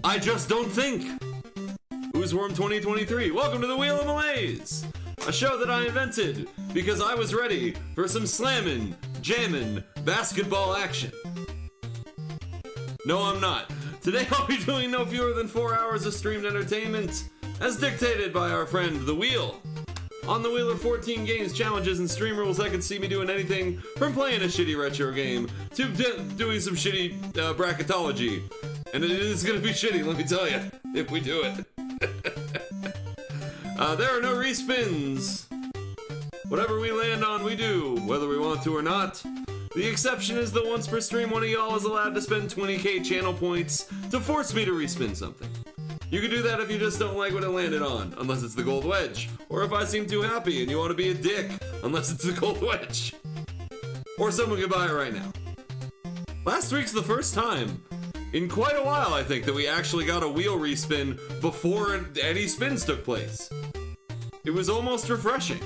I just don't think. Uzworm 2023, welcome to the Wheel of Malaise, a show that I invented because I was ready for some slammin', jammin', basketball action. No, I'm not. Today I'll be doing no fewer than 4 hours of streamed entertainment, as dictated by our friend The Wheel. On the wheel of 14 games, challenges, and stream rules, I can see me doing anything from playing a shitty retro game to doing some shitty bracketology. And it is gonna be shitty, let me tell you, if we do it. There are no respins. Whatever we land on, we do, whether we want to or not. The exception is that once per stream, one of y'all is allowed to spend 20k channel points to force me to respin something. You can do that if you just don't like what it landed on, unless it's the gold wedge. Or if I seem too happy and you want to be a dick, unless it's the gold wedge. Or someone can buy it right now. Last week's the first time in quite a while, I think, that we actually got a wheel respin before any spins took place. It was almost refreshing.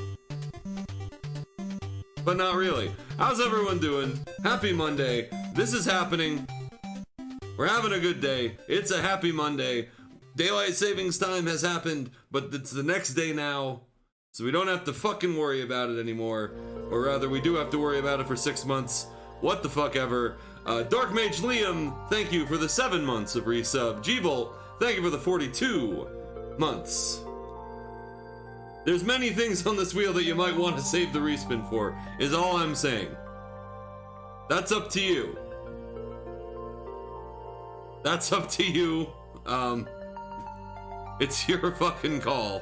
But not really. How's everyone doing? Happy Monday. This is happening. We're having a good day. It's a happy Monday. Daylight savings time has happened, but it's the next day now, so we don't have to fucking worry about it anymore. Or rather, we do have to worry about it for 6 months. What the fuck ever. Dark Mage Liam, thank you for the 7 months of resub. G-Bolt, thank you for the 42 months. There's many things on this wheel that you might want to save the respin for, is all I'm saying. That's up to you. That's up to you. It's your fucking call.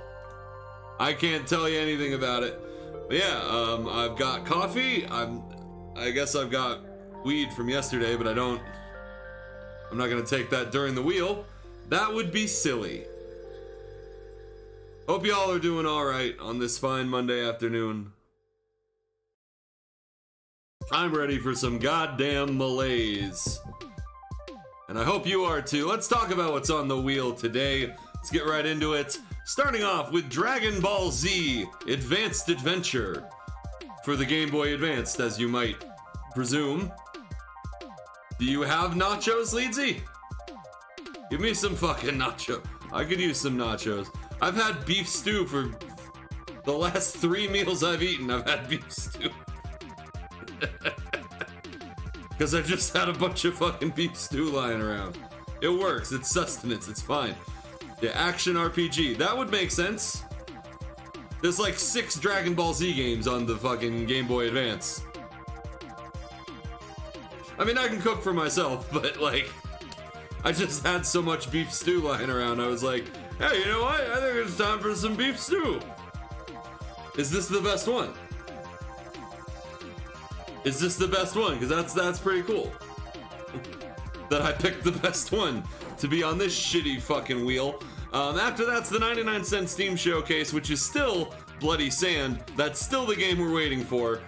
I can't tell you anything about it. But yeah, I've got coffee. I guess I've got weed from yesterday, but I'm not gonna take that during the wheel. That would be silly. Hope y'all are doing alright on this fine Monday afternoon. I'm ready for some goddamn malaise. And I hope you are too. Let's talk about what's on the wheel today. Let's get right into it. Starting off with Dragon Ball Z Advanced Adventure for the Game Boy Advanced, as you might presume. Do you have nachos, Leedsy? Give me some fucking nacho. I could use some nachos. I've had beef stew for the last 3 meals I've eaten. I've had beef stew. Because I just had a bunch of fucking beef stew lying around. It works, it's sustenance, it's fine. Yeah, action RPG, that would make sense. There's like 6 Dragon Ball Z games on the fucking Game Boy Advance. I mean, I can cook for myself, but like, I just had so much beef stew lying around, I was like, hey, you know what? I think it's time for some beef stew. Is this the best one? Is this the best one? Because that's pretty cool. That I picked the best one to be on this shitty fucking wheel. After that's the 99-cent Steam Showcase, which is still Bloody Sand. That's still the game we're waiting for.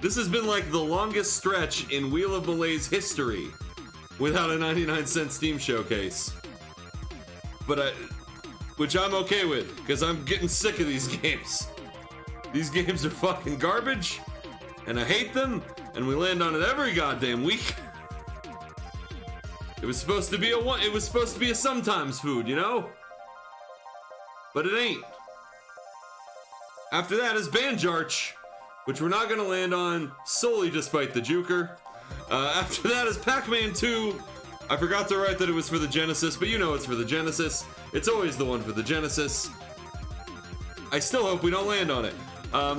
This has been like the longest stretch in Wheel of Malaise history without a 99-cent Steam Showcase. But which I'm okay with, because I'm getting sick of these games. These games are fucking garbage. And I hate them, and we land on it every goddamn week. It was supposed to be a sometimes food, you know? But it ain't. After that is Banjarch, which we're not gonna land on solely despite TheJewker. After that is Pac Man 2. I forgot to write that it was for the Genesis, but you know it's for the Genesis. It's always the one for the Genesis. I still hope we don't land on it.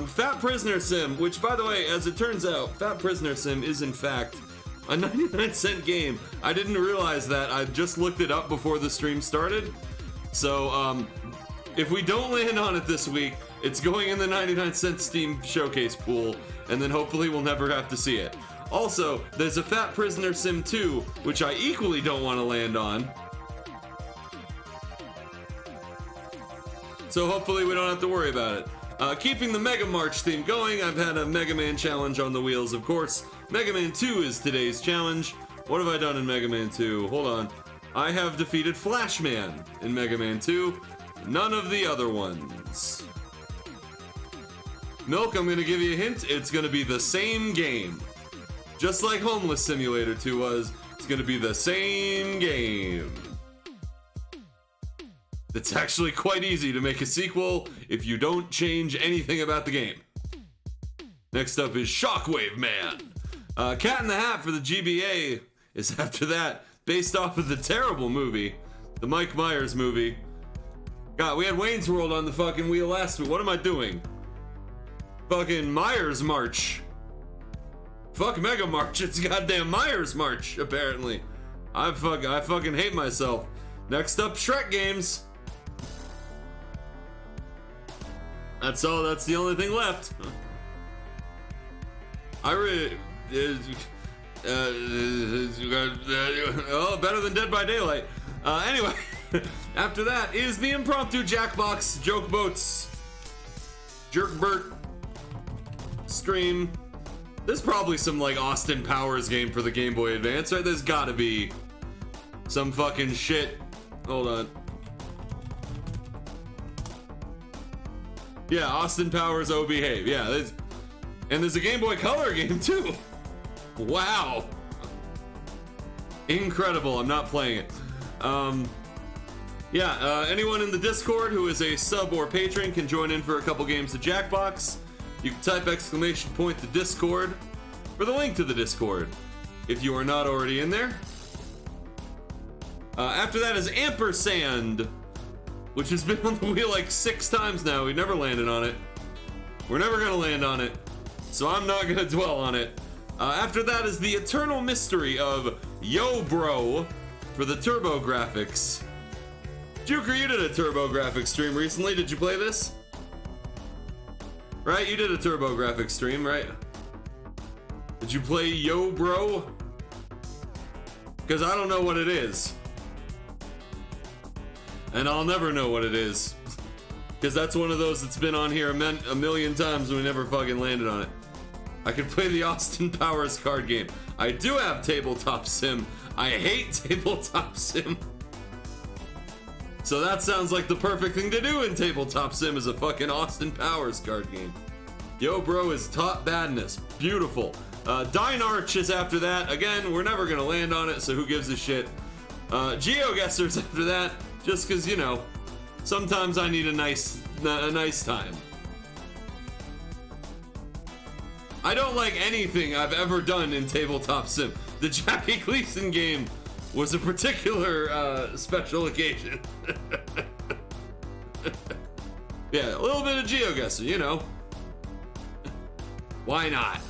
Fat Prisoner Sim, which by the way, as it turns out, Fat Prisoner Sim is in fact a 99-cent game. I didn't realize that. I just looked it up before the stream started. So, if we don't land on it this week, it's going in the 99-cent Steam Showcase pool, and then hopefully we'll never have to see it. Also, there's a Fat Prisoner Sim 2, which I equally don't want to land on. So hopefully we don't have to worry about it. Keeping the Mega March theme going, I've had a Mega Man challenge on the wheels, of course. Mega Man 2 is today's challenge. What have I done in Mega Man 2? Hold on. I have defeated Flash Man in Mega Man 2. None of the other ones. Milk, I'm gonna give you a hint. It's gonna be the same game. Just like Homeless Simulator 2 was, it's gonna be the same game. It's actually quite easy to make a sequel if you don't change anything about the game. Next up is Shockwave Man. Cat in the Hat for the GBA is after that, based off of the terrible movie, the Mike Myers movie. God, we had Wayne's World on the fucking wheel last week. What am I doing? Fucking Myers March. Fuck Mega March. It's goddamn Myers March, apparently. I fucking hate myself. Next up, Shrek games. That's all. That's the only thing left. Oh, better than Dead by Daylight. Anyway, after that is the impromptu Jackbox Joke Boats Jerkbert stream. There's probably some like Austin Powers game for the Game Boy Advance, right? There's gotta be some fucking shit. Hold on. Yeah, Austin Powers Oh Behave. Yeah, there's a Game Boy Color game too. Wow. Incredible. I'm not playing it. Anyone in the Discord who is a sub or patron can join in for a couple games of Jackbox. You can type !to Discord for the link to the Discord if you are not already in there. After that is Ampersand, which has been on the wheel like 6 times now. We never landed on it. We're never gonna land on it, so I'm not gonna dwell on it. After that is the eternal mystery of Yo Bro for the TurboGrafx. Juker, you did a TurboGrafx stream recently. Did you play this? Right? You did a TurboGrafx stream, right? Did you play Yo Bro? Because I don't know what it is. And I'll never know what it is. Because that's one of those that's been on here a million times and we never fucking landed on it. I could play the Austin Powers card game. I do have Tabletop Sim. I hate Tabletop Sim. So that sounds like the perfect thing to do in Tabletop Sim is a fucking Austin Powers card game. Yo Bro is top badness. Beautiful. Dine Arch is after that. Again, we're never gonna land on it, so who gives a shit. GeoGuessers after that, just cause, you know, sometimes I need a nice time. I don't like anything I've ever done in Tabletop Sim. The Jackie Gleason game was a particular special occasion. Yeah, a little bit of GeoGuessr, you know. Why not?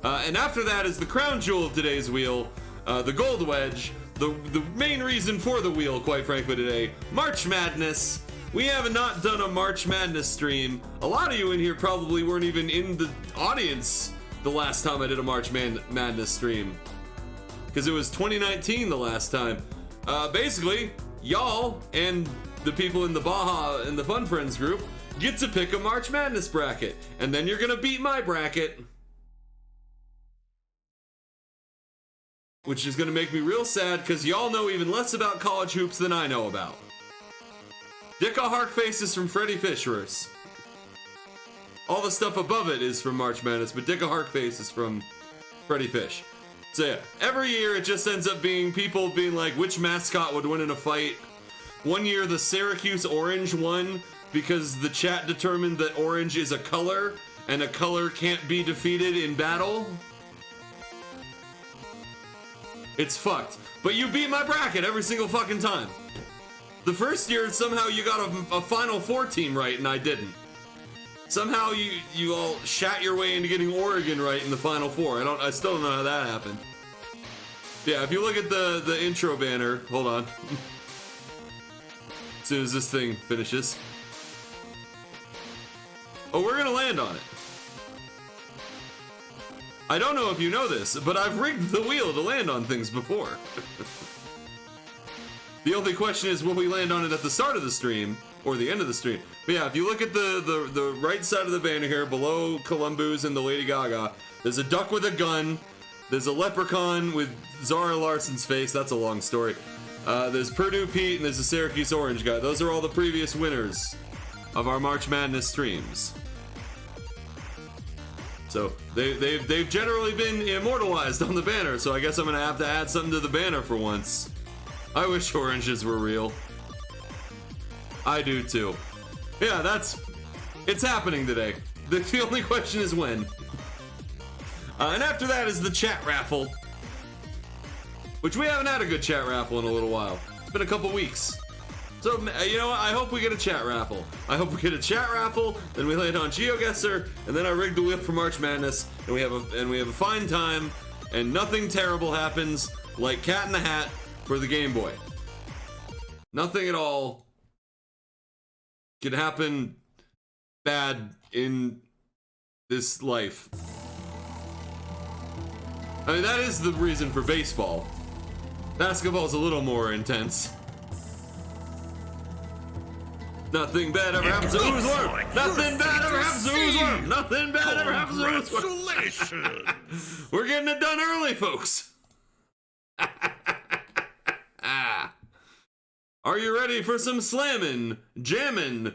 And after that is the crown jewel of today's wheel, the Gold Wedge, the main reason for the wheel, quite frankly, today, March Madness. We have not done a March Madness stream. A lot of you in here probably weren't even in the audience the last time I did a March Madness stream, because it was 2019 the last time. Basically, y'all and the people in the Baja and the Fun Friends group get to pick a March Madness bracket, and then you're gonna beat my bracket, which is gonna make me real sad because y'all know even less about college hoops than I know about. Dicka Hark Faces from Freddy Fishverse. All the stuff above it is from March Madness, but Dicka Hark Face is from Freddy Fish. So yeah, every year it just ends up being people being like, which mascot would win in a fight? One year the Syracuse Orange won because the chat determined that orange is a color, and a color can't be defeated in battle. It's fucked. But you beat my bracket every single fucking time. The first year, somehow you got a Final Four team right, and I didn't. Somehow you all shat your way into getting Oregon right in the Final Four. I still don't know how that happened. Yeah, if you look at the intro banner, hold on. As soon as this thing finishes. Oh, we're gonna land on it. I don't know if you know this, but I've rigged the wheel to land on things before. The only question is, will we land on it at the start of the stream or the end of the stream? But yeah, if you look at the right side of the banner here, below Columbus and the Lady Gaga, there's a duck with a gun, there's a leprechaun with Zara Larson's face, that's a long story. There's Purdue Pete, and there's a Syracuse Orange guy. Those are all the previous winners of our March Madness streams. So they've generally been immortalized on the banner, so I guess I'm gonna have to add something to the banner for once. I wish oranges were real. I do too. Yeah, it's happening today. The only question is when. And after that is the chat raffle, which we haven't had a good chat raffle in a little while. It's been a couple weeks. So, you know what? I hope we get a chat raffle. I hope we get a chat raffle, then we land on GeoGuessr, and then I rig the wheel for March Madness, and we have a fine time, and nothing terrible happens like Cat in the Hat for the Game Boy. Nothing at all can happen bad in this life. I mean, that is the reason for baseball. Basketball's a little more intense. Nothing bad ever happens to uzworm. Nothing bad ever happens to uzworm. Nothing bad ever happens to uzworm. Congratulations. We're getting it done early, folks. Are you ready for some slamming, jamming,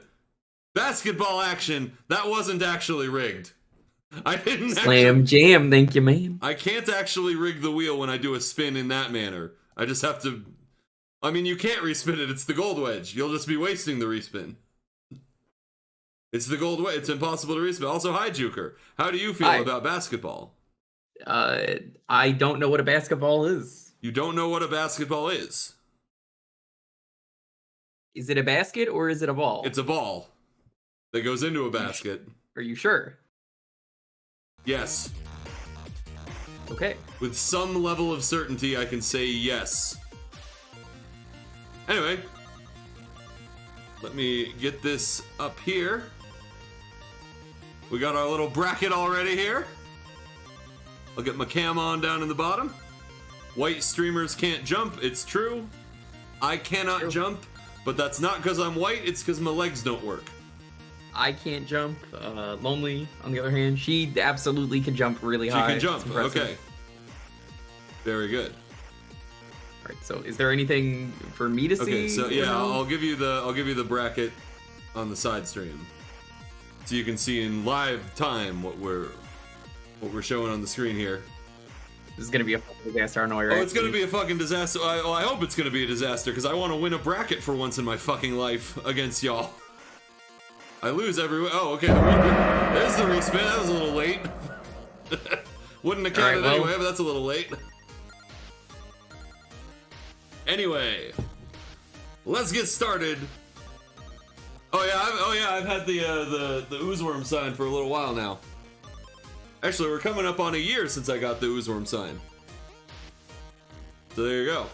basketball action? That wasn't actually rigged. I didn't Slam jam, thank you, man. I can't actually rig the wheel when I do a spin in that manner. I just have to... I mean, you can't respin it. It's the gold wedge. You'll just be wasting the respin. It's the gold wedge. It's impossible to respin. Also, hi, Juker. How do you feel about basketball? I don't know what a basketball is. You don't know what a basketball is? Is it a basket or is it a ball? It's a ball that goes into a basket. Are you sure? Yes. Okay. With some level of certainty, I can say yes. Anyway, let me get this up here. We got our little bracket already here. I'll get my cam on down in the bottom. White streamers can't jump, it's true. I cannot jump, but that's not because I'm white, it's because my legs don't work. I can't jump. Lonely, on the other hand, she absolutely can jump really high. She can jump, okay. Very good. All right, so is there anything for me to see? Okay, so yeah, I'll give you the bracket on the side stream, so you can see in live time what we're showing on the screen here. This is gonna be a fucking disaster. I know you're. Oh, it's gonna be a fucking disaster. I hope it's gonna be a disaster because I want to win a bracket for once in my fucking life against y'all. I lose every. Oh, okay. There's the respin. That was a little late. Wouldn't have counted anyway, but that's a little late. Anyway, let's get started. Oh yeah, I've had the uzworm sign for a little while now. Actually, we're coming up on a year since I got the uzworm sign. So there you go.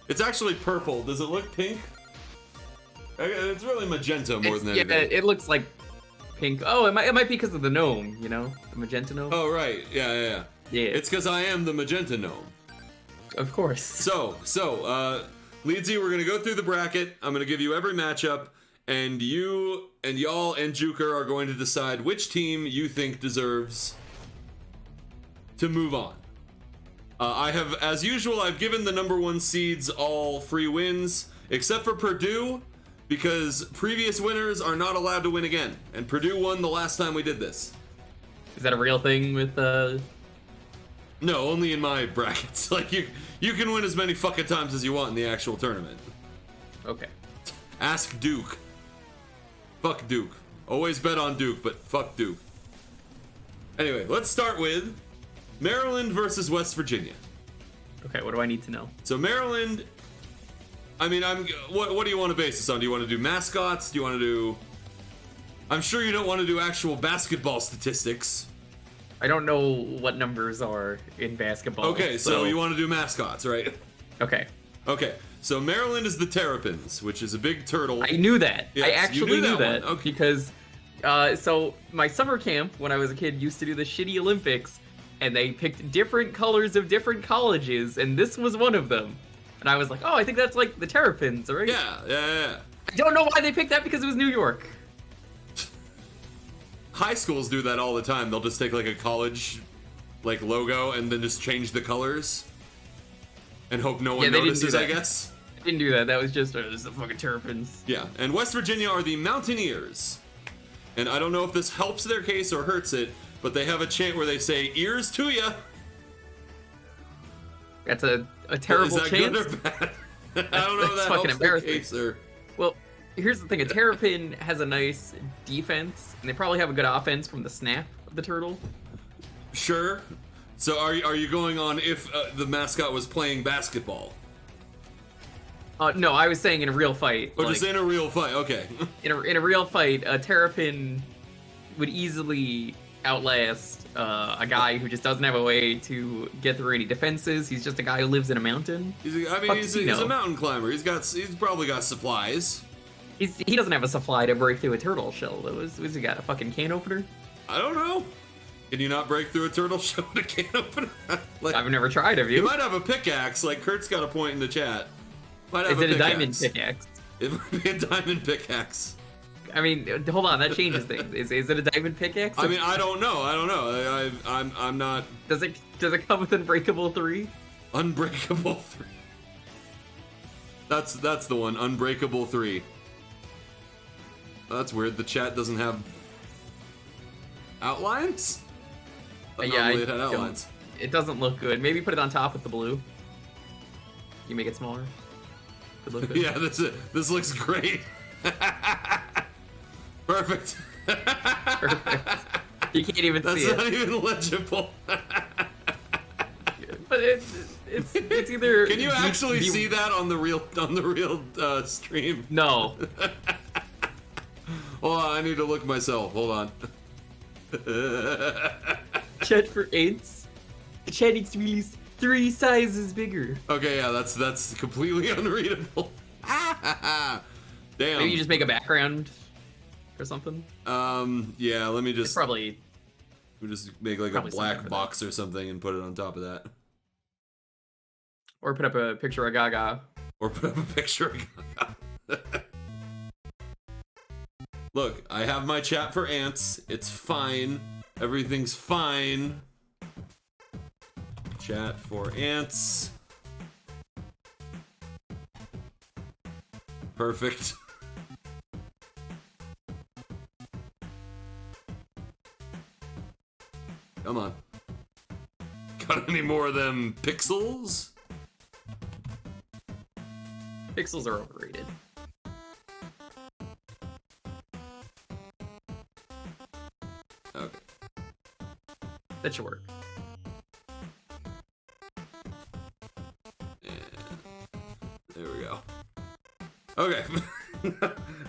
It's actually purple. Does it look pink? It's really magenta more than anything. Yeah, it looks like pink. Oh, it might be because of the gnome, you know? The magenta gnome. Oh, right. Yeah. Yeah. It's because I am the magenta gnome. Of course. So, Leedsy, we're gonna go through the bracket. I'm gonna give you every matchup, and you and y'all and Juker are going to decide which team you think deserves to move on. I have, as usual, I've given the number 1 seeds all free wins, except for Purdue, because previous winners are not allowed to win again, and Purdue won the last time we did this. Is that a real thing with No, only in my brackets. Like, you can win as many fucking times as you want in the actual tournament. Okay. Ask Duke. Fuck Duke. Always bet on Duke, but fuck Duke. Anyway, let's start with Maryland versus West Virginia. Okay, what do I need to know? So Maryland, I mean, what do you want to base this on? Do you want to do mascots? Do you want to do... I'm sure you don't want to do actual basketball statistics. I don't know what numbers are in basketball. Okay, so you want to do mascots, right? Okay. Okay, so Maryland is the Terrapins, which is a big turtle. I knew that. Yes, I actually knew that okay. Because, so my summer camp when I was a kid used to do the shitty Olympics, and they picked different colors of different colleges, and this was one of them. And I was like, oh, I think that's like the Terrapins, right? Yeah. I don't know why they picked that because it was New York. High schools do that all the time. They'll just take like a college like logo and then just change the colors and hope no one notices, I guess. I didn't do that. That was just, this is the fucking Terrapins. Yeah, and West Virginia are the Mountaineers. And I don't know if this helps their case or hurts it, but they have a chant where they say, ears to ya. That's a terrible chant. Is that chant. good or bad? I don't know if that fucking helps their embarrassing. case or... Well, here's the thing: a terrapin has a nice defense, and they probably have a good offense from the snap of the turtle. Sure. So are you going on if the mascot was playing basketball? No, I was saying in a real fight. Or just in a real fight, okay. in a real fight, a terrapin would easily outlast a guy who just doesn't have a way to get through any defenses. He's just a guy who lives in a mountain. He's a mountain climber. He's probably got supplies. He doesn't have a supply to break through a turtle shell, though. What's he got, a fucking can opener? I don't know. Can you not break through a turtle shell with a can opener? Like, I've never tried, have you? You might have a pickaxe, like Kurt's got a point in the chat. Is it a diamond pickaxe? It might be a diamond pickaxe. I mean, hold on, that changes things. Is it a diamond pickaxe? I mean, I don't know. I'm not. Does it come with Unbreakable 3? Unbreakable 3. That's the one. Unbreakable 3. Oh, that's weird. The chat doesn't have outlines. Yeah, it had outlines. It doesn't look good. Maybe put it on top with the blue. You make it smaller. Look good. Yeah, this looks great. Perfect. Perfect. You can't even see it. That's not even legible. But it's either. Can you actually see that on the real stream? No. Hold on, I need to look myself. Hold on. Chat for ants. The chat needs to be at least 3 sizes bigger. Okay, yeah, that's completely unreadable. Damn. Maybe you just make a background or something. Yeah, let me just probably. We just make like a black box or something and put it on top of that. Or put up a picture of Gaga. Or put up a picture of Gaga. Look, I have my chat for ants. It's fine. Everything's fine. Chat for ants. Perfect. Come on. Got any more of them pixels? Pixels are overrated. Okay. That should work. There we go. Okay.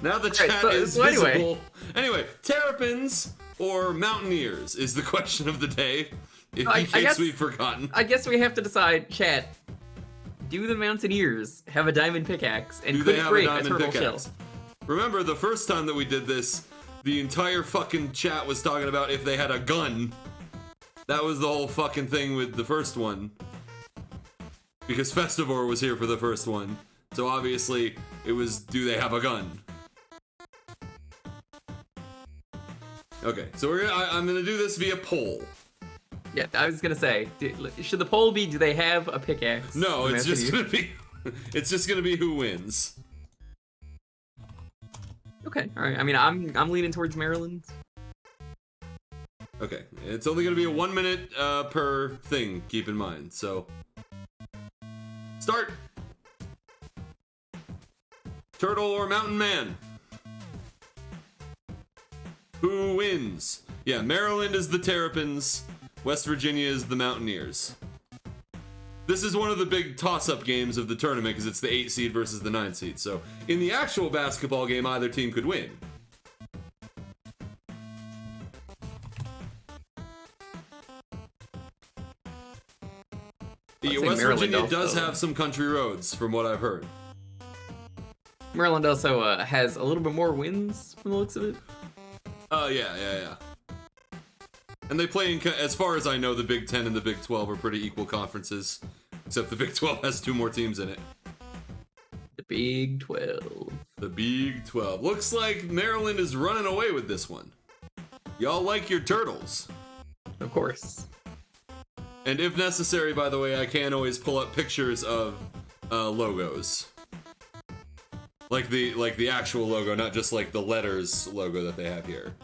Now the chat is anyway. visible. Anyway, terrapins or mountaineers is the question of the day. In case we've forgotten. I guess we have to decide, chat. Do the mountaineers have a diamond pickaxe and could they break have a a diamond turtle shell? pickaxe? Remember the first time that we did this, the entire fucking chat was talking about if they had a gun. That was the whole fucking thing with the first one. Because Festivore was here for the first one. So obviously, it was, do they have a gun? Okay, so I'm gonna do this via poll. Yeah, I was gonna say, should the poll be, do they have a pickaxe? No, it's just gonna be, it's just gonna be who wins. Okay, all right. I mean, I'm leaning towards Maryland. Okay, it's only gonna be a 1 minute per thing. Keep in mind. So, start. Turtle or Mountain Man? Who wins? Yeah, Maryland is the Terrapins. West Virginia is the Mountaineers. This is one of the big toss-up games of the tournament because it's the 8 seed versus the 9 seed. So, in the actual basketball game, either team could win. Yeah, West Virginia does have some country roads, from what I've heard. Maryland also has a little bit more wins from the looks of it. Yeah. And they play in, as far as I know, the Big 10 and the Big 12 are pretty equal conferences. Except the Big 12 has 2 more teams in it. The Big 12. The Big 12. Looks like Maryland is running away with this one. Y'all like your turtles. Of course. And if necessary, by the way, I can always pull up pictures of logos. Like the actual logo, not just like the letters logo that they have here.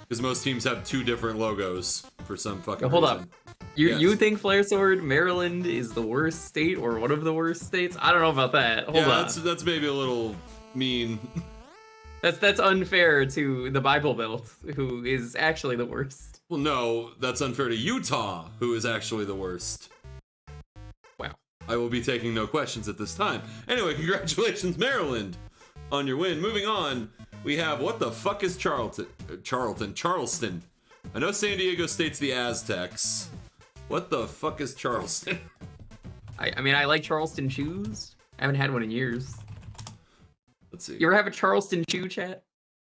Because most teams have 2 different logos for some fucking Hold reason. up. You think Flare Sword, Maryland is the worst state or one of the worst states? I don't know about that. Hold on. That's maybe a little mean. That's unfair to the Bible Belt, who is actually the worst. Well, no, that's unfair to Utah, who is actually the worst. Wow. I will be taking no questions at this time. Anyway, congratulations, Maryland, on your win. Moving on, we have what the fuck is Charleston? I know San Diego State's the Aztecs. What the fuck is Charleston? I mean, I like Charleston shoes. I haven't had one in years. Let's see. You ever have a Charleston shoe, chat?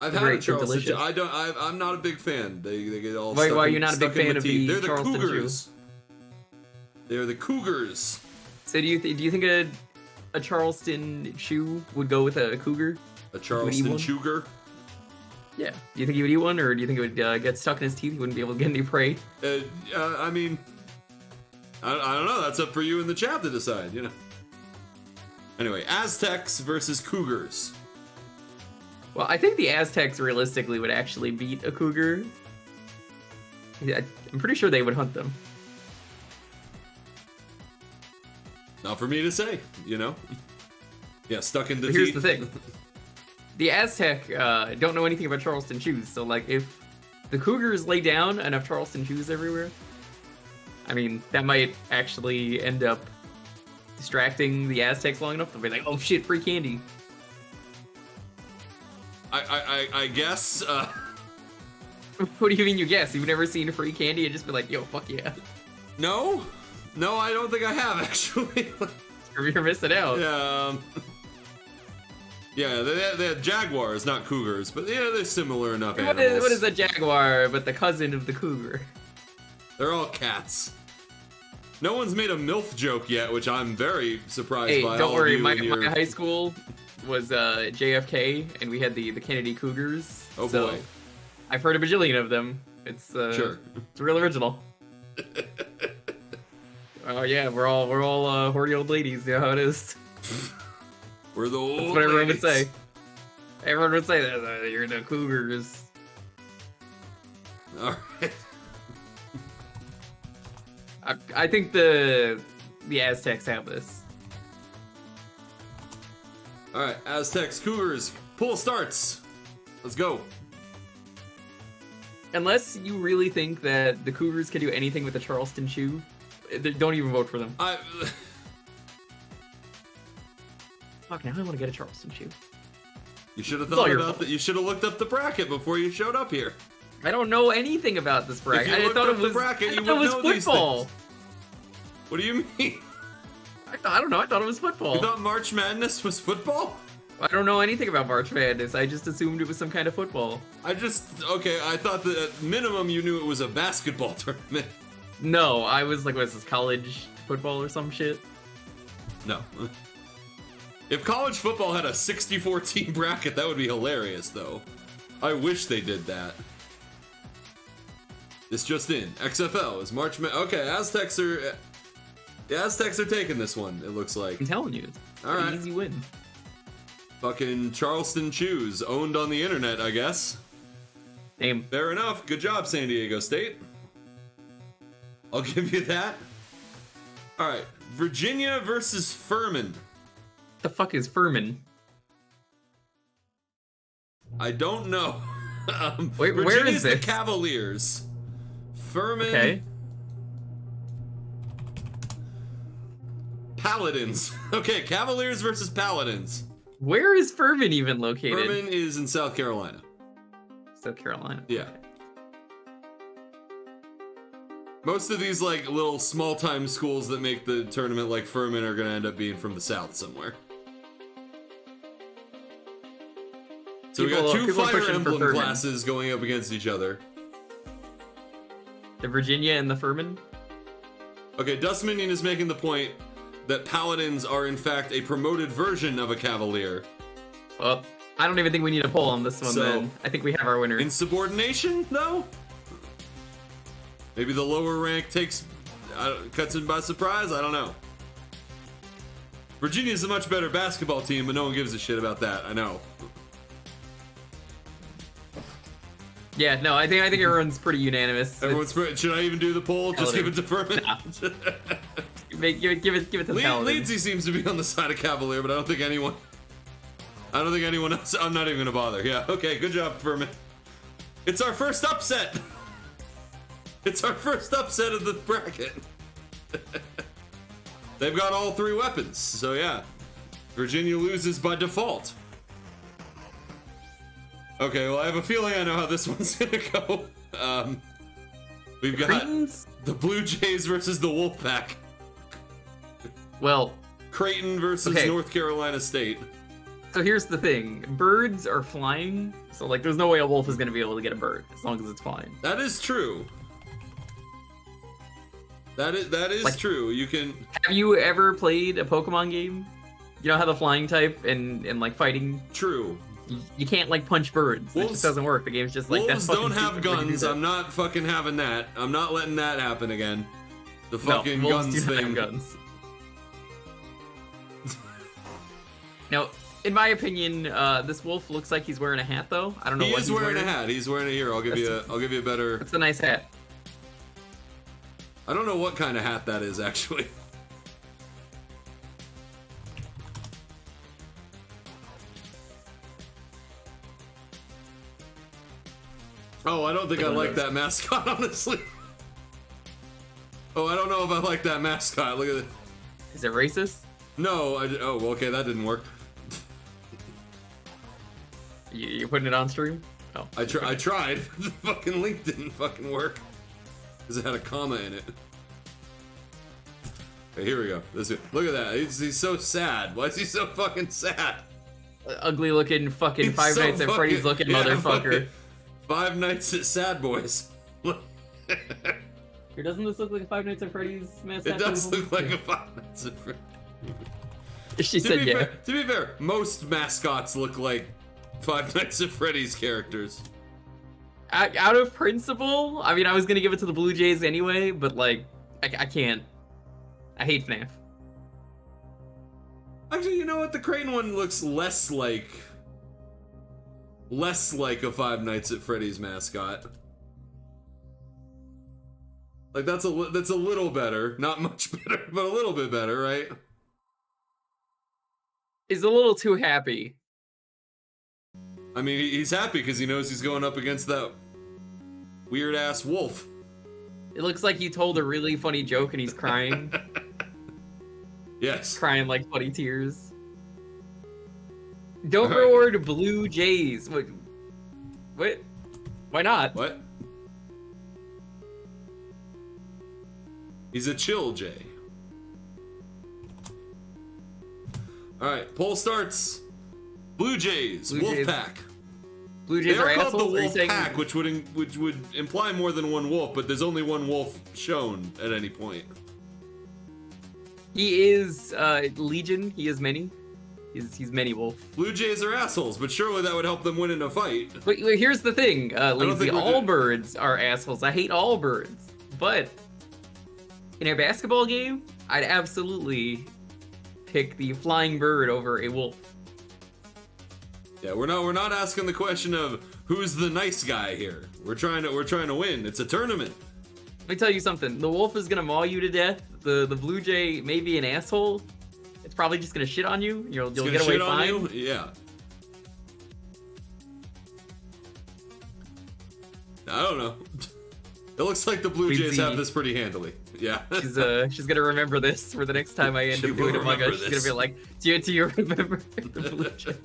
I've had a Charleston shoe. I'm not a big fan. They get all. Why are you not a big fan of the They're the Charleston Cougars. shoe? They're the Cougars. So do you think a Charleston shoe would go with a cougar? A Charleston cougar? Yeah. Do you think he would eat one, or do you think it would get stuck in his teeth? He wouldn't be able to get any prey. I mean, I don't know. That's up for you in the chat to decide. You know. Anyway, Aztecs versus Cougars. Well, I think the Aztecs realistically would actually beat a cougar. Yeah, I'm pretty sure they would hunt them. Not for me to say, you know? Yeah, stuck in the teeth. Here's the thing. The Aztec don't know anything about Charleston shoes, so like if the Cougars lay down enough Charleston shoes everywhere, I mean, that might actually end up distracting the Aztecs long enough. They'll be like, oh shit, free candy. I guess, What do you mean you guess? You've never seen free candy and just be like, yo, fuck yeah. No, I don't think I have, actually. You're missing out. Yeah, yeah, they had Jaguars, not Cougars, but yeah, they're similar enough animals. What is a Jaguar but the cousin of the cougar? They're all cats. No one's made a MILF joke yet, which I'm very surprised by. Don't all worry, of you my and your... high school was JFK, and we had the Kennedy Cougars. Oh so boy. I've heard a bajillion of them. It's sure. It's real original. Oh yeah, we're all horny old ladies. You know how it is. We're the old That's what everyone ladies. would say. Everyone would say that you're the Cougars. All right. I think the Aztecs have this. All right, Aztecs, Cougars, pool starts. Let's go. Unless you really think that the Cougars can do anything with the Charleston shoe, don't even vote for them. Fuck, now I want to get a Charleston shoe. You should have thought about that. You should have looked up the bracket before you showed up here. I don't know anything about this bracket. If you I thought looked it up the was bracket, you I thought it would was know these football. things. What do you mean? I don't know. I thought it was football. You thought March Madness was football? I don't know anything about March Madness. I just assumed it was some kind of football. I thought that at minimum you knew it was a basketball tournament. No, I was like, what is this, college football or some shit? No. If college football had a 64-team bracket, that would be hilarious, though. I wish they did that. This just in. XFL is March Madness. Okay, the Aztecs are taking this one, it looks like. I'm telling you. It's an easy win. Fucking Charleston shoes, owned on the internet, I guess. Name. Fair enough. Good job, San Diego State. I'll give you that. All right, Virginia versus Furman. The fuck is Furman? I don't know. Wait, where Virginia's is this? the Cavaliers. Furman. Okay. Paladins. Okay, Cavaliers versus Paladins. Where is Furman even located? Furman is in South Carolina. South Carolina. Yeah. Okay. Most of these like little small-time schools that make the tournament like Furman are gonna end up being from the South somewhere. So we got two Fire Emblem classes going up against each other. The Virginia and the Furman? Okay, Dust Minion is making the point that Paladins are in fact a promoted version of a Cavalier. Well, I don't even think we need a poll on this one then. I think we have our winner. Insubordination, though? Maybe the lower rank cuts in by surprise? I don't know. Virginia's a much better basketball team, but no one gives a shit about that, I know. Yeah, no, I think everyone's pretty unanimous. Should I even do the poll? Just give it to Furman? Nah. give it to the Paladins. Leedsy seems to be on the side of Cavalier, but I don't I don't think anyone else. I'm not even gonna bother. Yeah. Okay. Good job, Furman. It's our first upset. It's our first upset of the bracket. They've got all 3 weapons, so yeah. Virginia loses by default. Okay, well, I have a feeling I know how this one's gonna go. We've got the Blue Jays versus the Wolfpack. Well, Creighton versus North Carolina State. So here's the thing. Birds are flying, so like there's no way a wolf is gonna be able to get a bird as long as it's flying. That is true. That is like, true. You can. Have you ever played a Pokemon game? You know how the flying type and like fighting. True. You can't like punch birds. Wolves, it just doesn't work. The game's just like wolves don't have guns. I'm not fucking having that. I'm not letting that happen again. The fucking guns thing. Have guns. Now, in my opinion, this wolf looks like he's wearing a hat though. I don't know what he's wearing. He's wearing a hat. He's wearing a here. I'll give you a better. It's a nice hat. I don't know what kind of hat that is, actually. Oh, I don't think I like that mascot, honestly. Oh, I don't know if I like that mascot. Look at it. Is it racist? No, oh, well, okay, that didn't work. You putting it on stream? Oh. I tried. The fucking link didn't fucking work. Because it had a comma in it. Okay, here we go. Look at that. He's so sad. Why is he so fucking sad? Ugly looking fucking Five Nights at Freddy's looking motherfucker. Five Nights at Sad Boys. Here, doesn't this look like a Five Nights at Freddy's mascot? It does look like a Five Nights at Freddy's. She said yeah. To be fair, most mascots look like Five Nights at Freddy's characters. Out of principle, I mean, I was gonna give it to the Blue Jays anyway, but like, I can't. I hate FNAF. Actually, you know what? The Creighton one looks less like a Five Nights at Freddy's mascot. Like that's a little better, not much better, but a little bit better, right? He's a little too happy. I mean, he's happy because he knows he's going up against that weird ass wolf. It looks like you told a really funny joke and he's crying. Yes. Crying like funny tears. Don't reward Blue Jays. What? Why not? What? He's a chill jay. Alright, poll starts. Blue Jays, Wolfpack. Blue Jays are called assholes? the Wolf Pack, which would imply more than one wolf, but there's only one wolf shown at any point. He is Legion. He is many. He's many wolf. Blue Jays are assholes, but surely that would help them win in a fight. But here's the thing, Lindsay. All birds are assholes. I hate all birds, but in a basketball game, I'd absolutely pick the flying bird over a wolf. Yeah, we're not asking the question of who's the nice guy here. We're trying to win. It's a tournament. Let me tell you something. The wolf is gonna maul you to death. The Blue Jay may be an asshole. It's probably just gonna shit on you. You'll get away fine. Yeah. I don't know. It looks like the Blue Jays have this pretty handily. Yeah. She's gonna remember this for the next time I end up doing Among Us. She's gonna be like, do you remember the Blue Jay?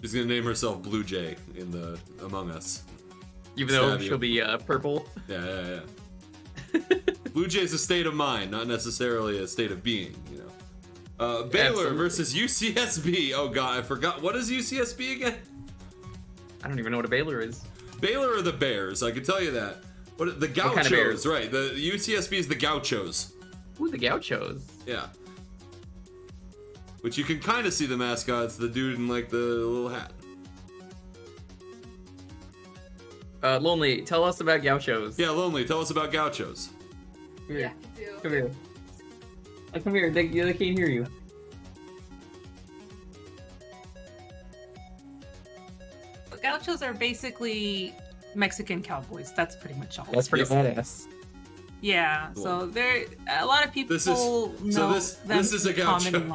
She's gonna name herself Blue Jay in the Among Us. Even though she'll be purple. Yeah. Blue Jay's a state of mind, not necessarily a state of being, you know. Baylor versus UCSB. Oh god, I forgot. What is UCSB again? I don't even know what a Baylor is. Baylor are the Bears, I can tell you that. The Gauchos, what kind of Bears? Right. The UCSB is the Gauchos. Ooh, the Gauchos. Yeah. Which you can kind of see the mascots, the dude in like the little hat. Lonely, tell us about Gauchos. Yeah, Lonely, tell us about Gauchos. Come here. Yeah, I do. Come here. Come here, they can't hear you. Gauchos are basically Mexican cowboys. That's pretty much all. That's pretty badass. Yeah, so there a lot of people This is a them gaucho. common in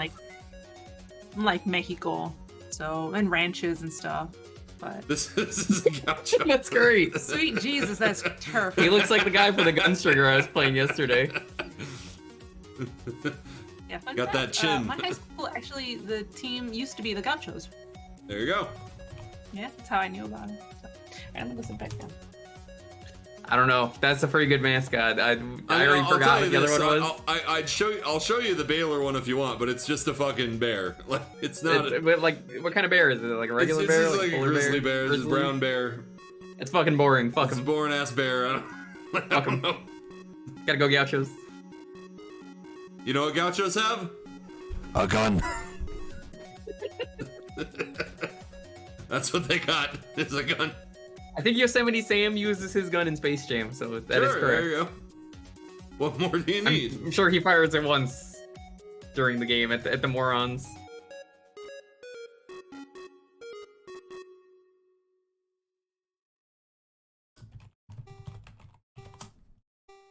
like Mexico. So, and ranches and stuff. But This is a gaucho. That's great. sweet Jesus, that's turf. He looks like the guy for the Gunstringer I was playing yesterday. Yeah, fun Got that fact, chin. my high school, actually, the team used to be the Gauchos. There you go. Yeah, that's how I knew about it. So, I'm gonna listen back down. I don't know. That's a pretty good mascot. I mean, already I'll forgot tell what you the other this, one was. I'll show you the Baylor one if you want, but it's just a fucking bear. Like it's not. But, like, what kind of bear is it? Like a regular bear? It's like a polar grizzly bear, just a Grizzly? brown bear. It's fucking boring. Fuck It's a him. boring ass bear. I Fuck don't 'em. know. Gotta go Gauchos. You know what gauchos have? A gun. That's what they got. Is a gun. I think Yosemite Sam uses his gun in Space Jam, so that is Sure, correct. there you go. What more do you need? I'm sure he fires it once during the game at the morons.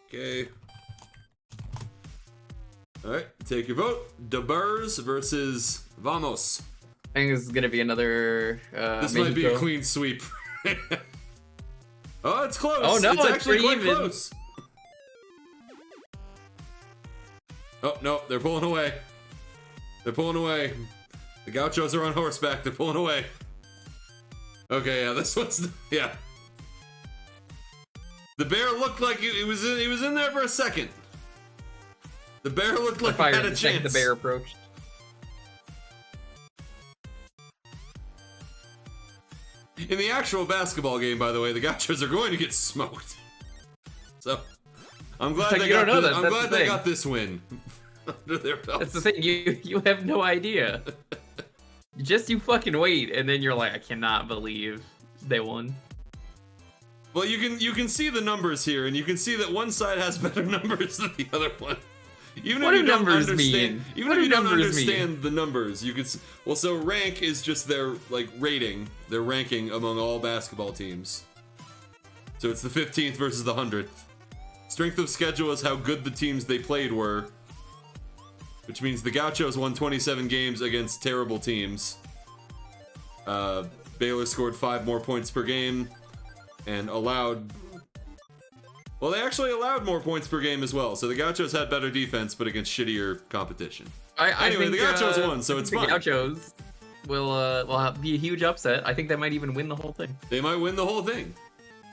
Okay. Alright, take your vote. De Burrs versus Vamos. I think this is gonna be another. This might be a Mexico. clean sweep. Oh, it's close. Oh, no, it's it's actually pretty quite even. close. Oh, no, they're pulling away. They're pulling away. The Gauchos are on horseback. They're pulling away. Okay, yeah, this one's yeah. The bear looked like he was in there for a second. The bear looked like he Fired had a the second chance. the bear approached. In the actual basketball game, by the way, the Gauchos are going to get smoked. So, I'm glad Like, they you got. don't know that, I'm that's glad the they thing. got this win under their belts. That's the thing. You have no idea. You fucking wait, and then you're like, I cannot believe they won. Well, you can see the numbers here, and you can see that one side has better numbers than the other one. Even What if do you don't numbers understand, mean? even What if do you don't numbers mean? understand the numbers, you could. Well, so rank is just their like rating, their ranking among all basketball teams. So it's the 15th versus the 100th. Strength of schedule is how good the teams they played were, which means the Gauchos won 27 games against terrible teams. Baylor scored 5 more points per game and allowed. Well, they actually allowed more points per game as well. So the Gauchos had better defense, but against shittier competition. Anyway, the Gauchos won, so it's the fine. Gauchos will be a huge upset. I think they might even win the whole thing. They might win the whole thing.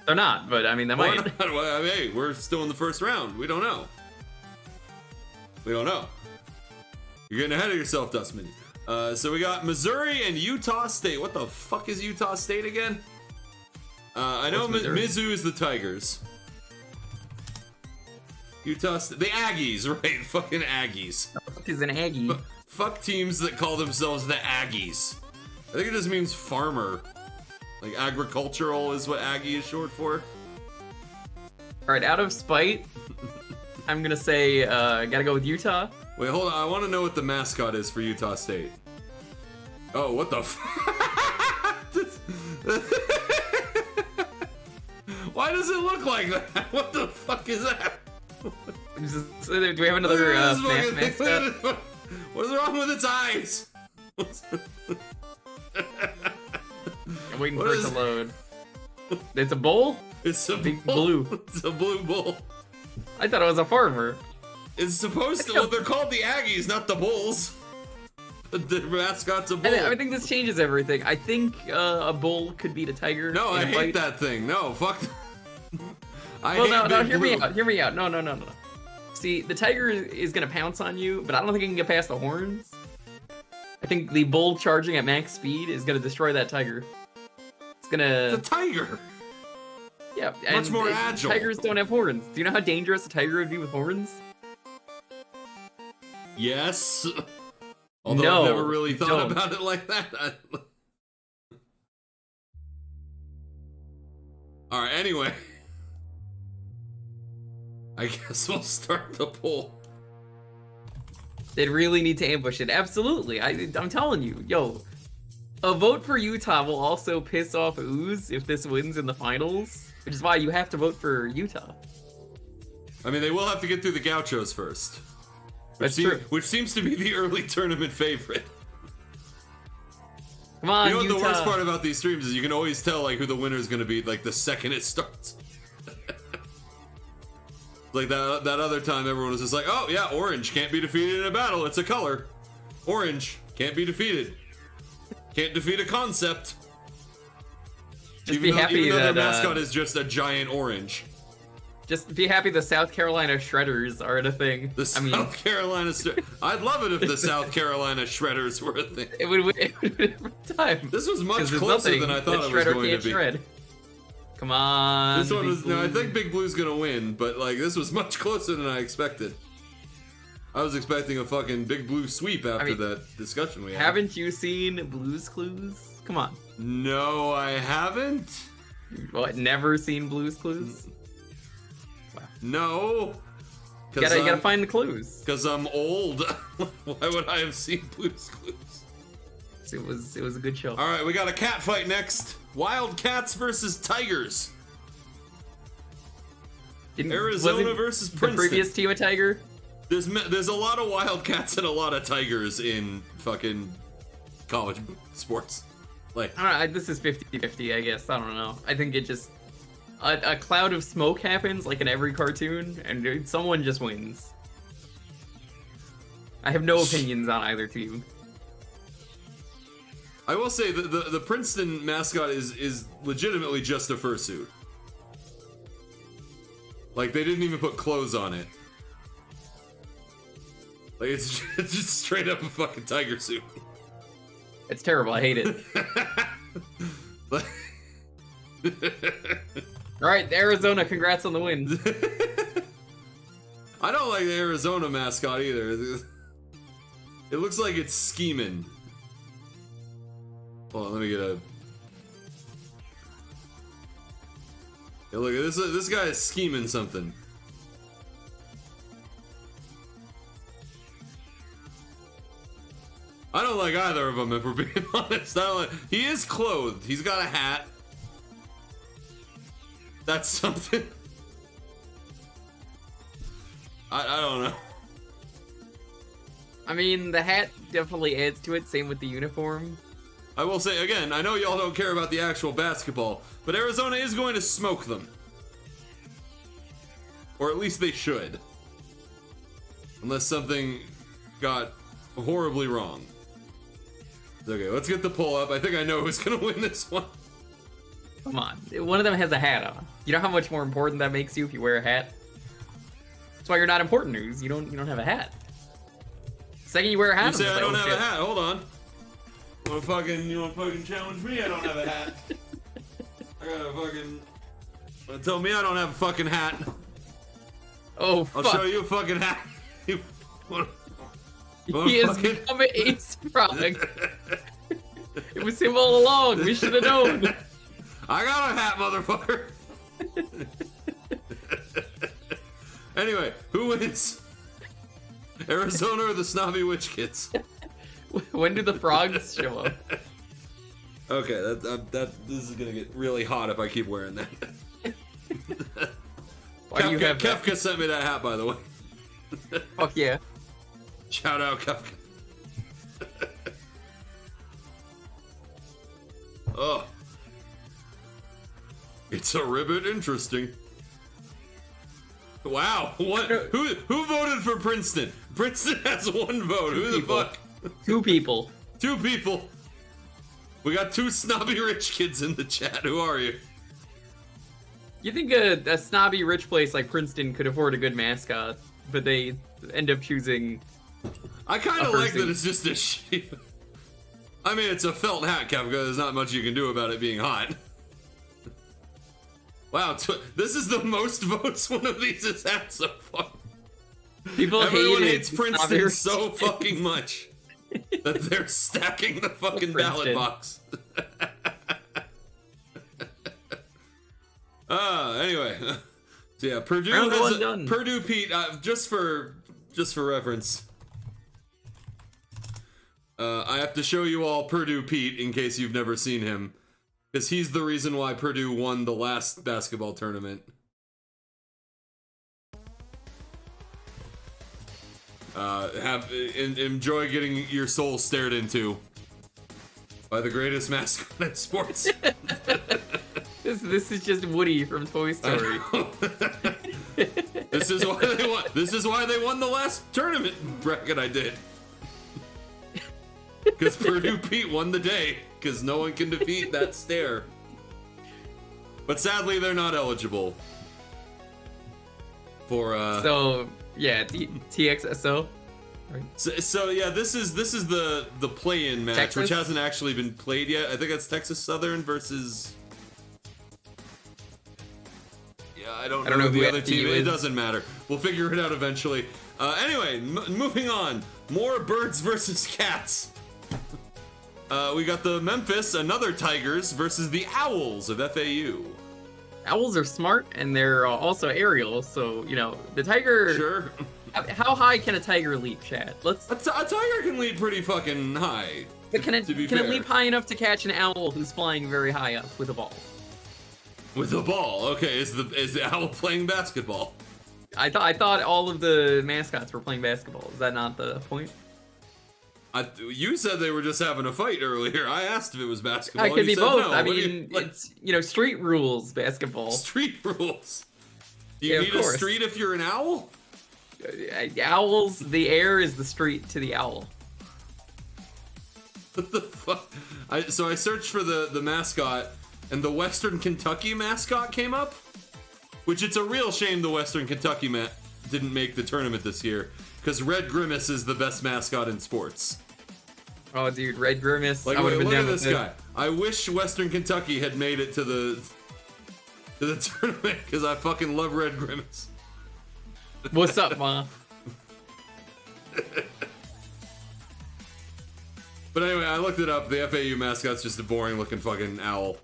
They're not, but I mean, they Why might. not? Well, I mean, hey, we're still in the first round. We don't know. We don't know. You're getting ahead of yourself, Dustman. So we got Missouri and Utah State. What the fuck is Utah State again? I know What's Missouri? Mizzou is the Tigers. The Aggies, right? Fucking Aggies. He's an Aggie. Fuck teams that call themselves the Aggies. I think it just means farmer. Like agricultural is what Aggie is short for. All right, out of spite, I'm gonna say gotta go with Utah. Wait, hold on. I want to know what the mascot is for Utah State. Oh, what the Why does it look like that? What the fuck is that? Do we have another Look Smash at this mascot? fucking- What is wrong with its eyes? I'm waiting What for it is- to load. It's a bull? It's a Big bull. blue. It's a blue bull. I thought it was a farmer. It's supposed to. Well, they're called the Aggies, not the Bulls. But the mascot's a bull. I think this changes everything. I think a bull could beat a tiger. No, in I a hate fight. that thing. No, fuck. I Well, hate no, Big hear me Blue. out. Hear me out. No. See, the tiger is gonna pounce on you, but I don't think it can get past the horns. I think the bull charging at max speed is gonna destroy that tiger. It's gonna. The tiger. Yeah, Much and more agile. Tigers don't have horns. Do you know how dangerous a tiger would be with horns? Yes. Although No, I've never really thought don't. about it like that. All right. Anyway, I guess we'll start the poll. They'd really need to ambush it. Absolutely. I'm telling you, yo, a vote for Utah will also piss off Ooze if this wins in the finals, which is why you have to vote for Utah. I mean, they will have to get through the Gauchos first. That's true. Which seems to be the early tournament favorite. Come on, You know what Utah. the worst part about these streams is you can always tell like who the winner is gonna be like the second it starts. Like that other time everyone was just like, oh yeah, orange can't be defeated in a battle, it's a color. Orange can't be defeated. Can't defeat a concept. Just be happy even though that their mascot is just a giant orange. Just be happy the South Carolina Shredders aren't a thing. The South Carolina I'd love it if the South Carolina Shredders were a thing. It would win every time. This was much closer than I thought it was going to be. Shred. Come on. This one was. Now I think Big Blue's gonna win, but like this was much closer than I expected. I was expecting a fucking Big Blue sweep after that discussion we had. Haven't you seen Blue's Clues? Come on. No, I haven't. What? Never seen Blue's Clues? Wow. No. You gotta find the clues. Because I'm old. Why would I have seen Blue's Clues? It was a good show. All right, we got a cat fight next. Wild cats versus tigers. Arizona versus Princeton. The previous team a tiger? There's a lot of wild cats and a lot of tigers in fucking college sports. Like I don't know, this is 50-50, I guess. I don't know. I think it just a cloud of smoke happens like in every cartoon, and someone just wins. I have no opinions on either team. I will say the Princeton mascot is legitimately just a fursuit. Like they didn't even put clothes on it. Like it's just straight up a fucking tiger suit. It's terrible. I hate it. All right, Arizona. Congrats on the win. I don't like the Arizona mascot either. It looks like it's scheming. Hold on, let me get a. Yeah, look at this. This guy is scheming something. I don't like either of them, if we're being honest. I don't like. He is clothed. He's got a hat. That's something. I don't know. I mean, the hat definitely adds to it. Same with the uniform. I will say again, I know y'all don't care about the actual basketball, but Arizona is going to smoke them. Or at least they should. Unless something got horribly wrong. Okay, let's get the poll up. I think I know who's gonna win this one. Come on. One of them has a hat on. You know how much more important that makes you if you wear a hat? That's why you're not important news. You don't have a hat. The second you wear a hat, You say I don't have shit. a hat. Hold on. You wanna fucking challenge me? I don't have a hat. I gotta fucking. Tell me I don't have a fucking hat. Oh, fuck. I'll show you a fucking hat. You wanna He has become an ace frog. It was him all along. We should have known. I got a hat, motherfucker. Anyway, who wins? Arizona or the snobby witch kids? When do the frogs show up? Okay, that this is gonna get really hot if I keep wearing that. Why do you have that? Kefka sent me that hat, by the way. Fuck yeah. Shout out, Kefka. Oh. It's a ribbit interesting. Wow. What? Who voted for Princeton? Princeton has one vote. Who the fuck? 2 people. 2 people. We got 2 snobby rich kids in the chat. Who are you? You think a snobby rich place like Princeton could afford a good mascot, but they end up choosing. I kind of like that it's just a sheep. I mean, it's a felt hat, Kefka. There's not much you can do about it being hot. Wow, this is the most votes one of these has had so far. Everyone hates Princeton so fucking much that they're stacking the fucking ballot box. Anyway, so yeah, Purdue has Purdue Pete. Just for reference, I have to show you all Purdue Pete in case you've never seen him, because he's the reason why Purdue won the last basketball tournament. Enjoy getting your soul stared into. by the greatest mascot in sports. This is just Woody from Toy Story. This is why they won. This is why they won the last tournament bracket I did. Because Purdue Pete won the day. Because no one can defeat that stare. But sadly, they're not eligible for. So yeah, TXSO. Right. So yeah, this is the play-in match, Texas? which hasn't actually been played yet. I think that's Texas Southern versus. Yeah, I don't know who the other team. It doesn't matter. We'll figure it out eventually. Anyway, moving on. More birds versus cats. We got the Memphis, another Tigers versus the Owls of FAU. Owls are smart and they're also aerial, so you know the tiger. Sure. How high can a tiger leap, Chad? Let's. A tiger can leap pretty fucking high. But can it to be can fair. it leap high enough to catch an owl who's flying very high up with a ball? With a ball. Okay, is the owl playing basketball? I thought all of the mascots were playing basketball. Is that not the point? You said they were just having a fight earlier. I asked if it was basketball. It could be both. No. I mean, it's street rules basketball. Street rules. Do you Yeah, of need a course. street if you're an owl? Owls, the air is the street to the owl. What the fuck? So I searched for the mascot, and the Western Kentucky mascot came up. Which it's a real shame the Western Kentucky didn't make the tournament this year. Because Red Grimace is the best mascot in sports. Oh, dude, Red Grimace. Like, I would have been look down at with this it. guy. I wish Western Kentucky had made it to the tournament because I fucking love Red Grimace. What's up, Ma? But anyway, I looked it up. The FAU mascot's just a boring looking fucking owl.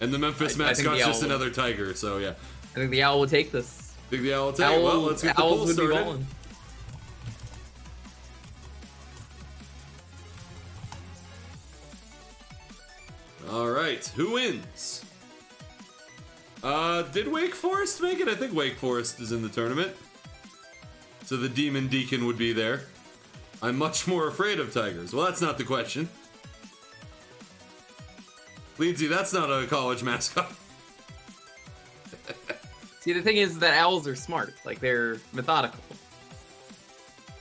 And the Memphis I think the mascot's just owl- another tiger, so yeah. I think the owl will take this. Think the owl will take it? Well, let's get the Owls poll would be started. balling. Alright, who wins? Did Wake Forest make it? I think Wake Forest is in the tournament. So the Demon Deacon would be there. I'm much more afraid of tigers. Well, that's not the question. Leedsy, that's not a college mascot. See, the thing is that owls are smart. Like, they're methodical.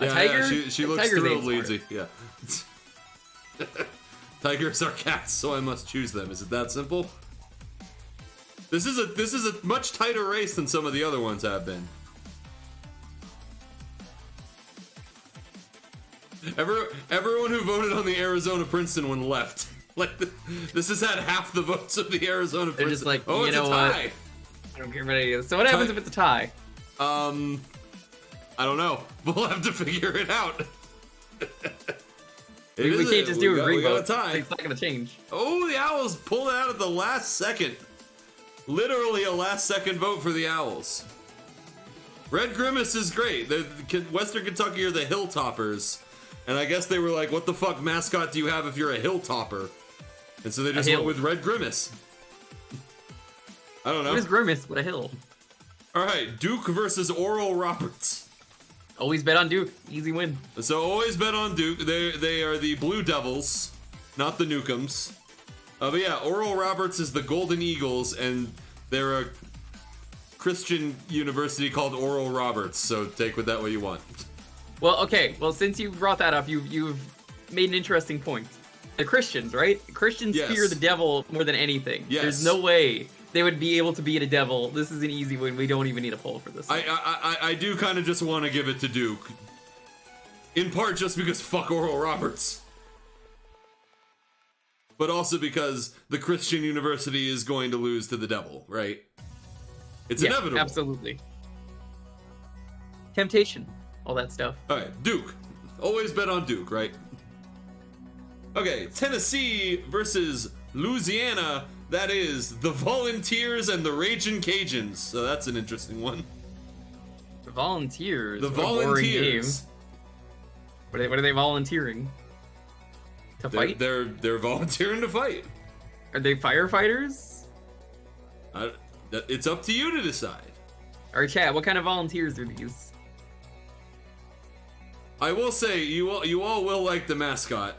A Yeah, tiger? she A looks tiger's thrilled, ain't smart. Leedsy. Yeah. Tigers are cats, so I must choose them. Is it that simple? This is a much tighter race than some of the other ones have been. Everyone who voted on the Arizona Princeton one left. Like this has had half the votes of the Arizona They're Princeton. just like, oh, you it's know a what? tie. I don't care about any of this. So what happens if it's a tie? I don't know. We'll have to figure it out. We can't just do a we got revote. a tie. It's not going to change. Oh, the Owls pulled it out at the last second. Literally a last second vote for the Owls. Red Grimace is great. Western Kentucky are the Hilltoppers. And I guess they were like, what the fuck mascot do you have if you're a Hilltopper? And so they just went with Red Grimace. I don't know. What is Grimace but a hill? Alright, Duke versus Oral Roberts. Always bet on Duke. Easy win. So always bet on Duke. They are the Blue Devils, not the Newcombs. But yeah, Oral Roberts is the Golden Eagles, and they're a Christian university called Oral Roberts. So take with that what you want. Well, okay. Well, since you brought that up, you've made an interesting point. The Christians, right? Christians Yes. fear the devil more than anything. Yes. There's no way they would be able to beat a devil. This is an easy win. We don't even need a poll for this. I do kind of just want to give it to Duke. In part just because fuck Oral Roberts. But also because the Christian university is going to lose to the devil, right? It's inevitable. Absolutely. Temptation. All that stuff. Alright, Duke. Always bet on Duke, right? Okay, Tennessee versus Louisiana. That is the Volunteers and the Ragin' Cajuns. So that's an interesting one. The Volunteers. The What a boring name. Volunteers. What are they volunteering? To fight? They're volunteering to fight. Are they firefighters? It's up to you to decide. Or chat, what kind of volunteers are these? I will say you all will like the mascot.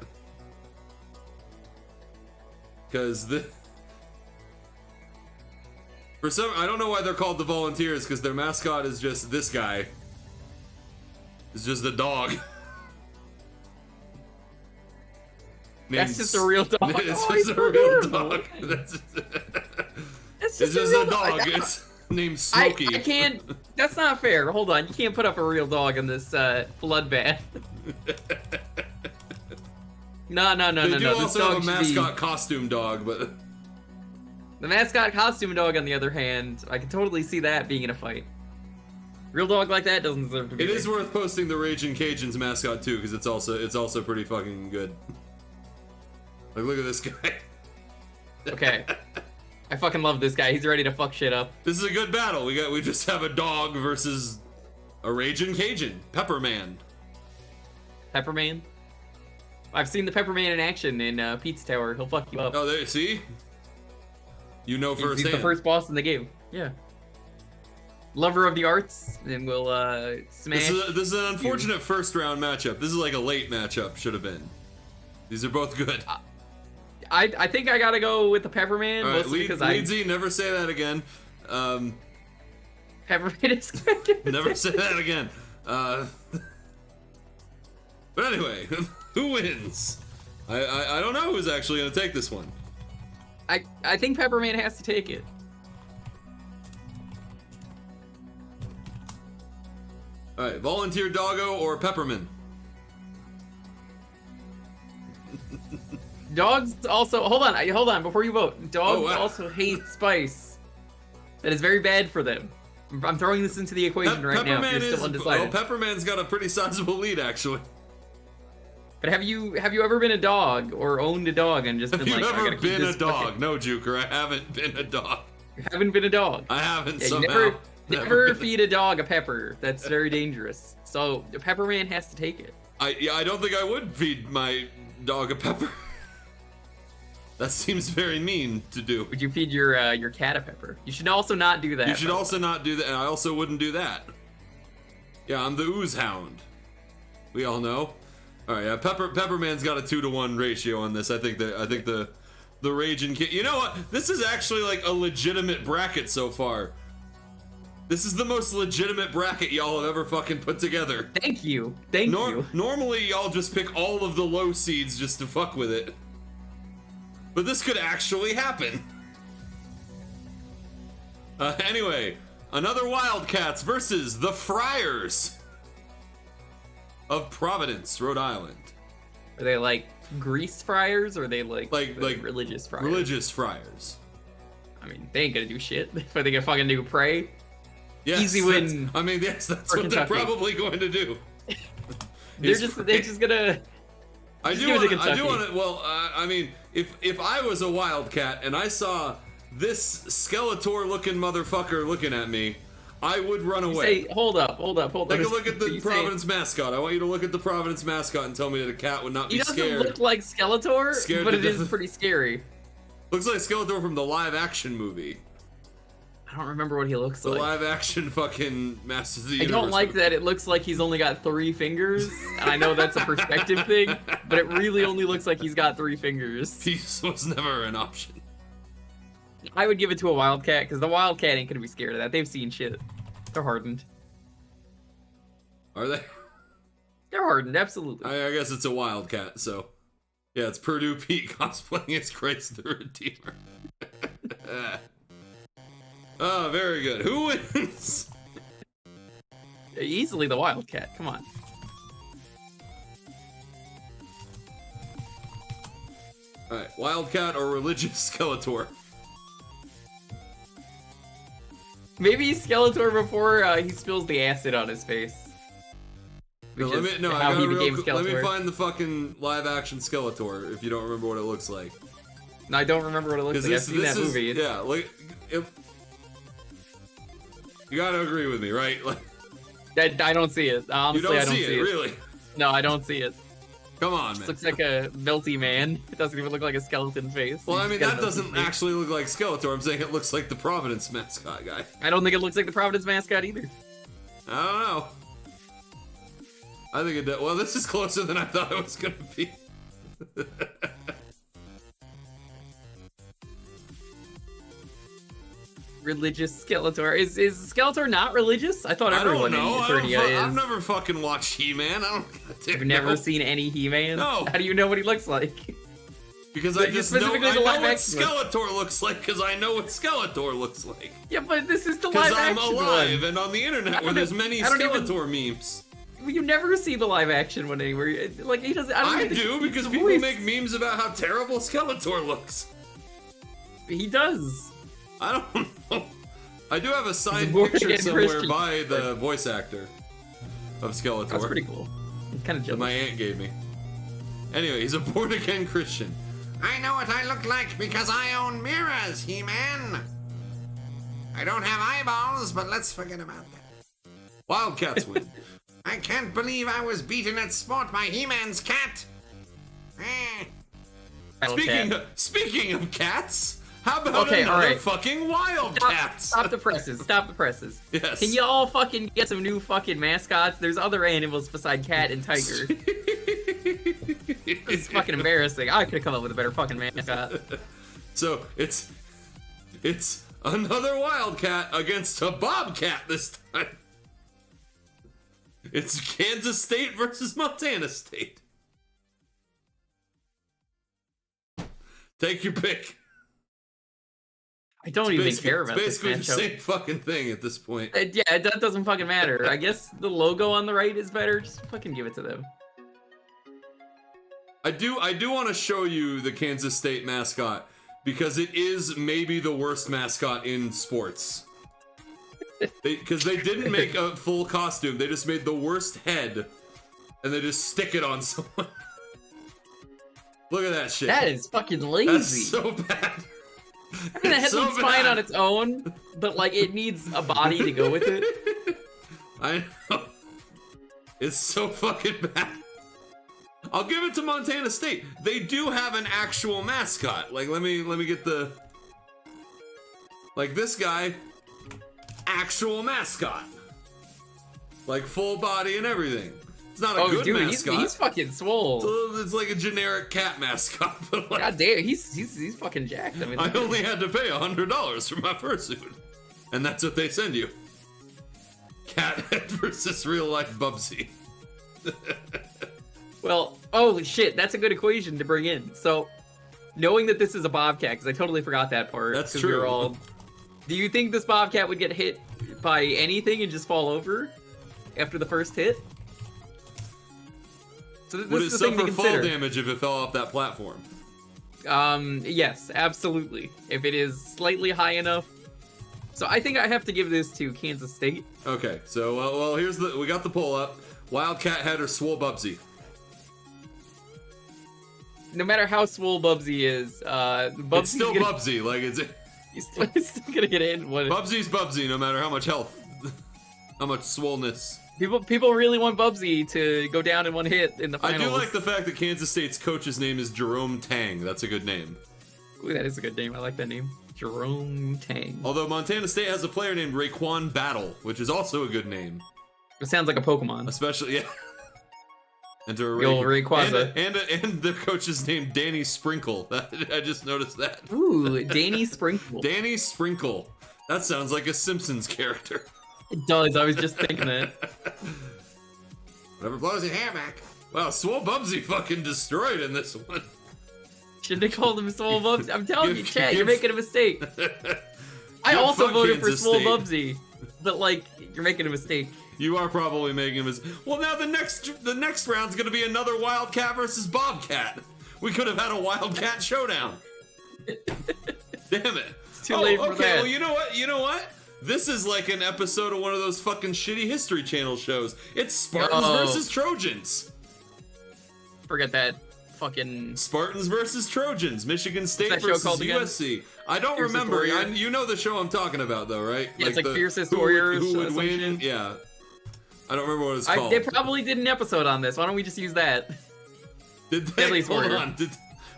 because for some, I don't know why they're called the Volunteers, because their mascot is just this guy. It's just a dog. That's just a real dog. It's just a real dog. It's just a a dog. It's named I Smokey. can't. That's not fair. Hold on. You can't put up a real dog in this bloodbath. No. They do This also dog have a should be- mascot costume dog, but The mascot costume dog, on the other hand, I can totally see that being in a fight. Real dog like that doesn't deserve to be. it is there. worth posting the Raging Cajuns mascot too, because it's also pretty fucking good. Like, look at this guy. Okay. I fucking love this guy. He's ready to fuck shit up. This is a good battle. We just have a dog versus a Raging Cajun, Pepper Man. Pepper Man. I've seen the Pepper Man in action in Pizza Tower. He'll fuck you up. Oh, there, see? You know He's firsthand. the first boss in the game. Yeah. Lover of the arts, and we'll smash. This is an unfortunate first round matchup. This is like a late matchup, should have been. These are both good. I think I gotta go with the Pepper Man, All right, mostly because Leedsy, never say that again. Pepper Man is good. Never say that again. But anyway, who wins? I don't know who's actually gonna take this one. I think Pepper Man has to take it. All right, Volunteer Doggo or Pepperman? Dogs also hold on before you vote. Dogs wow. also hate spice. That is very bad for them. I'm throwing this into the equation right now. If you're still undecided. Pepperman's got a pretty sizable lead actually. But have you ever been a dog or owned a dog and just Have been you like, I ever gotta keep been a this dog? fucking- No, Juker, I haven't been a dog. You haven't been a dog. I haven't Yeah, you somehow. never feed a dog a pepper. That's very dangerous. So the Pepper Man has to take it. I don't think I would feed my dog a pepper. That seems very mean to do. Would you feed your cat a pepper? You should also not do that. You should also not do that, and I also wouldn't do that. Yeah, I'm the ooze hound. We all know. All right, yeah, Pepperman's got a 2-to-1 ratio on this. I think the Raging Kid. You know what? This is actually like a legitimate bracket so far. This is the most legitimate bracket y'all have ever fucking put together. Thank you. Thank you. Normally y'all just pick all of the low seeds just to fuck with it. But this could actually happen. Anyway, another Wildcats versus the Friars of Providence, Rhode Island. Are they like grease fryers or are they like religious fryers? Religious friars. I mean, they ain't gonna do shit. But they gonna fucking do pray. Yes, Easy win. I mean, yes, that's for what they're Kentucky. probably going to do. They're just gonna. I Just do give it to want to. Kentucky. Well, I mean, if I was a Wildcat and I saw this Skeletor-looking motherfucker looking at me, I would run away. Say, hold up. Take a look at the You say- Providence mascot. I want you to look at the Providence mascot and tell me that a cat would not be He doesn't scared. look like Skeletor, Scared but to it is death. pretty scary. Looks like Skeletor from the live-action movie. I don't remember what he looks The like. live-action fucking Masters of the I Universe. don't like that it looks like he's only got 3 fingers. And I know that's a perspective thing, but it really only looks like he's got 3 fingers. Peace was never an option. I would give it to a Wildcat, because the Wildcat ain't gonna be scared of that. They've seen shit. They're hardened. Are they? They're hardened, absolutely. I guess it's a Wildcat, so. Yeah, it's Purdue Pete cosplaying as Christ the Redeemer. Oh, very good. Who wins? Easily the Wildcat, come on. Alright, Wildcat or Religious Skeletor? Maybe Skeletor before he spills the acid on his face. No, Which is I how got he a became real, let me Skeletor. find the fucking live-action Skeletor, if you don't remember what it looks like. No, I don't remember what it looks like. I've seen that movie. It's- Yeah, like, you gotta agree with me, right? Like, I don't see it. Honestly, you don't I don't see it, really. No, I don't see it. Come on, It man. looks like a melty man. It doesn't even look like a skeleton face. Well, He I mean, just got that a melty doesn't face. actually look like Skeletor. I'm saying it looks like the Providence mascot guy. I don't think it looks like the Providence mascot either. I don't know. I think it does. Well, this is closer than I thought it was gonna be. religious Skeletor. Is Skeletor not religious? I thought everyone I don't know. in Eternia is. I've never fucking watched He-Man. You've never seen any He-Man? No. How do you know what he looks like? Because I just know, what action Skeletor looks like, because I know what Skeletor looks like. Yeah, but this is the live action Because I'm alive one. and on the internet where there's many Skeletor memes. You never see the live action one anywhere. Like, he doesn't. I do, because people make memes about how terrible Skeletor looks. He does. I don't know. I do have a signed born picture again somewhere Christian. by the voice actor of Skeletor. That's pretty cool. I'm kind of That jealous. my aunt gave me. Anyway, he's a born again Christian. I know what I look like because I own mirrors, He-Man. I don't have eyeballs, but let's forget about that. Wildcats win. I can't believe I was beaten at sport by He-Man's cat. Speaking of cats, how about Okay, another alright. fucking Wildcats? Stop the presses. Stop the presses. Yes. Can you all fucking get some new fucking mascots? There's other animals beside cat and tiger. This is fucking embarrassing. I could have come up with a better fucking mascot. So it's another Wildcat against a Bobcat this time. It's Kansas State versus Montana State. Take your pick. I don't even care about this basically the matchup. same fucking thing at this point. Yeah, that doesn't fucking matter. I guess the logo on the right is better. Just fucking give it to them. I do want to show you the Kansas State mascot because it is maybe the worst mascot in sports. Because they didn't make a full costume, they just made the worst head and they just stick it on someone. Look at that shit. That is fucking lazy. That's so bad. I mean, the head looks fine on its own, but like it needs a body to go with it. I know. It's so fucking bad. I'll give it to Montana State. They do have an actual mascot. Like, let me get the... Like, this guy, actual mascot. Like, full body and everything. It's not a good mascot. He's fucking swole. It's like a generic cat mascot. But like, God damn, he's fucking jacked. I mean, I only had to pay $100 for my fursuit. And that's what they send you. Cat head versus real life Bubsy. Well, oh shit, that's a good equation to bring in. So, knowing that this is a Bobcat, because I totally forgot that part. That's 'cause true. We were all... Do you think this Bobcat would get hit by anything and just fall over after the first hit? So this Would it is the thing to suffer fall consider. damage if it fell off that platform? Yes, absolutely. If it is slightly high enough. So I think I have to give this to Kansas State. Okay, so well, here's we got the poll up. Wildcat head or swole Bubsy? No matter how swole Bubsy is, Bubsy's It's still gonna, Bubsy. Like he's still gonna get in. Bubsy's Bubsy, no matter how much health, how much swollenness. People really want Bubsy to go down in one hit in the I finals. do like the fact that Kansas State's coach's name is Jerome Tang. That's a good name. Ooh, that is a good name. I like that name. Jerome Tang. Although Montana State has a player named Raekwon Battle, which is also a good name. It sounds like a Pokemon. Especially, yeah. Enter The old Rayquaza. and the coach is named Danny Sprinkle. I just noticed that. Ooh, Danny Sprinkle. Danny Sprinkle. That sounds like a Simpsons character. It does. I was just thinking that. Whatever blows your hair back. Wow, Swole Bubsy fucking destroyed in this one. Should have called him Swole Bubsy. I'm telling you, Chad, you're give- making a mistake. I also fuck voted for Kansas Swole State. Bubsy, but like, you're making a mistake. You are probably making a mistake. Well, now the next round's gonna be another Wildcat versus Bobcat. We could have had a Wildcat showdown. Damn it. It's too late for okay, that. well, you know what? You know what? This is like an episode of one of those fucking shitty History Channel shows. It's Spartans Oh. versus Trojans. Forget that. Fucking. Spartans versus Trojans. Michigan State that show versus called again? USC. I don't Fiercest remember. Warrior? You know the show I'm talking about, though, right? Yeah, it's like the- Fiercest who would- Warriors, Who would some win? shit. Yeah. I don't remember what it's called. They probably did an episode on this. Why don't we just use that? Did they? Deadliest Hold Warrior. on.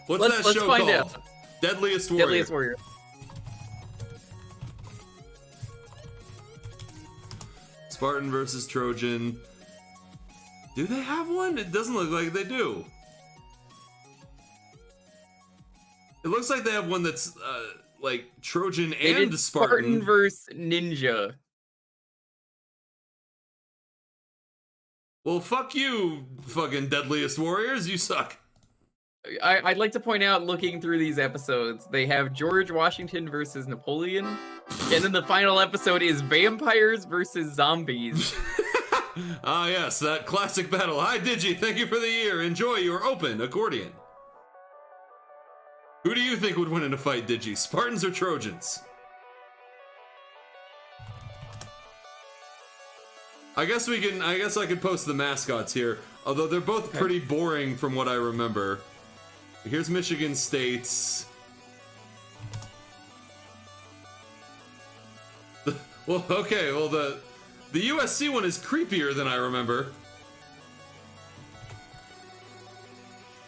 What's Let's that show find called? out. Deadliest Warrior. Deadliest Warrior. Spartan versus Trojan. Do they have one? It doesn't look like they do. It looks like they have one that's like Trojan They and did Spartan. versus Ninja. Well, fuck you, fucking Deadliest Warriors. You suck. I'd like to point out, looking through these episodes, they have George Washington versus Napoleon, and then the final episode is vampires versus zombies. Ah, yes, that classic battle. Hi, Digi. Thank you for the year. Enjoy your open accordion. Who do you think would win in a fight, Digi? Spartans or Trojans? I guess I could post the mascots here, although they're both pretty boring from what I remember. Here's Michigan State's. Well, okay, well the USC one is creepier than I remember.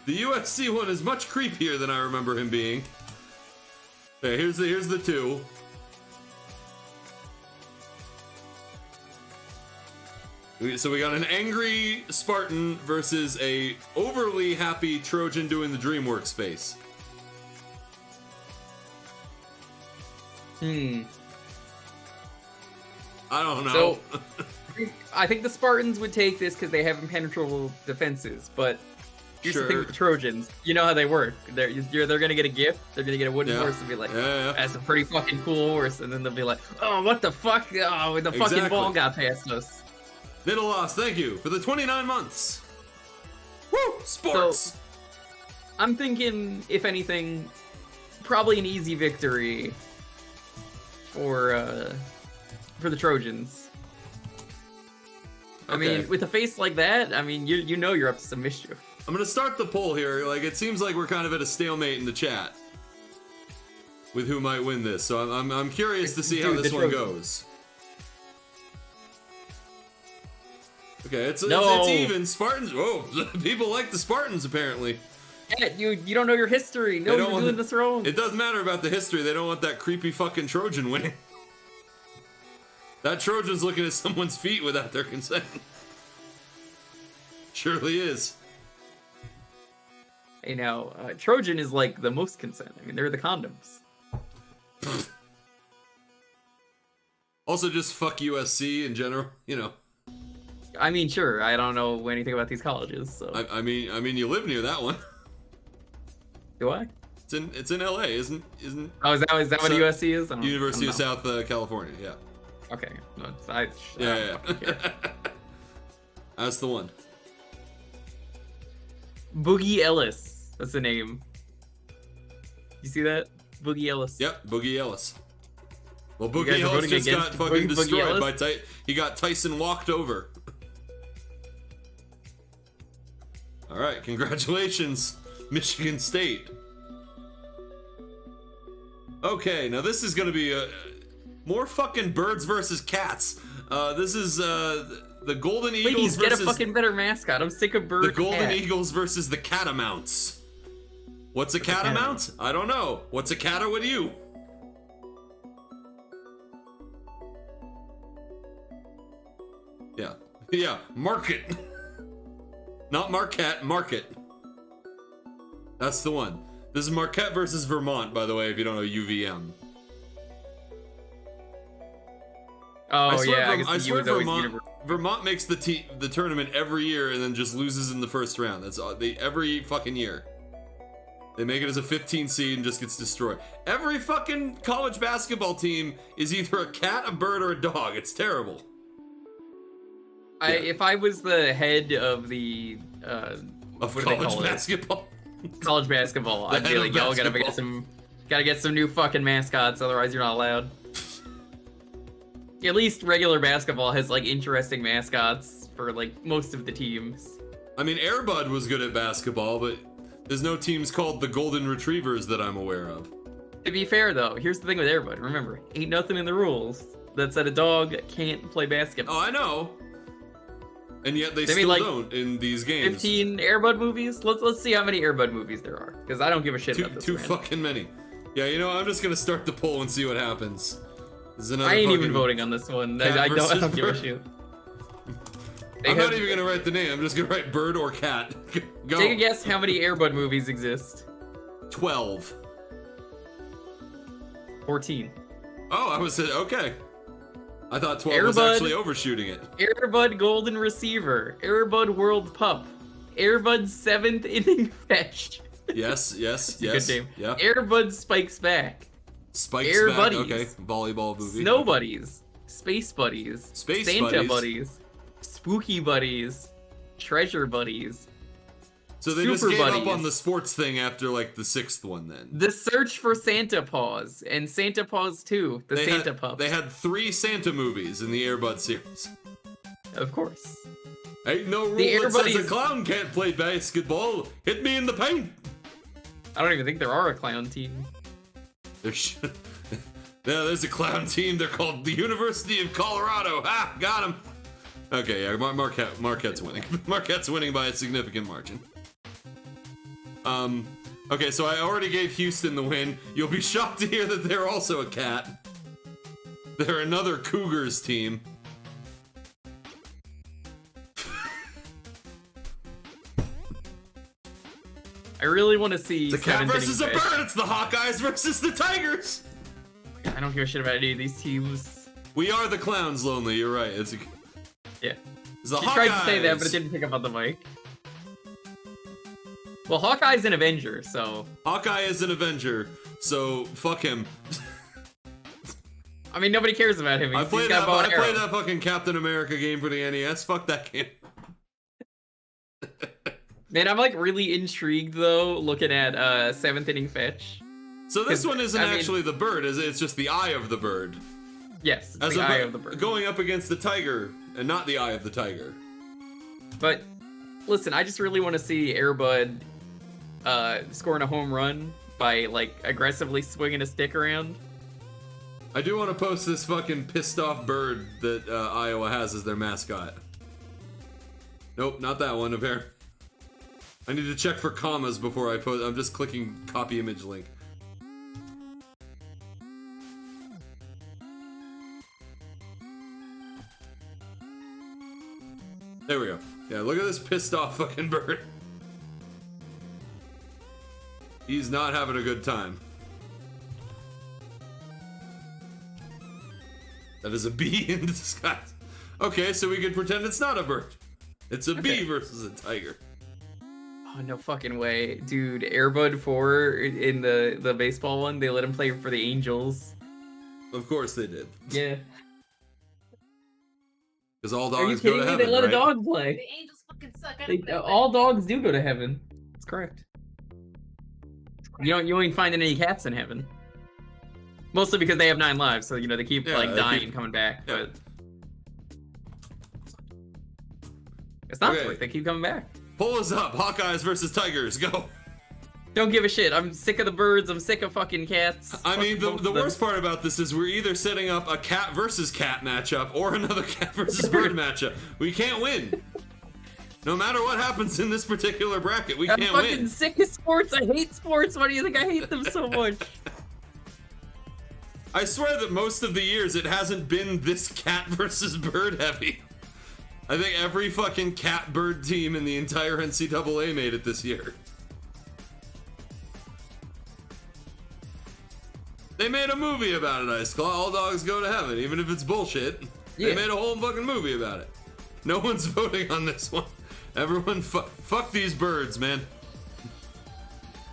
The USC one is much creepier than I remember him being. Okay, here's the two. So we got an angry Spartan versus a overly happy Trojan doing the DreamWorks face. I don't know. So, I think the Spartans would take this because they have impenetrable defenses, but here's the thing with the Trojans. You know how they work. They're gonna get a gift, they're gonna get a wooden horse and be like, that's a pretty fucking cool horse, and then they'll be like, oh, what the fuck? Oh, the fucking ball got past us. Little Loss, thank you for the 29 months. Woo! Sports! So, I'm thinking, if anything, probably an easy victory for the Trojans. I mean, with a face like that, I mean, you know you're up to some mischief. I'm gonna start the poll here. Like, it seems like we're kind of at a stalemate in the chat with who might win this. So I'm curious to see how this one goes. Okay, it's even. Spartans. Whoa, people like the Spartans apparently. Yeah, you don't know your history. No, you're doing this wrong. It doesn't matter about the history. They don't want that creepy fucking Trojan winning. That Trojan's looking at someone's feet without their consent. Surely is. Hey, now, Trojan is like the most consent. I mean, they're the condoms. Also, just fuck USC in general, you know. I mean, sure. I don't know anything about these colleges, so. I mean, you live near that one. Do I? It's in LA, isn't? Oh, is that what USC is? University of South California, yeah. Okay. No, Yeah. That's the one. Boogie Ellis. That's the name. You see that? Boogie Ellis. Yep, Boogie Ellis. Well, Boogie Ellis just got fucking destroyed by he got Tyson walked over. All right, congratulations, Michigan State. Okay, now this is gonna be more fucking birds versus cats. This is the Golden Eagles Ladies, versus... get a fucking better mascot. I'm sick of bird. The Golden Eagles versus the Catamounts. What's a catamount? I don't know. What's a cata with you? Yeah, Market. Not Marquette, Market. That's the one. This is Marquette versus Vermont, by the way, if you don't know UVM. Oh, I swear Vermont makes the tournament every year and then just loses in the first round. That's every fucking year. They make it as a 15 seed and just gets destroyed. Every fucking college basketball team is either a cat, a bird, or a dog. It's terrible. If I was the head of the of college basketball, college basketball, I'd be like, yo, gotta get some new fucking mascots, otherwise you're not allowed. At least regular basketball has like interesting mascots for like most of the teams. I mean, Airbud was good at basketball, but there's no teams called the Golden Retrievers that I'm aware of. To be fair though, here's the thing with Airbud. Remember, ain't nothing in the rules that said a dog can't play basketball. Oh, I know. And yet they still don't in these games. 15 Airbud movies? Let's see how many Airbud movies there are, because I don't give a shit about this. Too fucking many. Yeah, you know, I'm just gonna start the poll and see what happens. I ain't even voting on this one. I don't give a shit. I'm not even gonna write the name. I'm just gonna write bird or cat. Go. Take a guess how many Airbud movies exist. 12. 14. Oh, I was okay. I thought 12 was Airbud. actually overshooting it. Airbud Golden Receiver, Airbud World Pup, Airbud 7th Inning Fetch. Yes, yes, Good yes. name. Yeah. Airbud Spikes Back, Spikes Air back. Buddies. Okay. Volleyball movie. Snow Buddies, Space Buddies, Space Santa Buddies. Spooky Buddies, Treasure Buddies, So they just Super gave up Buddies. on the sports thing after like the 6th one then. The Search for Santa Paws, and Santa Paws 2, the They Santa had, Pups. They had 3 Santa movies in the Airbud series. Of course. Ain't no rule The that says a Airbuddies- clown can't play basketball. Hit me in the paint. I don't even think there are a clown team. There's, yeah, there's a clown team. They're called the University of Colorado. Ha! Got him. Okay, yeah, Marquette's winning. Marquette's winning by a significant margin. Okay, so I already gave Houston the win. You'll be shocked to hear that they're also a cat. They're another Cougars team. I really want to see It's a cat 7th versus a Inning Fetch. bird. It's the Hawkeyes versus the Tigers. I don't give a shit about any of these teams. We are the clowns, Lonely. You're right. It's Yeah. the She Hawkeyes. tried to say that, but it didn't pick up on the mic. Well, Hawkeye's an Avenger, so... Hawkeye is an Avenger, so fuck him. I mean, nobody cares about him. I He's played got a bow and arrow. that fucking Captain America game for the NES. Fuck that game. Man, I'm like really intrigued though, looking at 7th Inning Fetch. So this 'Cause, one isn't I mean- actually the bird, is it? It's just the eye of the bird. Yes, it's As the a eye bir- of the bird. Going up against the tiger, and not the eye of the tiger. But listen, I just really want to see Airbud scoring a home run by like aggressively swinging a stick around. I do want to post this fucking pissed off bird that Iowa has as their mascot. Nope, not that one, apparently. I need to check for commas before I post. I'm just clicking copy image link. There we go. Yeah, look at this pissed off fucking bird. He's not having a good time. That is a bee in disguise. Okay, so we can pretend it's not a bird. It's a bee versus a tiger. Oh, no fucking way. Dude, Airbud 4 in the baseball one, they let him play for the Angels. Of course they did. Yeah. Because all Are you dogs go kidding to me? heaven, They let right? a dog play. The Angels fucking suck. I don't know. All dogs do go to heaven. That's correct. You ain't finding any cats in heaven. Mostly because they have 9 lives, so they keep Yeah, they dying keep- and coming back. Yeah. But it's not Okay. work. They keep coming back. Pull us up. Hawkeyes versus Tigers. Go. Don't give a shit. I'm sick of the birds. I'm sick of fucking cats. I mean, Fuck both the of them. worst part about this is we're either setting up a cat versus cat matchup or another cat versus bird matchup. We can't win. No matter what happens in this particular bracket, we I'm can't fucking win. sick of sports. I hate sports. Why do you think I hate them so much? I swear that most of the years it hasn't been this cat versus bird heavy. I think every fucking cat bird team in the entire NCAA made it this year. They made a movie about it, Ice Claw. All dogs go to heaven, even if it's bullshit. They Yeah. made a whole fucking movie about it. No one's voting on this one. Everyone, fuck these birds, man.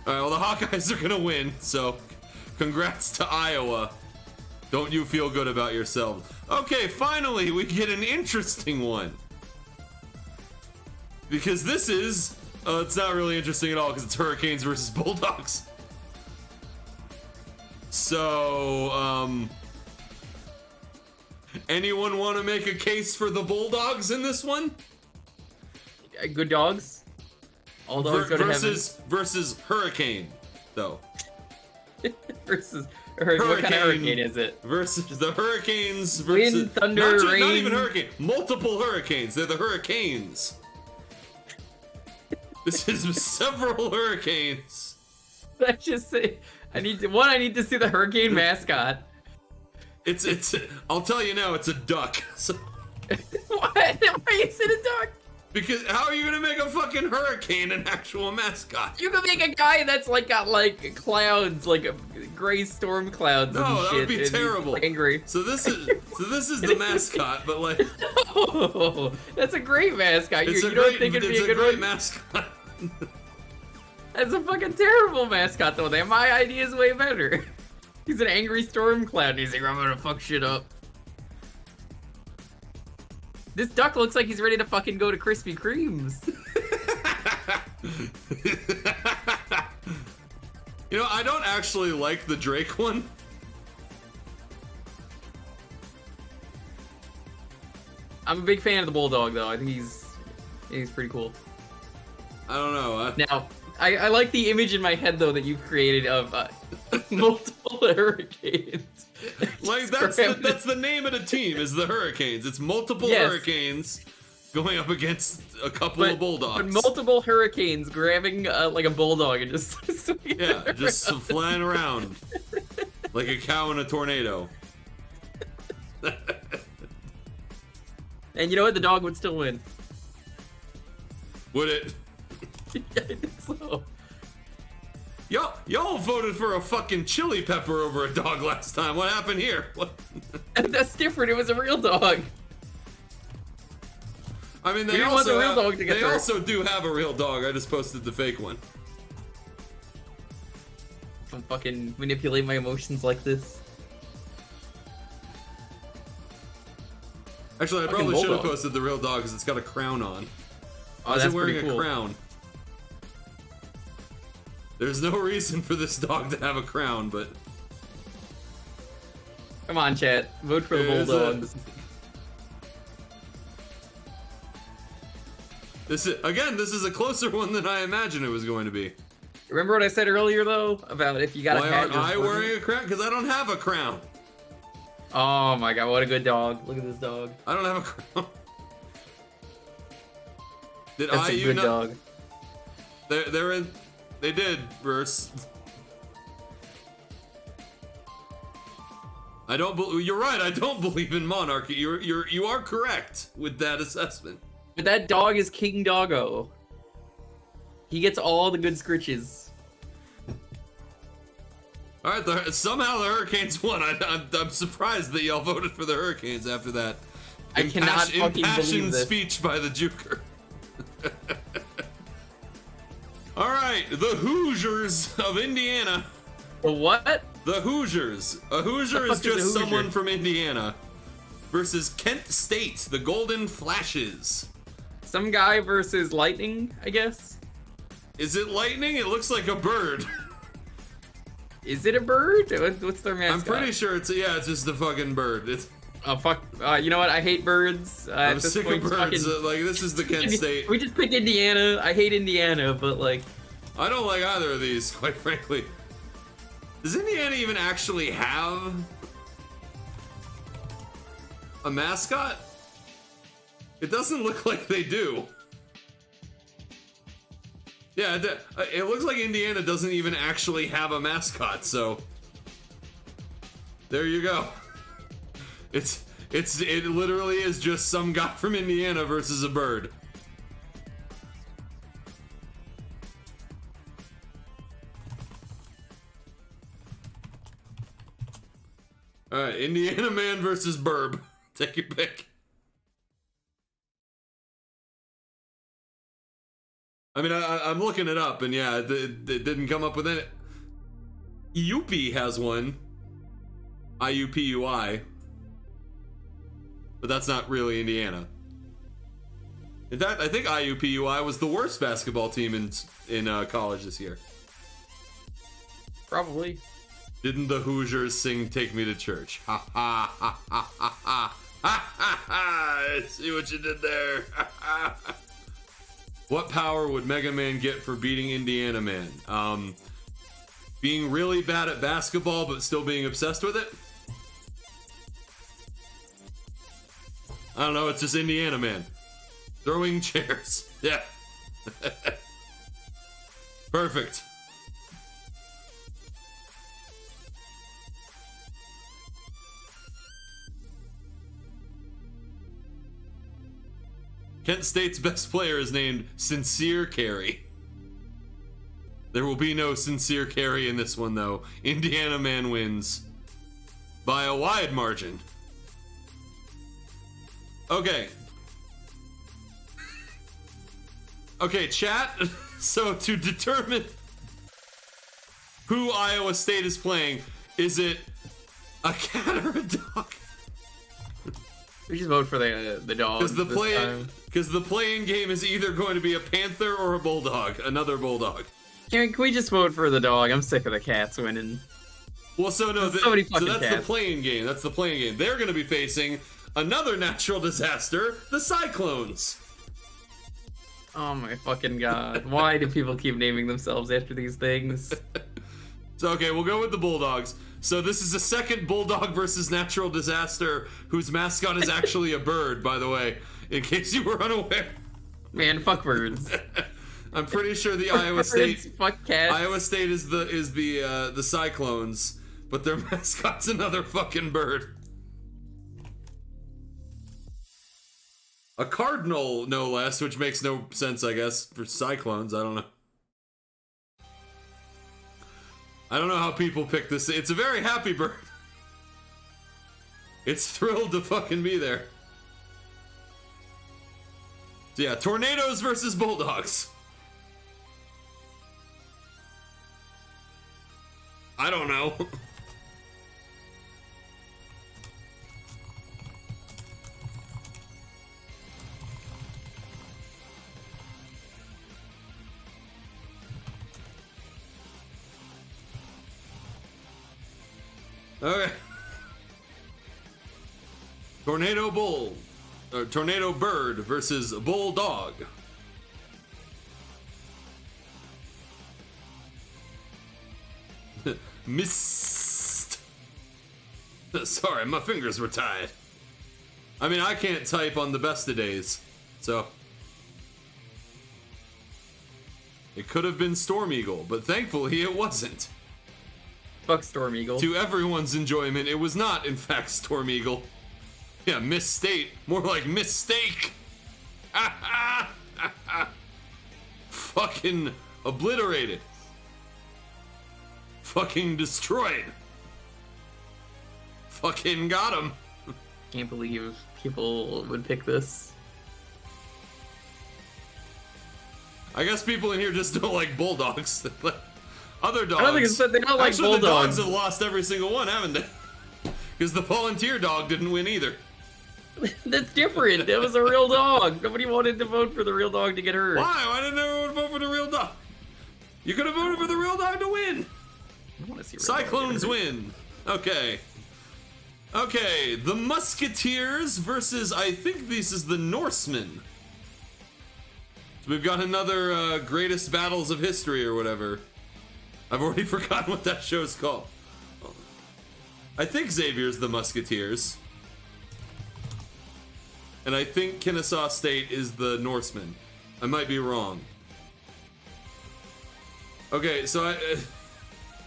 All right, well, the Hawkeyes are gonna win, so congrats to Iowa. Don't you feel good about yourselves? Okay, finally, we get an interesting one. Because this is, it's not really interesting at all because it's Hurricanes versus Bulldogs. So, anyone want to make a case for the Bulldogs in this one? Good dogs. All dogs go to versus Hurricane, though. heaven. Versus what kind of hurricane is it? Versus the Hurricanes versus Wind, thunder, not rain. even hurricane, multiple hurricanes. They're the Hurricanes. This is several hurricanes. I just say I need to see the hurricane mascot. It's I'll tell you now, it's a duck. So, What? Why is it a duck? Because how are you gonna make a fucking hurricane an actual mascot? You could make a guy that's like got like clouds, like gray storm clouds. No, and that shit, would be and he's, terrible. like, angry. So this is the mascot, but like Oh, that's a great mascot. it's You a don't great, think it'd be it's a good great one? mascot. That's a fucking terrible mascot though. My idea is way better. He's an angry storm cloud and he's like, I'm gonna fuck shit up. This duck looks like he's ready to fucking go to Krispy Kremes. You know, I don't actually like the Drake one. I'm a big fan of the bulldog though. I think he's pretty cool. I don't know. Now, I like the image in my head though that you created of multiple hurricanes. Like that's the name of the team is the Hurricanes. It's multiple hurricanes going up against a couple of bulldogs. But multiple hurricanes grabbing like a bulldog and just just flying around like a cow in a tornado. And you know what? The dog would still win. Would it? Yeah, I think so. Y'all voted for a fucking chili pepper over a dog last time. What happened here? What? That's different. It was a real dog. I mean, We didn't want the real dog to get they hurt. also do have a real dog. I just posted the fake one. Don't fucking manipulate my emotions like this. Actually, I Fucking probably should have bulldog. posted the real dog because it's got a crown on. Oh, Why is that's it wearing pretty a cool. crown? There's no reason for this dog to have a crown, but Come on, chat. Vote for the Is bulldogs. this is a closer one than I imagined it was going to be. Remember what I said earlier though about if you got Why a hat? aren't I wearing a crown? Because I don't have a crown. Oh my god, what a good dog! Look at this dog. I don't have a crown. Did That's a IU good not? dog. They're in. They did verse. I don't. You're right. I don't believe in monarchy. You are correct with that assessment. But that dog is King Doggo. He gets all the good scritches. All right. Somehow the Hurricanes won. I'm surprised that y'all voted for the Hurricanes after that. I cannot fucking believe impassioned this. speech by the Juker. All right, the Hoosiers of Indiana. The what? The Hoosiers. A Hoosier The is fuck is a just Hoosier? someone from Indiana. Versus Kent State, the Golden Flashes. Some guy versus lightning, I guess. Is it lightning? It looks like a bird. Is it a bird? What's their mascot? I'm pretty sure it's just a fucking bird. It's Oh fuck! You know what? I hate birds. I'm At this sick point, of birds. fucking- Like this is the Kent State. We just picked Indiana. I hate Indiana, but like, I don't like either of these, quite frankly. Does Indiana even actually have a mascot? It doesn't look like they do. Yeah, it looks like Indiana doesn't even actually have a mascot, so there you go. It literally is just some guy from Indiana versus a bird. All right, Indiana man versus Burb. Take your pick. I mean, I'm looking it up, and yeah, it didn't come up with it. Iupi has one. IUPUI. But that's not really Indiana. In fact, I think IUPUI was the worst basketball team in college this year. probably. Didn't the Hoosiers sing "Take Me to Church"? Ha ha ha ha ha ha ha ha ha! I see what you did there. What power would Mega Man get for beating Indiana Man? Being really bad at basketball, but still being obsessed with it. I don't know. It's just Indiana Man throwing chairs. Yeah. Perfect. Kent State's best player is named Sincere Carey. There will be no Sincere Carey in this one, though. Indiana Man wins by a wide margin. Okay. Okay, chat. So to determine who Iowa State is playing, is it a cat or a dog? We just vote for the dog. Because the playing game is either going to be a panther or a bulldog, another bulldog. Can we just vote for the dog? I'm sick of the cats winning. Well, so no, so many fucking that's cats. the playing game. That's the playing game. They're going to be facing another natural disaster, the cyclones. Oh my fucking god! Why do people keep naming themselves after these things? So okay, we'll go with the bulldogs. So this is a second bulldog versus natural disaster, whose mascot is actually a bird, by the way, in case you were unaware. Man, fuck birds. I'm pretty sure the Iowa State Fuck cats. Iowa State is the Cyclones, but their mascot's another fucking bird. A cardinal, no less, which makes no sense, I guess, for cyclones. I don't know. I don't know how people pick this. It's a very happy bird. It's thrilled to fucking be there. So yeah, tornadoes versus bulldogs. I don't know. Okay. Tornado bird versus bulldog. Missed. Sorry, my fingers were tied. I mean, I can't type on the best of days, so it could have been Storm Eagle, but thankfully it wasn't. Fuck Storm Eagle. To everyone's enjoyment, it was not, in fact, Storm Eagle. Yeah, misstate. More like mistake. Fucking obliterated. Fucking destroyed. Fucking got him. Can't believe people would pick this. I guess people in here just don't like bulldogs. Other dogs. I don't think it's that they don't like Actually, bulldogs. the dogs have lost every single one, haven't they? Because the volunteer dog didn't win either. That's different. That was a real dog. Nobody wanted to vote for the real dog to get hurt. Why? Why didn't everyone vote for the real dog? You could have voted for the real dog to win. I want to see real Cyclones dog get hurt. win. Okay. Okay, the Musketeers versus, I think this is the Norsemen. So we've got another greatest battles of history or whatever. I've already forgotten what that show's called. I think Xavier's the Musketeers. And I think Kennesaw State is the Norsemen. I might be wrong. Okay, so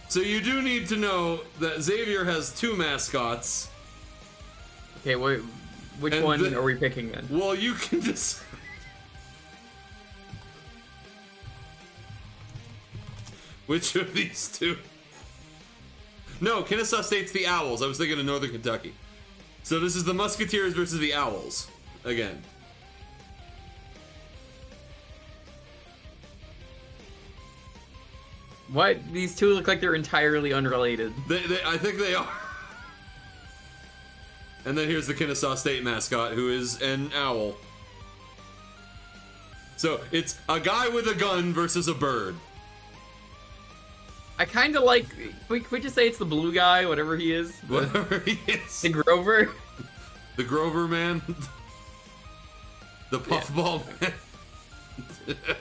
so you do need to know that Xavier has two mascots. Okay, which one are we picking then? Well, you can just... Which of these two? No, Kennesaw State's the Owls. I was thinking of Northern Kentucky. So this is the Musketeers versus the Owls. Again. What? These two look like they're entirely unrelated. I think they are. And then here's the Kennesaw State mascot, who is an owl. So it's a guy with a gun versus a bird. I kind of like. Can we just say it's the blue guy, whatever he is? Whatever he is. The Grover. The Grover man. The puffball man.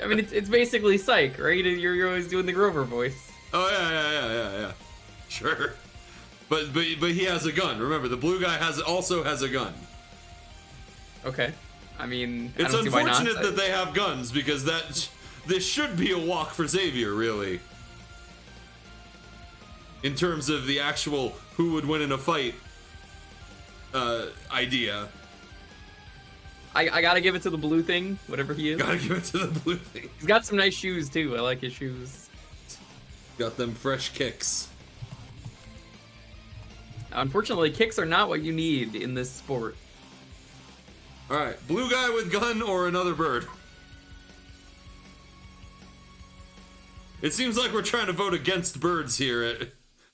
I mean, it's basically Psych, right? You're always doing the Grover voice. Oh yeah. Sure. But he has a gun. Remember, the blue guy also has a gun. Okay. I mean, It's I don't see why not. unfortunate that they have guns because this should be a walk for Xavier, really. In terms of the actual who would win in a fight idea. I gotta give it to the blue thing, whatever he is. Gotta give it to the blue thing. He's got some nice shoes too. I like his shoes. Got them fresh kicks. Unfortunately, kicks are not what you need in this sport. All right, blue guy with gun or another bird. It seems like we're trying to vote against birds here.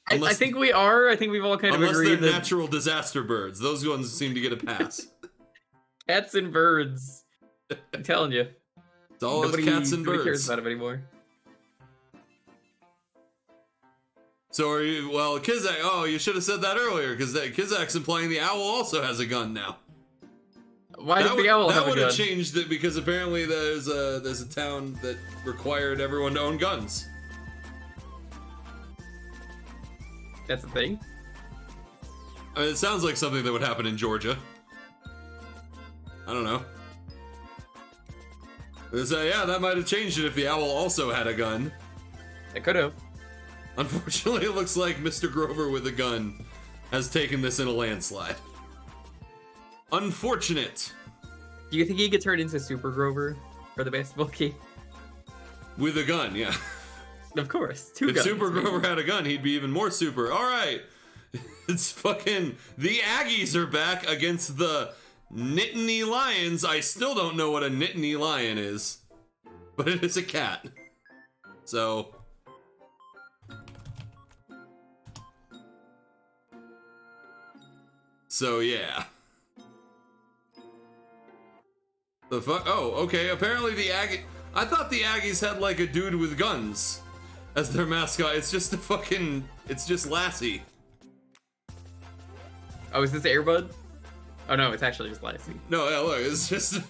I think we are. I think we've all kind of unless agreed they're that natural disaster birds. Those ones seem to get a pass. cats and birds. I'm telling you. It's all those cats and nobody cares birds. about them anymore. So are you, well, Kizak, oh, you should have said that earlier, because Kizak's implying the owl also has a gun now. Why does the owl have a gun? That would have changed it, because apparently there's a town that required everyone to own guns. That's a thing? I mean, it sounds like something that would happen in Georgia. I don't know. Yeah, that might have changed it if the owl also had a gun. It could have. Unfortunately, it looks like Mr. Grover with a gun has taken this in a landslide. Unfortunate. Do you think he could turn into Super Grover for the basketball game? With a gun, yeah. Of course. If Super Grover had a gun, he'd be even more super. All right. It's fucking... The Aggies are back against the Nittany Lions. I still don't know what a Nittany Lion is. But it is a cat. So... yeah. The fuck? Oh, okay. Apparently the Aggie... I thought the Aggies had like a dude with guns as their mascot. It's just a fucking... It's just Lassie. Oh, is this Airbud? Oh no, it's actually just Lassie. No, yeah, look, it's just...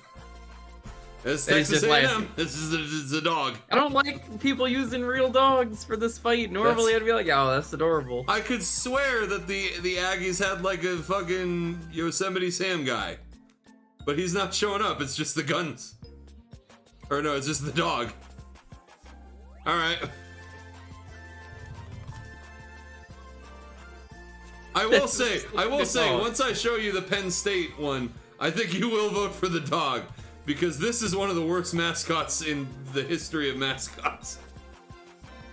It's It's Texas just A&M. Lassie. It's a dog. I don't like people using real dogs for this fight. Normally I'd be like, oh, that's adorable. I could swear that the Aggies had like a fucking Yosemite Sam guy. But he's not showing up, it's just the guns. Or no, it's just the dog. Alright. I will say, once I show you the Penn State one, I think you will vote for the dog. Because this is one of the worst mascots in the history of mascots.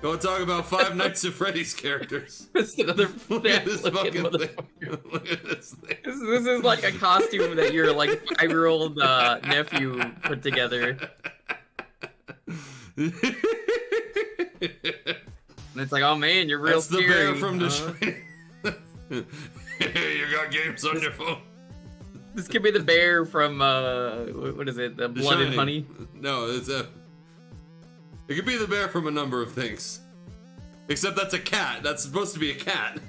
You want to talk about Five Nights at Freddy's characters? It's another Look at this fucking thing. motherfucker. Look at this thing. This is like a costume that your like 5-year-old nephew put together. And it's like, oh man, you're real That's the scary. bear from Detroit. You got games on your phone. This could be the bear from what is it? The Blood and Honey. No, it could be the bear from a number of things. Except that's a cat. That's supposed to be a cat.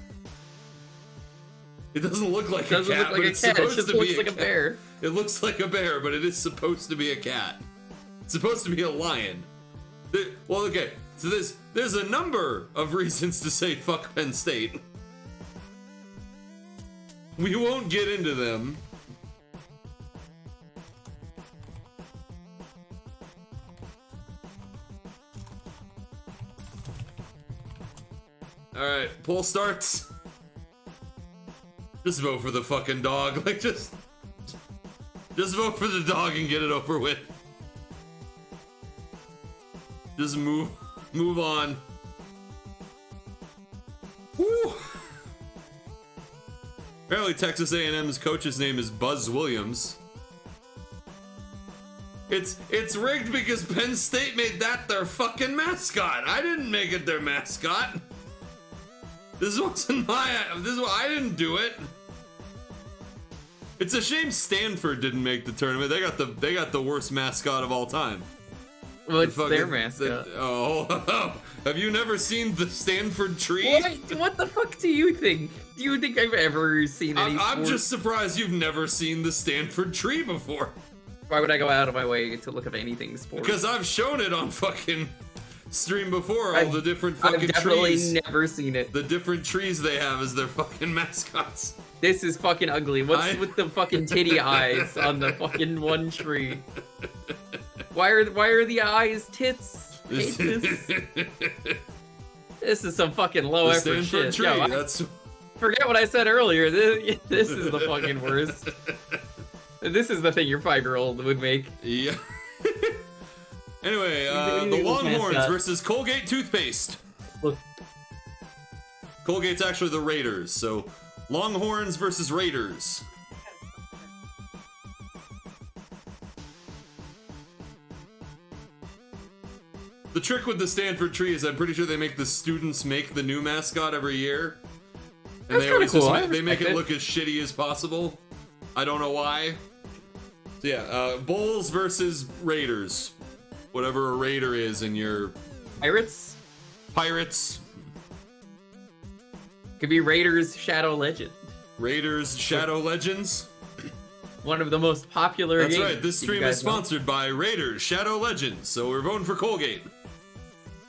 It doesn't look like a cat, but it's supposed to be a bear. It looks like a bear, but it is supposed to be a cat. It's supposed to be a lion. Well, okay. So there's a number of reasons to say fuck Penn State. We won't get into them. Alright, poll starts. Just vote for the fucking dog. Like, just vote for the dog and get it over with. Just move on. Woo! Apparently Texas A&M's coach's name is Buzz Williams. It's rigged because Penn State made that their fucking mascot. I didn't make it their mascot. This wasn't I didn't do it. It's a shame Stanford didn't make the tournament. They got the worst mascot of all time. Well, it's their mascot. Have you never seen the Stanford tree? What the fuck do you think? Do you think I've ever seen any I'm just surprised you've never seen the Stanford tree before. Why would I go out of my way to look at anything sports? Because I've shown it on fucking stream before, all the different fucking trees. I've definitely never seen it. The different trees they have as their fucking mascots. This is fucking ugly. What's with the fucking titty eyes on the fucking one tree? Why are the eyes tits? Hate this. This is some fucking low effort shit. Tree, Yo, forget what I said earlier. This is the fucking worst. This is the thing your 5-year-old would make. Yeah. Anyway, the Eagles Longhorns mascot. versus Colgate toothpaste. Look, Colgate's actually the Raiders, so Longhorns versus Raiders. The trick with the Stanford tree is I'm pretty sure they make the students make the new mascot every year. And That's they kinda always cool. just I they make respect it it. look as shitty as possible. I don't know why. So yeah, Bulls versus Raiders. Whatever a Raider is in your Pirates? Pirates. Could be Raiders Shadow Legend. Raiders Shadow Legends. One of the most popular That's games. right. This you stream guys is know. sponsored by Raiders Shadow Legends, so we're voting for Colgate.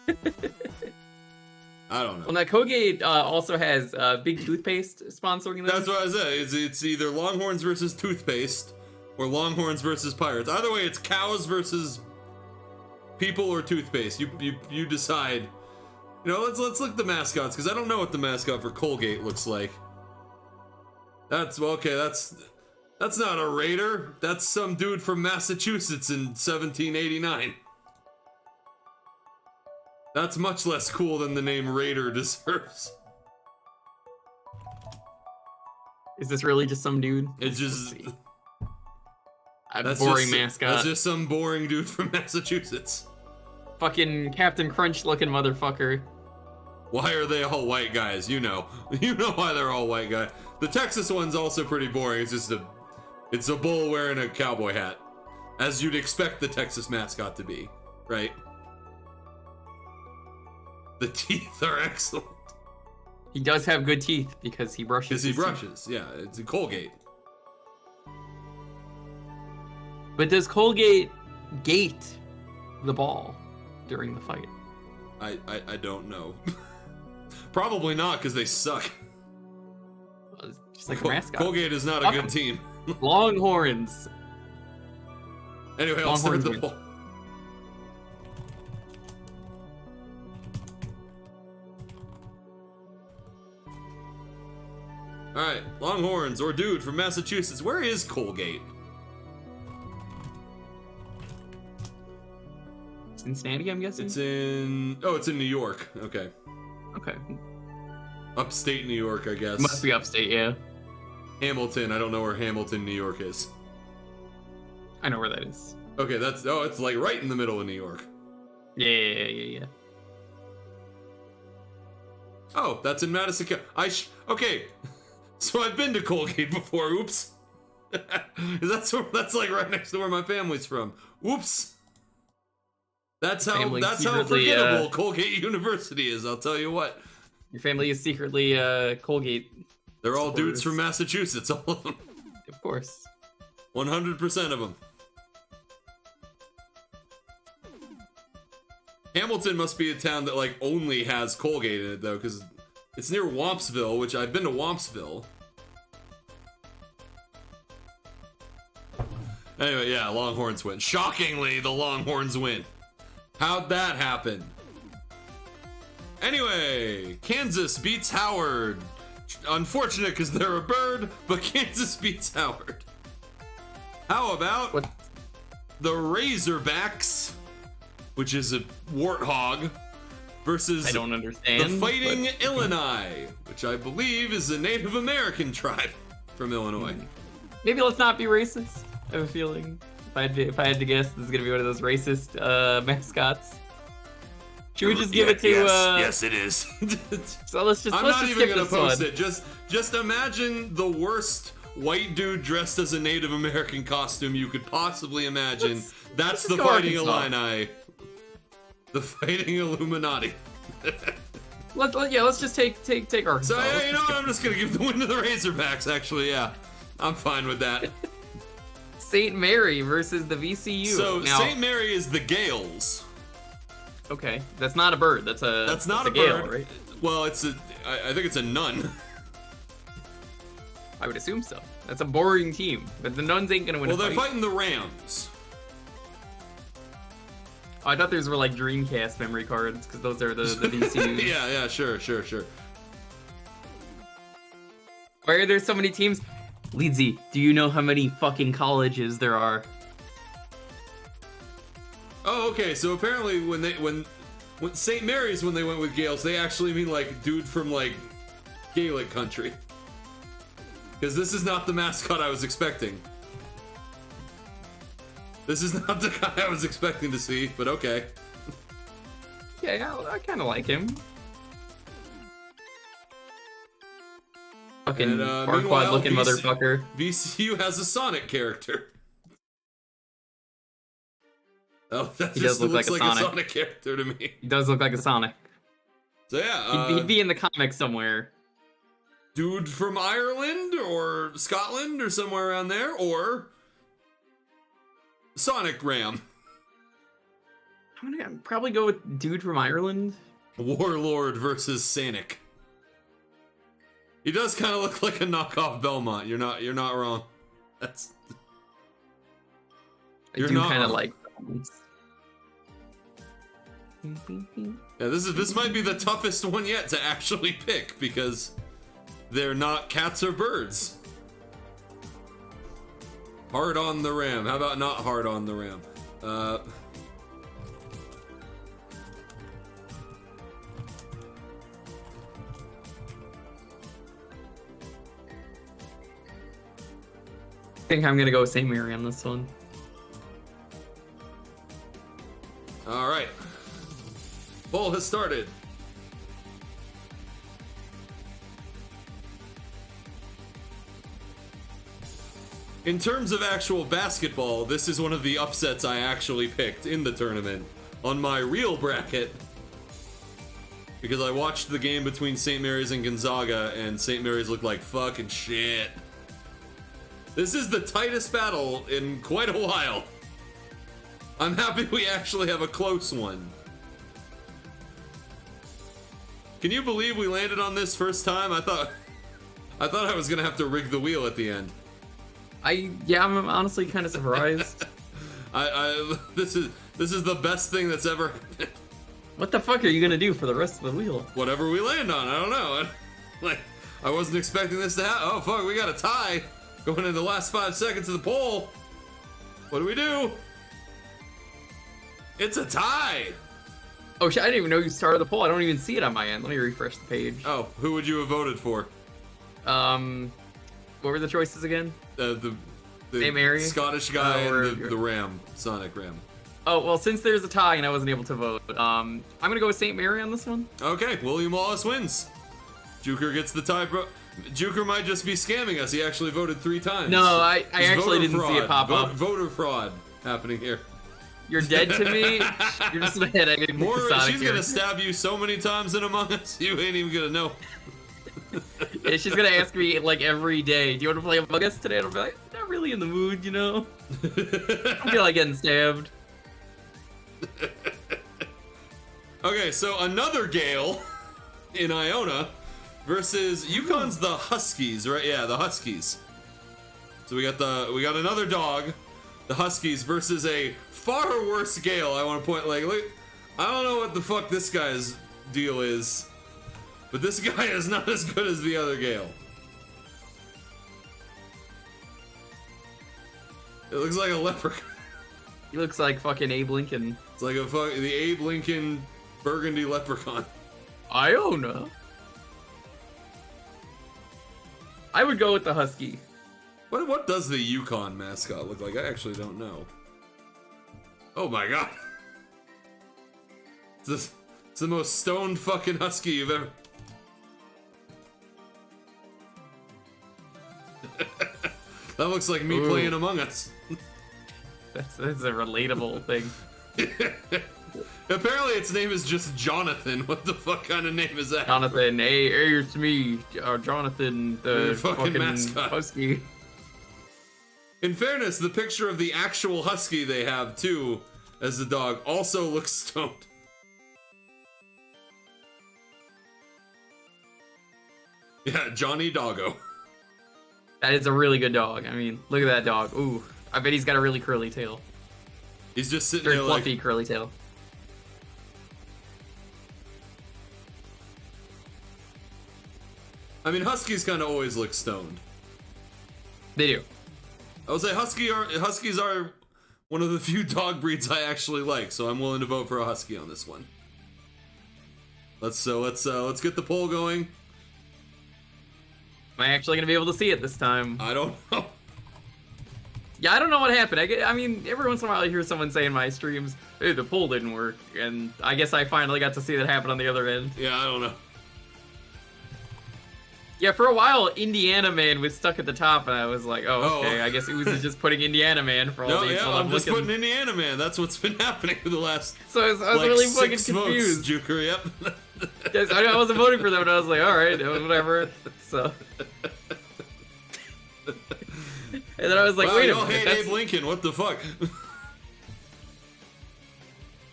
I don't know. Well, now Colgate also has Big Toothpaste sponsoring them. That's what I said. It's either Longhorns versus toothpaste or Longhorns versus Pirates. Either way, it's cows versus people or toothpaste. You decide. You know, let's look at the mascots because I don't know what the mascot for Colgate looks like. That's okay. That's not a Raider. That's some dude from Massachusetts in 1789. That's much less cool than the name Raider deserves. Is this really just some dude? It's just A that's boring just, mascot. That's just some boring dude from Massachusetts. Fucking Captain Crunch looking motherfucker. Why are they all white guys? You know why they're all white guys. The Texas one's also pretty boring. It's a bull wearing a cowboy hat, as you'd expect the Texas mascot to be, right? The teeth are excellent. He does have good teeth because he brushes. Because he his teeth. brushes, yeah. It's a Colgate. But does Colgate gate the ball during the fight? I don't know. Probably not, because they suck. Well, it's just like a mascot. Colgate is not a good team. Longhorns. Anyway, I'll start Longhorns the win. poll. Alright, Longhorns or dude from Massachusetts. Where is Colgate? Cincinnati, I'm guessing. It's in New York. Okay. Okay. Upstate New York, I guess. Must be upstate, yeah. Hamilton. I don't know where Hamilton, New York is. I know where that is. Okay, it's like right in the middle of New York. Yeah. Oh, that's in Madison County. Okay. So I've been to Colgate before. Oops. that's like right next to where my family's from. Oops. That's how forgettable Colgate University is, I'll tell you what. Your family is secretly Colgate. They're all supporters. dudes from Massachusetts, all of them. Of course. 100% of them. Hamilton must be a town that like only has Colgate in it though, because it's near Wampsville, which I've been to Wampsville. Anyway, yeah, Longhorns win. Shockingly, the Longhorns win. How'd that happen? Anyway, Kansas beats Howard. Unfortunate because they're a bird, but Kansas beats Howard. How about What? the Razorbacks, which is a warthog, versus I don't understand. the Fighting but- Illini, which I believe is a Native American tribe from Illinois. Maybe let's not be racist. I have a feeling. If I had to guess, this is gonna be one of those racist mascots. Should we just give it to? Yes, it is. So let's just. I'm let's not just even skip gonna this post one. it. Just imagine the worst white dude dressed as a Native American costume you could possibly imagine. That's let's the go Fighting Arkansas. Illini. The Fighting Illuminati. Let's just take Arkansas. So yeah, Let's you know just what? I'm just gonna give the win to the Razorbacks. Actually, yeah, I'm fine with that. St. Mary versus the VCU. So now, St. Mary is the Gales. okay, that's not a bird. That's Not a gale, bird. right? Well, I think it's a nun. I would assume so. That's a boring team, but the Nuns ain't gonna win. Well, a they're fight. fighting the Rams. Oh, I thought those were like Dreamcast memory cards because those are the VCUs. Yeah, sure. Why are there so many teams? Leedsy, do you know how many fucking colleges there are? Oh, okay. So apparently, when St. Mary's, when they went with Gales, they actually mean like dude from like Gaelic country. Because this is not the mascot I was expecting. This is not the guy I was expecting to see, but okay. Yeah, I kind of like him. Fucking Farquaad-looking motherfucker. VCU has a Sonic character. Oh, that He just does look looks like like a a Sonic. Sonic character to me. He does look like a Sonic. So yeah, He'd be in the comics somewhere. dude from Ireland or Scotland or somewhere around there, or Sonic Ram. I'm gonna probably go with dude from Ireland. Warlord versus Sanic. He does kind of look like a knockoff Belmont. You're not wrong. That's. I You're do not kind of wrong. like. Yeah, this might be the toughest one yet to actually pick because they're not cats or birds. Hard on the ram. How about not hard on the ram? I think I'm gonna go with St. Mary on this one. All right. Poll has started. In terms of actual basketball, this is one of the upsets I actually picked in the tournament on my real bracket. Because I watched the game between St. Mary's and Gonzaga, and St. Mary's looked like fucking shit. This is the tightest battle in quite a while. I'm happy we actually have a close one. Can you believe we landed on this first time? I thought I was gonna have to rig the wheel at the end. I'm honestly kind of surprised. This is the best thing that's ever happened. What the fuck are you gonna do for the rest of the wheel? Whatever we land on, I don't know. Like, I wasn't expecting this to happen. Oh fuck, we got a tie going into the last 5 seconds of the poll. What do we do? It's a tie. Oh shit! I didn't even know you started the poll. I don't even see it on my end. Let me refresh the page. Oh, who would you have voted for? What were the choices again? The St. Mary? Scottish guy or- and the Ram, Sonic Ram. Oh well, since there's a tie and I wasn't able to vote, I'm gonna go with St. Mary on this one. Okay, William Wallace wins. Juker gets the tie, bro. Juker might just be scamming us. He actually voted 3 times. No, I There's actually voter didn't see it pop up. Voter fraud happening here. You're dead to me. You're just mad I didn't More, get the Sonic she's here. gonna stab you so many times in Among Us, you ain't even gonna know. Yeah, she's gonna ask me like every day, "Do you want to play Among Us today?" And I'll be like, "Not really in the mood, you know. I feel like getting stabbed." Okay, so another Gale in Iona versus Yukon's the Huskies, right? Yeah, the Huskies. So we got another dog, the Huskies versus a far worse Gale. I want to point look, I don't know what the fuck this guy's deal is, but this guy is not as good as the other Gale. It looks like a leprechaun. He looks like fucking Abe Lincoln. It's like the Abe Lincoln burgundy leprechaun. Iona. I would go with the Husky. What does the Yukon mascot look like? I actually don't know. Oh my god. It's the most stoned fucking husky you've ever... That looks like me Ooh. playing Among Us. That's a relatable thing. Apparently its name is just Jonathan. What the fuck kind of name is that? Jonathan, hey, it's me, Jonathan, the Your fucking fucking mascot. Husky. In fairness, the picture of the actual husky they have, too, as the dog, also looks stoned. Yeah, Johnny Doggo. That is a really good dog. I mean, look at that dog. Ooh, I bet he's got a really curly tail. He's just sitting Very there fluffy like... curly tail. I mean, huskies kind of always look stoned. They do. I would say Huskies are one of the few dog breeds I actually like, so I'm willing to vote for a Husky on this one. Let's get the poll going. Am I actually gonna be able to see it this time? I don't know. Yeah, I don't know what happened. I mean, every once in a while I hear someone say in my streams, "Hey, the poll didn't work," and I guess I finally got to see that happen on the other end. Yeah, I don't know. Yeah, for a while, Indiana Man was stuck at the top, and I was like, "Oh, okay. I guess it was just putting Indiana Man for all No, these." yeah, I'm just putting Indiana Man. That's what's been happening for the last. So I was like, really fucking 6 votes, confused. Juker, yep. Yes, I wasn't voting for them, and I was like, "All right, whatever." So. And then I was like, wow, wait a y'all minute. hate Abe Lincoln. What the fuck?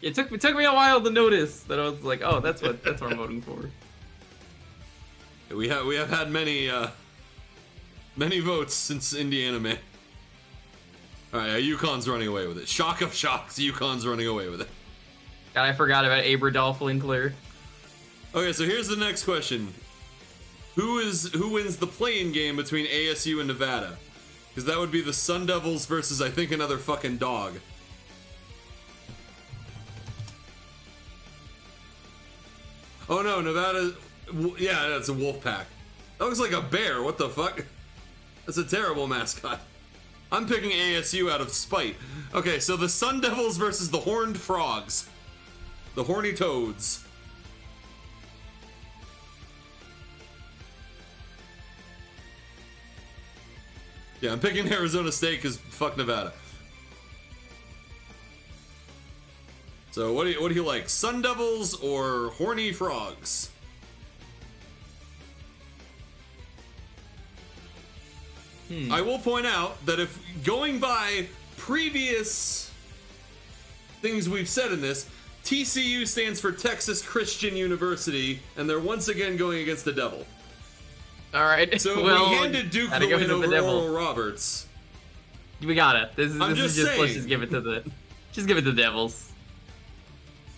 It took me a while to notice that I was like, oh, that's what I'm voting for. We have had many votes since Indiana Man. All right, Yukon's running away with it. Shock of shocks, Yukon's running away with it. God, I forgot about Aberdolf Linkler. Okay, so here's the next question: Who wins the play-in game between ASU and Nevada? Because that would be the Sun Devils versus, I think, another fucking dog. Oh no, Nevada. Yeah, that's a wolf pack. That looks like a bear. What the fuck? That's a terrible mascot. I'm picking ASU out of spite. Okay, so the Sun Devils versus the Horned Frogs. The Horny Toads. Yeah, I'm picking Arizona State because fuck Nevada. So what do you like? Sun Devils or Horny Frogs? I will point out that if going by previous things we've said in this, TCU stands for Texas Christian University, and they're once again going against the devil. All right. So well, we handed Duke the win over Oral Roberts. We got it. This is just just saying. let's just give it to the Devils.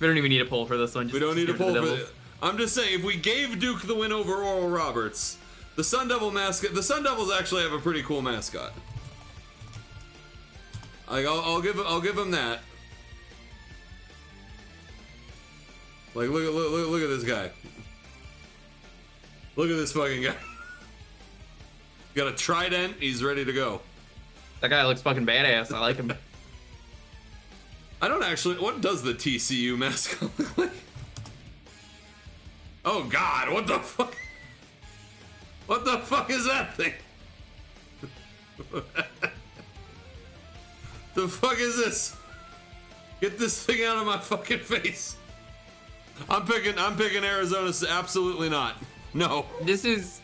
We don't even need a poll for this one. We don't need a poll for it. it. I'm just saying, if we gave Duke the win over Oral Roberts, the Sun Devil mascot, the Sun Devils actually have a pretty cool mascot. Like I'll give them that. Like look at this guy. Look at this fucking guy. Got a trident. He's ready to go. That guy looks fucking badass. I like him. I don't actually. What does the TCU mascot look like? Oh God! What the fuck? What the fuck is that thing? The fuck is this? Get this thing out of my fucking face! I'm picking Arizona. Absolutely not. No. This is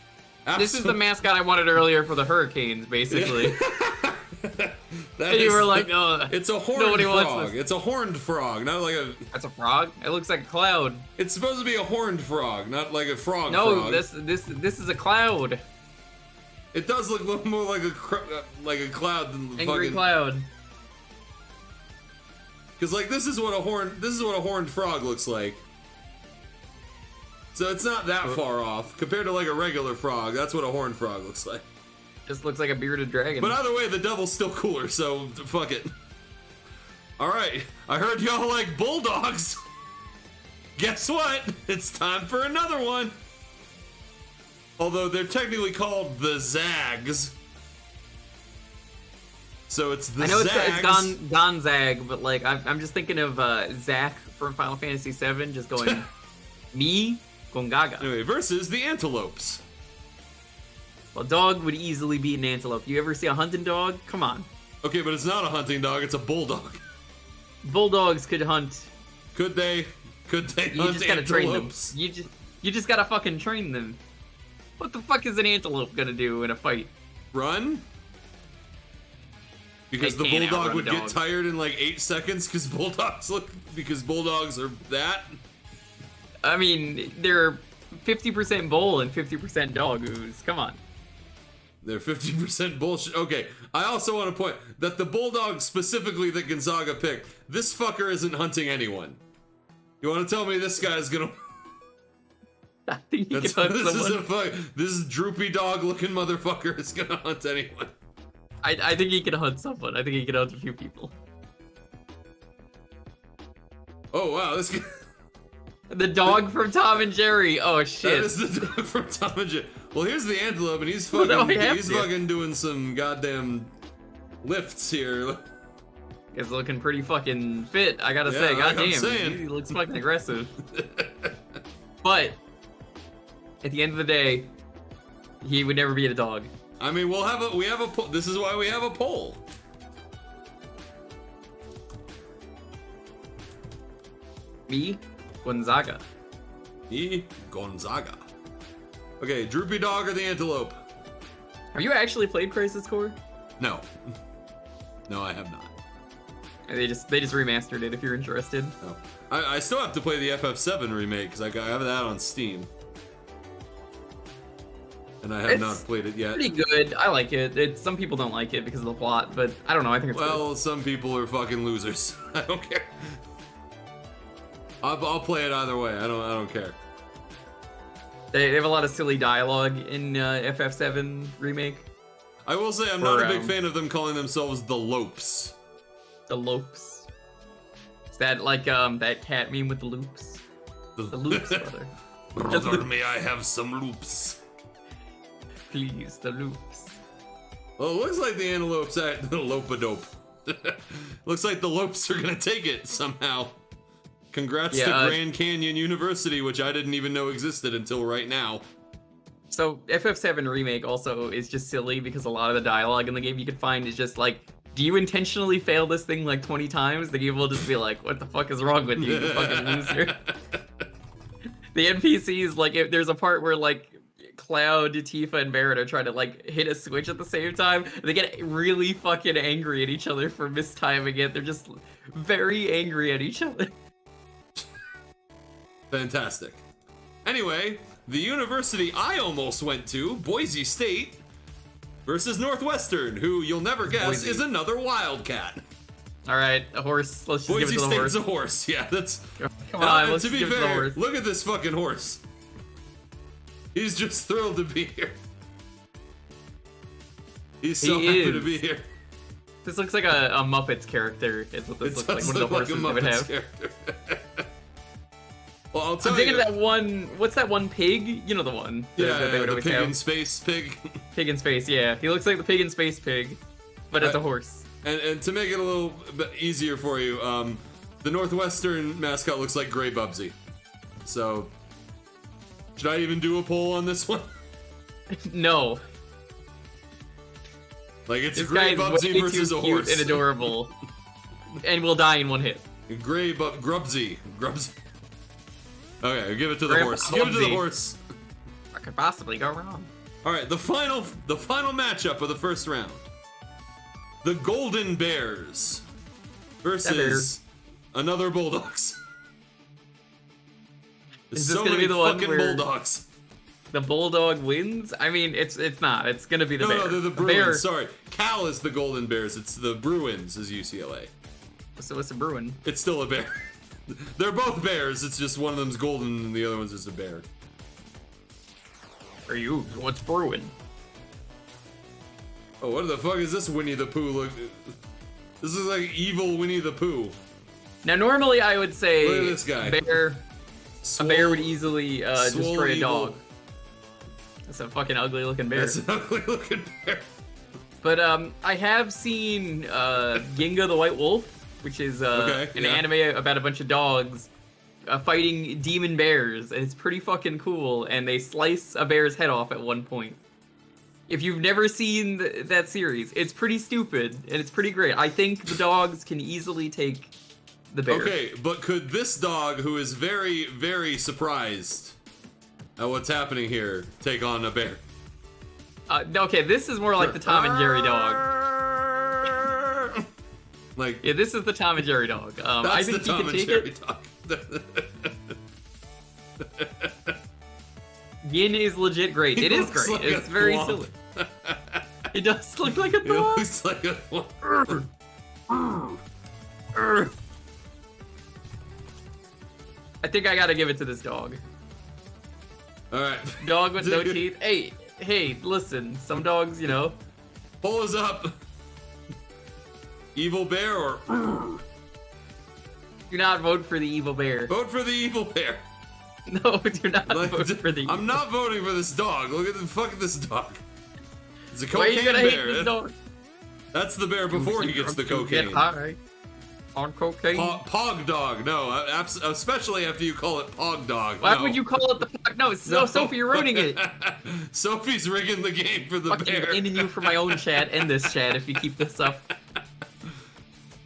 the mascot I wanted earlier for the Hurricanes, basically. And you were like, no, it's a horned nobody frog. wants this. It's a horned frog, not like a. That's a frog. It looks like a cloud. It's supposed to be a horned frog, not like a frog. No, frog. this is a cloud. It does look a little more like a cloud than the Angry fucking cloud. Because like this is what a horned frog looks like. So it's not that far off compared to like a regular frog. That's what a horned frog looks like. Just looks like a bearded dragon. But either way, the devil's still cooler, so fuck it. All right, I heard y'all like bulldogs. Guess what? It's time for another one. Although they're technically called the Zags. So it's the I know Zags. it's Gonzag, but like I'm just thinking of Zack from Final Fantasy VII, just going me Gongaga. Anyway, versus the Antelopes. Well, dog would easily beat an antelope. You ever see a hunting dog? Come on. Okay, but it's not a hunting dog, it's a bulldog. Bulldogs could hunt. Could they? Could they You hunt just gotta train them. antelopes? You just gotta fucking train them. What the fuck is an antelope gonna do in a fight? Run? Because They the can't bulldog outrun would a get dog. tired in like 8 seconds because bulldogs are that. I mean, they're 50% bull and 50% dog ooze. Come on. They're 50% bullshit. Okay, I also want to point that the bulldog specifically that Gonzaga picked, this fucker isn't hunting anyone. You want to tell me this guy's gonna? I think you can hunt someone. This droopy dog looking motherfucker is gonna hunt anyone. I think he can hunt someone. I think he can hunt a few people. Oh wow, this guy. The dog from Tom and Jerry. Oh shit. That is the dog from Tom and Jerry. Well, here's the antelope, and he's Well, fucking, no, we have to. fucking doing some goddamn lifts here. He's looking pretty fucking fit, I gotta Yeah, say. like I'm Goddamn, saying. he looks fucking aggressive. But at the end of the day, he would never be a dog. I mean, we have a poll. This is why we have a poll. Me, Gonzaga. Gonzaga. Okay, droopy dog or the antelope? Have you actually played Crisis Core? No. No, I have not. They just remastered it. If you're interested. No. I still have to play the FF7 remake because I have that on Steam. And I have not played it yet. Pretty good. I like it. Some people don't like it because of the plot, but I don't know. I think it's Well, some people are fucking losers. I don't care. I'll play it either way. I don't care. They have a lot of silly dialogue in FF7 remake. I will say I'm not a big fan of them calling themselves the Lopes. The Lopes. Is that like that cat meme with the loops? The loops, brother. Brother, may I have some loops? Please, the loops. Well, it looks like the antelope's at the lope-a-dope. Looks like the Lopes are gonna take it somehow. Congrats to Grand Canyon University, which I didn't even know existed until right now. So FF7 remake also is just silly because a lot of the dialogue in the game you could find is just like, do you intentionally fail this thing like 20 times? The game will just be like, what the fuck is wrong with you, you fucking loser? The NPCs, like, if there's a part where like Cloud, Tifa, and Barrett are trying to like hit a switch at the same time. They get really fucking angry at each other for mistiming it. They're just very angry at each other. Fantastic. Anyway, the university I almost went to, Boise State, versus Northwestern, who you'll never guess is another Wildcat. All right, a horse. Let's just give it to the Boise horse. State's a horse. Yeah, that's. Come on, let's to be give it to the fair, horse. look at this fucking horse. He's just thrilled to be here. He's so happy to be here. This looks like a Muppets character. Is what this looks like. One of the horses they would have. Character. Well, I'll tell I'm thinking you. of that one. What's that one pig? You know the one. That they would the always pig have. in space pig. Pig in space. Yeah, he looks like the pig in space pig, but as a horse. And to make it a little bit easier for you, the Northwestern mascot looks like Gray Bubsy. So, should I even do a poll on this one? No. Like it's This Gray guy is Bubsy way versus too a cute horse. and adorable, and will die in one hit. Grubsy. Okay, give it to the Grandpa horse. Give it to the Bubsy. horse. What could possibly go wrong? All right, the final matchup of the first round. The Golden Bears versus another Bulldogs. There's Is this so gonna many be the one fucking where Bulldogs. the Bulldog wins? I mean, it's not. It's gonna be the bear. No, they're the bear. Bruins. Sorry, Cal is the Golden Bears. It's the Bruins is UCLA. So what's a Bruin? It's still a bear. They're both bears. It's just one of them's golden and the other one's just a bear. Are you? What's Bruin? Oh, what the fuck is this Winnie the Pooh look? This is like evil Winnie the Pooh. Now, normally I would say Look at this guy. a bear would easily destroy a evil. dog. That's a fucking ugly looking bear. That's an ugly looking bear. But I have seen Ginga the White Wolf, which is an anime about a bunch of dogs fighting demon bears, and it's pretty fucking cool. And they slice a bear's head off at one point. If you've never seen that series, it's pretty stupid and it's pretty great. I think the dogs can easily take the bear. Okay, but could this dog, who is very, very surprised at what's happening here, take on a bear? Okay, this is more like the Tom and Jerry dog. Like, Yeah, this is the Tom and Jerry dog. I think the he Tom can and take Jerry it. dog. Yin is legit great. It is looks great. like It's a very thwomp. silly. It does look like a It dog. looks like a. I think I gotta give it to this dog. All right. Dog with no teeth. Hey, listen. Some dogs, Poll is up. Evil bear or... Do not vote for the evil bear. Vote for the evil bear. No, do not vote for the evil I'm not voting for this dog. Look at the fuck at this dog. It's a Why are you cocaine gonna bear. hate this dog? That's the bear before he gets the cocaine. Get high on cocaine? Pog dog. No, especially after you call it pog dog. Why no. would you call it the pog? No, Sophie, you're ruining it. Sophie's rigging the game for the Fucking bear. banning you from my own chat and this chat if you keep this up.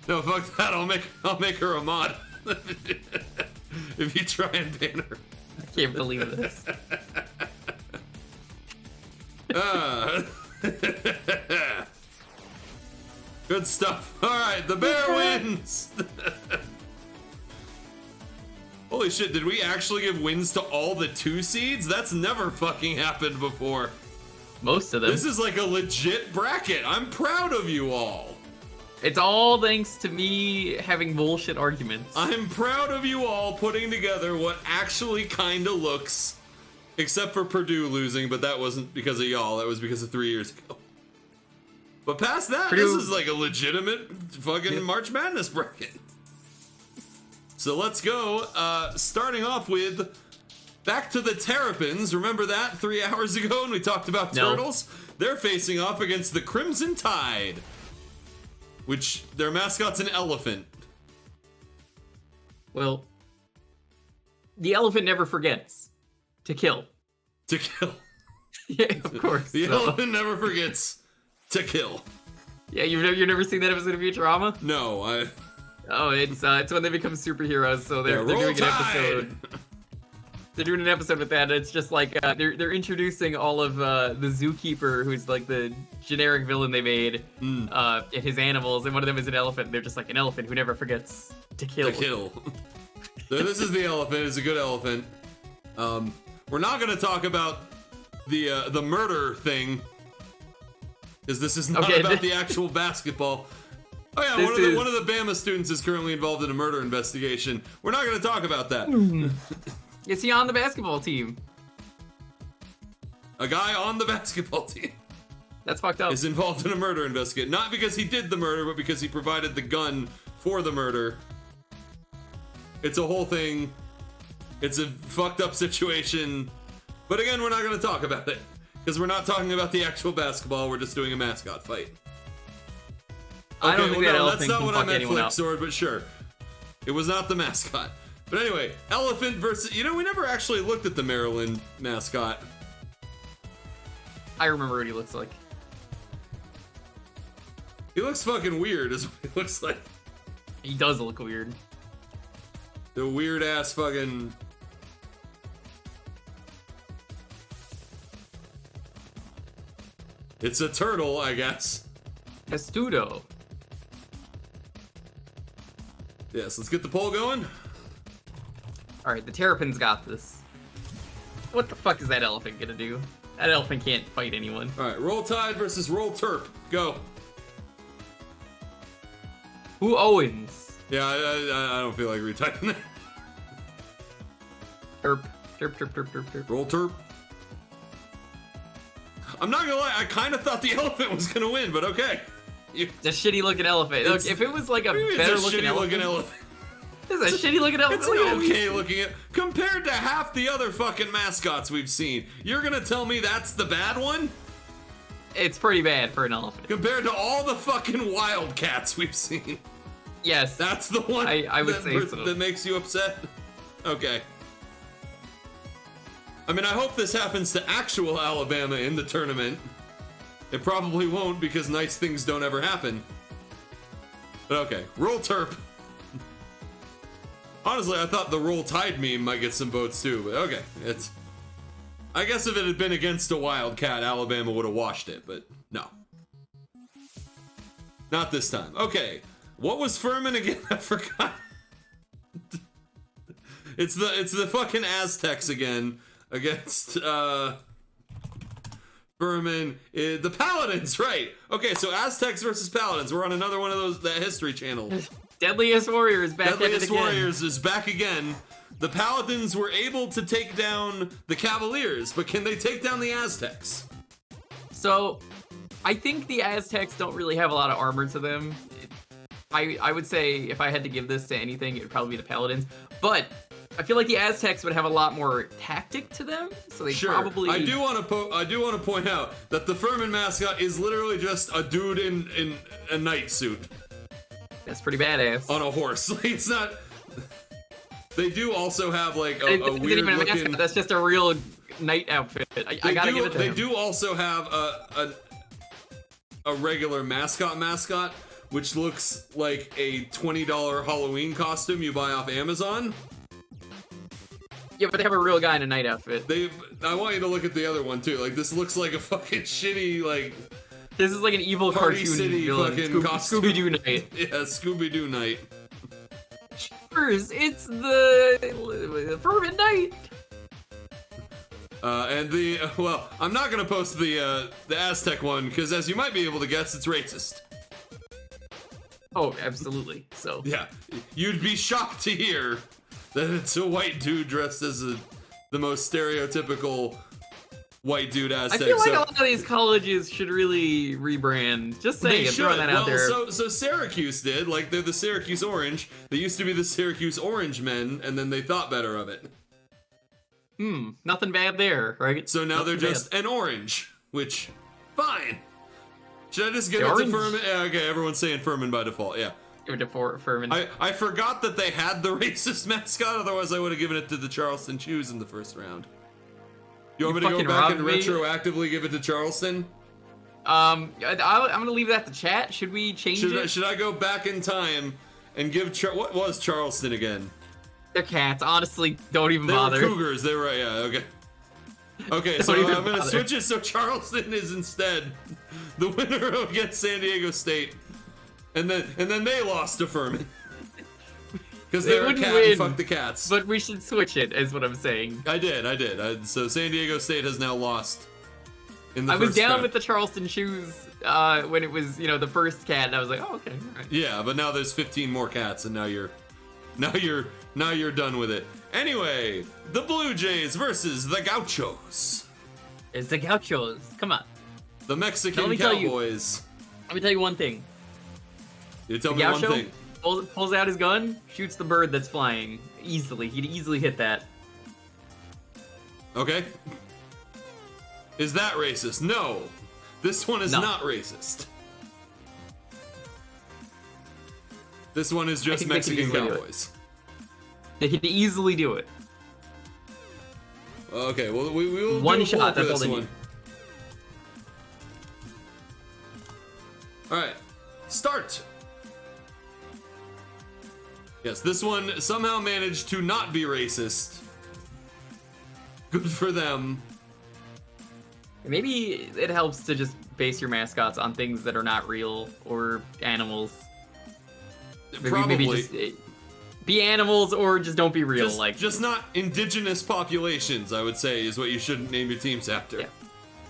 No, fuck that. I'll make her a mod. If you try and ban her. I can't believe this. Good stuff. Alright, the bear wins! Holy shit, did we actually give wins to all the 2 seeds? That's never fucking happened before. Most of them. This is like a legit bracket. I'm proud of you all. It's all thanks to me having bullshit arguments. I'm proud of you all putting together what actually kinda looks, except for Purdue losing, but that wasn't because of y'all, that was because of 3 years ago. But past that, Purdue, this is like a legitimate fucking March Madness bracket. So let's go, starting off with back to the Terrapins. Remember that 3 hours ago when we talked about turtles? They're facing off against the Crimson Tide, which their mascot's an elephant. Well, the elephant never forgets to kill. To kill. Yeah, of course. The elephant never forgets to kill. Yeah, you've never seen that episode of Futurama? No, Oh, it's when they become superheroes. So they're Roll doing an Tide! episode. They're doing an episode with that. And it's just like they're introducing all of the zookeeper, who's like the generic villain they made, and his animals, and one of them is an elephant. And they're just like an elephant who never forgets to kill. To kill. So this is the elephant. It's a good elephant. We're not going to talk about the murder thing, because this is not about the actual basketball. Oh yeah, one of the Bama students is currently involved in a murder investigation. We're not going to talk about that. Is he on the basketball team? A guy on the basketball team That's fucked up. is involved in a murder investigation. Not because he did the murder, but because he provided the gun for the murder. It's a whole thing. It's a fucked up situation. But again, we're not going to talk about it, because we're not talking about the actual basketball. We're just doing a mascot fight. I don't think that elephant that's not can what I fuck meant, anyone Flip up. Sword, but sure. It was not the mascot. But anyway, elephant versus... You know, we never actually looked at the Maryland mascot. I remember what he looks like. He looks fucking weird, is what he looks like. He does look weird. The weird ass fucking... It's a turtle, I guess. Testudo. Yes, let's get the poll going. Alright, the Terrapins got this. What the fuck is that elephant gonna do? That elephant can't fight anyone. Alright, Roll Tide versus Roll Terp. Go. Who owns? Yeah, I don't feel like retyping that. Terp. Terp, terp, terp, terp, terp. Roll Terp. I'm not gonna lie, I kind of thought the elephant was gonna win, but okay. It's a shitty looking elephant. Look, if it was like a It's better a looking shitty-looking elephant. elephant. It's a shitty looking elephant. It's an okay looking compared to half the other fucking mascots we've seen. You're gonna tell me that's the bad one? It's pretty bad for an elephant. Compared to all the fucking wildcats we've seen. Yes. That's the one I would say so. that makes you upset? Okay. I mean, I hope this happens to actual Alabama in the tournament. It probably won't, because nice things don't ever happen. But okay, Roll Terp. Honestly, I thought the Roll Tide meme might get some votes too, but okay. I guess if it had been against a Wildcat, Alabama would have washed it, but no. Not this time. Okay, what was Furman again? I forgot. It's the fucking Aztecs again against Furman. The Paladins, right? Okay, so Aztecs versus Paladins. We're on another one of those, that History Channel. Deadliest Warriors back at it Deadliest again. Warriors is back again. The Paladins were able to take down the Cavaliers, but can they take down the Aztecs? So, I think the Aztecs don't really have a lot of armor to them. I would say if I had to give this to anything, it would probably be the Paladins. But I feel like the Aztecs would have a lot more tactic to them, so they probably. I do want to point out that the Furman mascot is literally just a dude in a knight suit. That's pretty badass. On a horse. Like, it's not. They do also have like a It's weird even a looking. mascot. That's just a real knight outfit. I gotta give it to They him. do also have a regular mascot, which looks like a $20 Halloween costume you buy off Amazon. Yeah, but they have a real guy in a knight outfit. I want you to look at the other one too. Like, this looks like a fucking shitty, like, This is like an evil Party cartoon City villain. fucking costume. Scooby-Doo knight. Yeah, Scooby-Doo Knight. Cheers, it's the Furman Knight. And well, I'm not gonna post the Aztec one because, as you might be able to guess, it's racist. Oh, absolutely. So Yeah, you'd be shocked to hear that it's a white dude dressed as the most stereotypical white dude Aztec. I feel like a lot of these colleges should really rebrand. Just saying, throwing that out there. So Syracuse did. Like, they're the Syracuse Orange. They used to be the Syracuse Orange Men, and then they thought better of it. Nothing bad there, right? So now they're Nothing just bad. an orange, which, fine. Should I just give The it orange? to Furman? Yeah, okay, everyone's saying Furman by default, yeah. Give it to Furman. I forgot that they had the racist mascot, otherwise I would have given it to the Charleston Chews in the first round. You want me to go fucking back and robbed me. retroactively give it to Charleston? I'm gonna leave that to chat. Should we change it? Should I go back in time and give what was Charleston again? They're cats. Honestly, don't even They bother. were Cougars. They were, yeah, okay. Okay, Don't so even I'm gonna bother. switch it so Charleston is instead the winner against San Diego State, and then they lost to Furman because They they're a wouldn't cat win, and fuck the cats. But we should switch it, is what I'm saying. I did. So San Diego State has now lost. In the I was first down round. with the Charleston Shoes when it was, the first cat, and I was like, oh, okay, all right. Yeah, but now there's 15 more cats, and now you're done with it. Anyway, the Blue Jays versus the Gauchos, It's the Gauchos. Come on. the Let Mexican me tell you. Cowboys. Let me tell you one thing. You tell The me one Gaucho thing. pulls out his gun, shoots the bird that's flying easily. He'd easily hit that. Okay. Is that racist? No. This one is No. not racist. This one is just think they could Mexican easily do it. Cowboys. They could easily do it. Okay, well, we will One do a poll shot, for that's all this they one. need. Alright, start! Yes, this one somehow managed to not be racist. Good for them. Maybe it helps to just base your mascots on things that are not real or animals. Maybe just be animals or just don't be real. Just not indigenous populations, I would say, is what you shouldn't name your teams after. Yeah.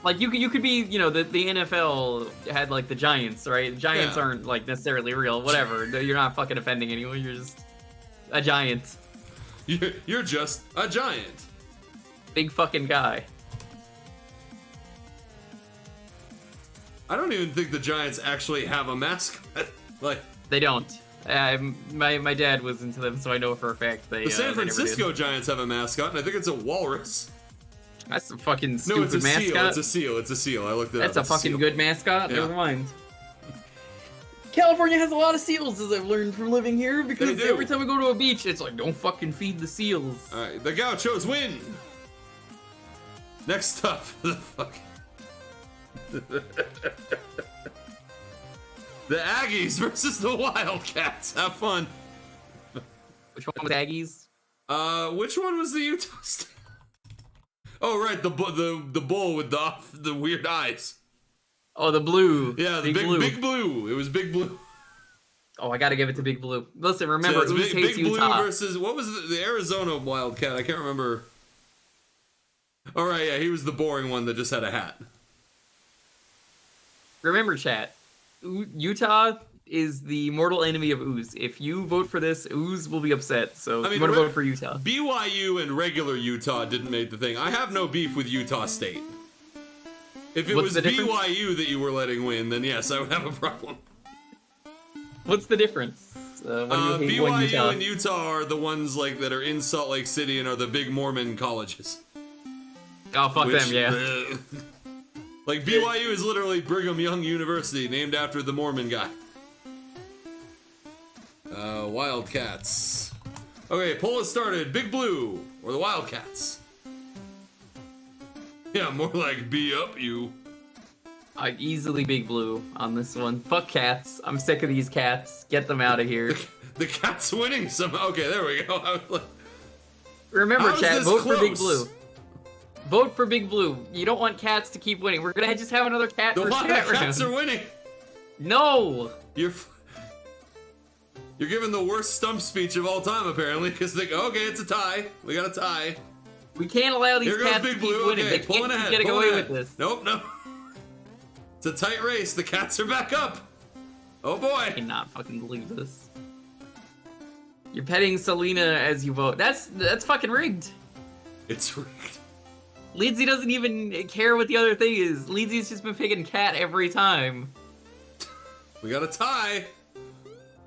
Like you could be, the NFL had like the Giants, right? Giants Yeah. aren't like necessarily real. Whatever. You're not fucking offending anyone. You're just a giant, You're just a giant. big fucking guy. I don't even think the Giants actually have a mascot. Like, They don't. My dad was into them, so I know for a fact they. the San they never did. Francisco Giants have a mascot, and I think it's a walrus. That's a fucking No, stupid it's a mascot. seal. It's a seal. It's a seal. I looked it That's up. a fucking seal. good mascot. Yeah. Never mind. California has a lot of seals, as I've learned from living here, because They do. every time we go to a beach, it's like, don't fucking feed the seals. All right, the Gauchos win. Next up, the fuck. The Aggies versus the Wildcats. Have fun. Which one was Aggies? Which one was the Utah State? Oh, right, the bull with the weird eyes. Oh, the blue. Yeah, the Big Blue. Big Blue. It was Big Blue. Oh, I gotta give it to Big Blue. Listen, remember, So Ooze it's hates Big Blue Utah. versus what was the Arizona Wildcat? I can't remember. All right, yeah, he was the boring one that just had a hat. Remember, chat. Utah is the mortal enemy of Ooze. If you vote for this, Ooze will be upset. So you want to vote for Utah. BYU and regular Utah didn't make the thing. I have no beef with Utah State. If it What's was the difference? BYU that you were letting win, then yes, I would have a problem. What's the difference? What do you hate one BYU Utah? and Utah are the ones like that are in Salt Lake City and are the big Mormon colleges. Oh, fuck Which, them, yeah. Like BYU is literally Brigham Young University, named after the Mormon guy. Wildcats. Okay, poll has started. Big Blue or the Wildcats? Yeah, more like be up you. Easily Big Blue on this one. Fuck cats. I'm sick of these cats. Get them out of here. The cat's winning some. Okay, there we go. I was like, Remember, how is chat, this vote for Big close? Blue. Vote for Big Blue. You don't want cats to keep winning. We're gonna just have another cat The versus cat Wildcats round. are winning. No! You're giving the worst stump speech of all time, apparently, because they go, okay, it's a tie. We got a tie. We can't allow these Here goes cats to Big keep Blue. winning. Okay, They pulling can't ahead. keep getting pulling away ahead. with this. Nope, no. It's a tight race. The cats are back up. Oh boy. I cannot fucking believe this. You're petting Selena as you vote. That's fucking rigged. It's rigged. Lindsay doesn't even care what the other thing is. Lindsay's just been picking cat every time. We got a tie.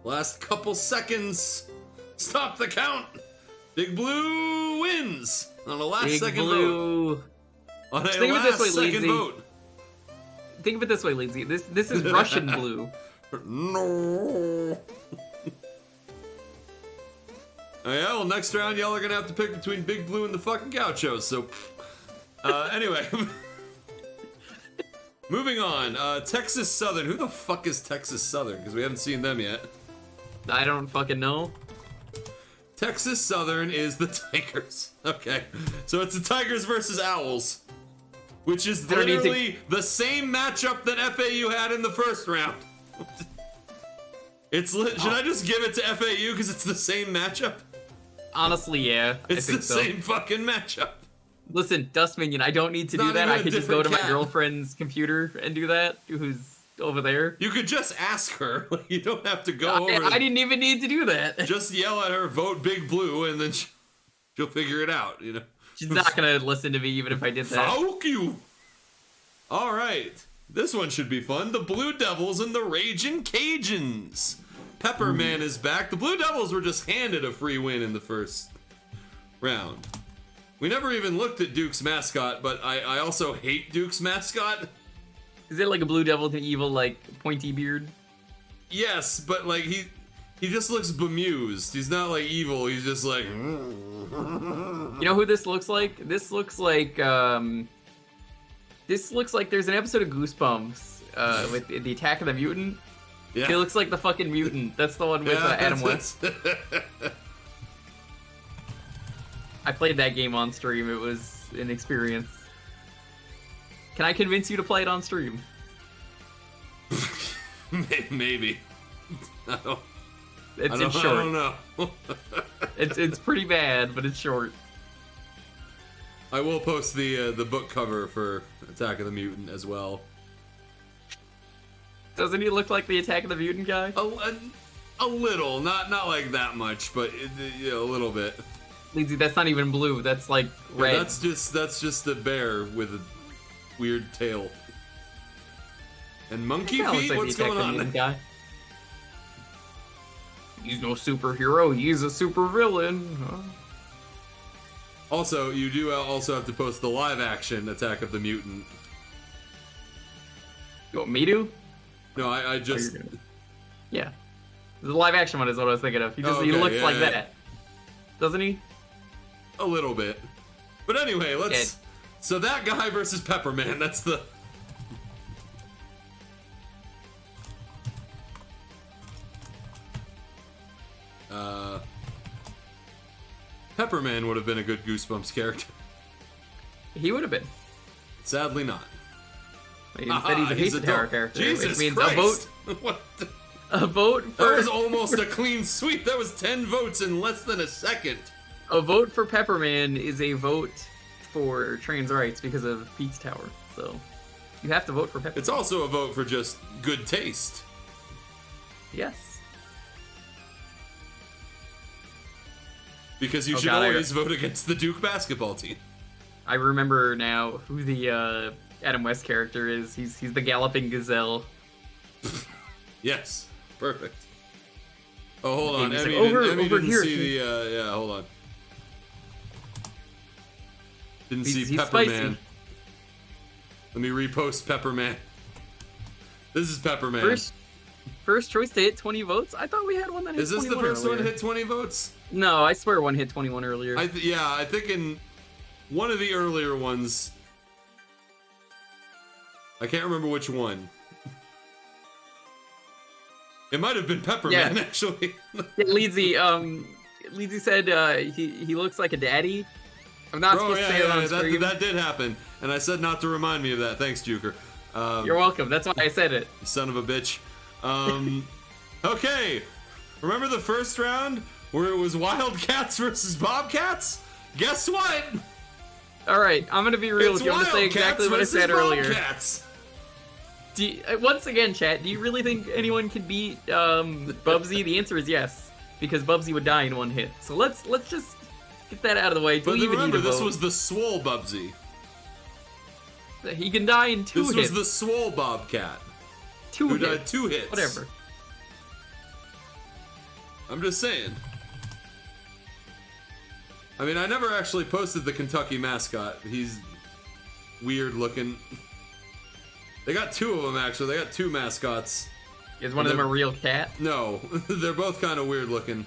Last couple seconds. Stop the count. Big Blue wins on a last Big second Blue. vote. On a Think of it this last way, second Lindsay. vote. Think of it this way, Lindsay. This is Russian blue. No. Oh yeah, well next round y'all are gonna have to pick between Big Blue and the fucking Gauchos, so... anyway. Moving on, Texas Southern. Who the fuck is Texas Southern? Because we haven't seen them yet. I don't fucking know. Texas Southern is the Tigers. Okay, so it's the Tigers versus Owls. Which is I don't need to- literally the same matchup that FAU had in the first round. Should I just give it to FAU because it's the same matchup? Honestly, yeah. It's I think the so. same fucking matchup. Listen, Dust Minion, I don't need to Not do that. even I a could just go to different my cat. girlfriend's computer and do that, who's over there. You could just ask her. Like, you don't have to go over. I didn't even need to do that. Just yell at her, vote Big Blue, and then she'll figure it out, you know? She's not gonna listen to me even if I did that. Fuck you! Alright. This one should be fun. The Blue Devils and the Raging Cajuns. Pepper Man is back. The Blue Devils were just handed a free win in the first round. We never even looked at Duke's mascot, but I also hate Duke's mascot. Is it like a blue devil with an evil, like, pointy beard? Yes, but like he just looks bemused. He's not like evil. He's just like. You know who this looks like? This looks like there's an episode of Goosebumps with the Attack of the Mutant. Yeah. He looks like the fucking mutant. That's the one with Adam West. I played that game on stream. It was an experience. Can I convince you to play it on stream? Maybe. It's short. I don't know. It's pretty bad, but it's short. I will post the book cover for Attack of the Mutant as well. Doesn't he look like the Attack of the Mutant guy? A little, not like that much, but a little bit. Lindsay, that's not even blue. That's like Yeah, red. that's just a bear with a weird tail. And monkey Kinda looks feet? like What's the Attack going of the on? Mutant guy. He's no superhero. He's a super villain. Huh? Also, you do also have to post the live action Attack of the Mutant. You want me to? No, I just. you're gonna- Yeah. The live action one is what I was thinking of. He Okay, looks yeah, like yeah. that. Doesn't he? A little bit. But anyway, let's. So that guy versus Pepperman, that's the. Pepperman would have been a good Goosebumps character. He would have been. Sadly not. Instead, he's a Pizza Tower dope- character, Jesus which means Christ. What the- a vote That for was almost a clean sweep. That was 10 votes in less than a second. a vote for Pepperman is a vote for trans rights because of Pizza Tower. So you have to vote for Pepperman. It's also a vote for just good taste. Yes. Because you Oh, should God, always vote against the Duke basketball team. I remember now who the Adam West character is. He's the Galloping Gazelle. Yes, perfect. Oh, hold on. He's Emmy, like, Emmy over didn't here. see the, yeah, hold on. Didn't see He's Pepper spicy. Man. Let me repost Pepper Man. This is Pepper Man. First choice to hit 20 votes? I thought we had one that hit 21 Is this the first earlier. one to hit 20 votes? No, I swear one hit 21 earlier. Yeah, I think in one of the earlier ones. I can't remember which one. It might have been Pepper Man, actually. Yeah, Leedsy said he looks like a daddy. I'm not supposed to say it on stream. That did happen, and I said not to remind me of that. Thanks, Juker. You're welcome. That's why I said it. You son of a bitch. Okay. Remember the first round where it was Wildcats versus Bobcats? Guess what? All right, I'm gonna be real with you. I'm gonna say exactly what I said earlier. Bobcats. Once again, chat, do you really think anyone can beat Bubsy? The answer is yes, because Bubsy would die in one hit. So let's just get that out of the way. But remember, this was the Swole Bubsy. He can die in two hits. This was the Swole Bobcat. Who died 2 hits. Whatever. I'm just saying. I mean, I never actually posted the Kentucky mascot. He's weird looking. They got 2 of them, actually. They got 2 mascots. Is one of them a real cat? No, they're both kind of weird looking.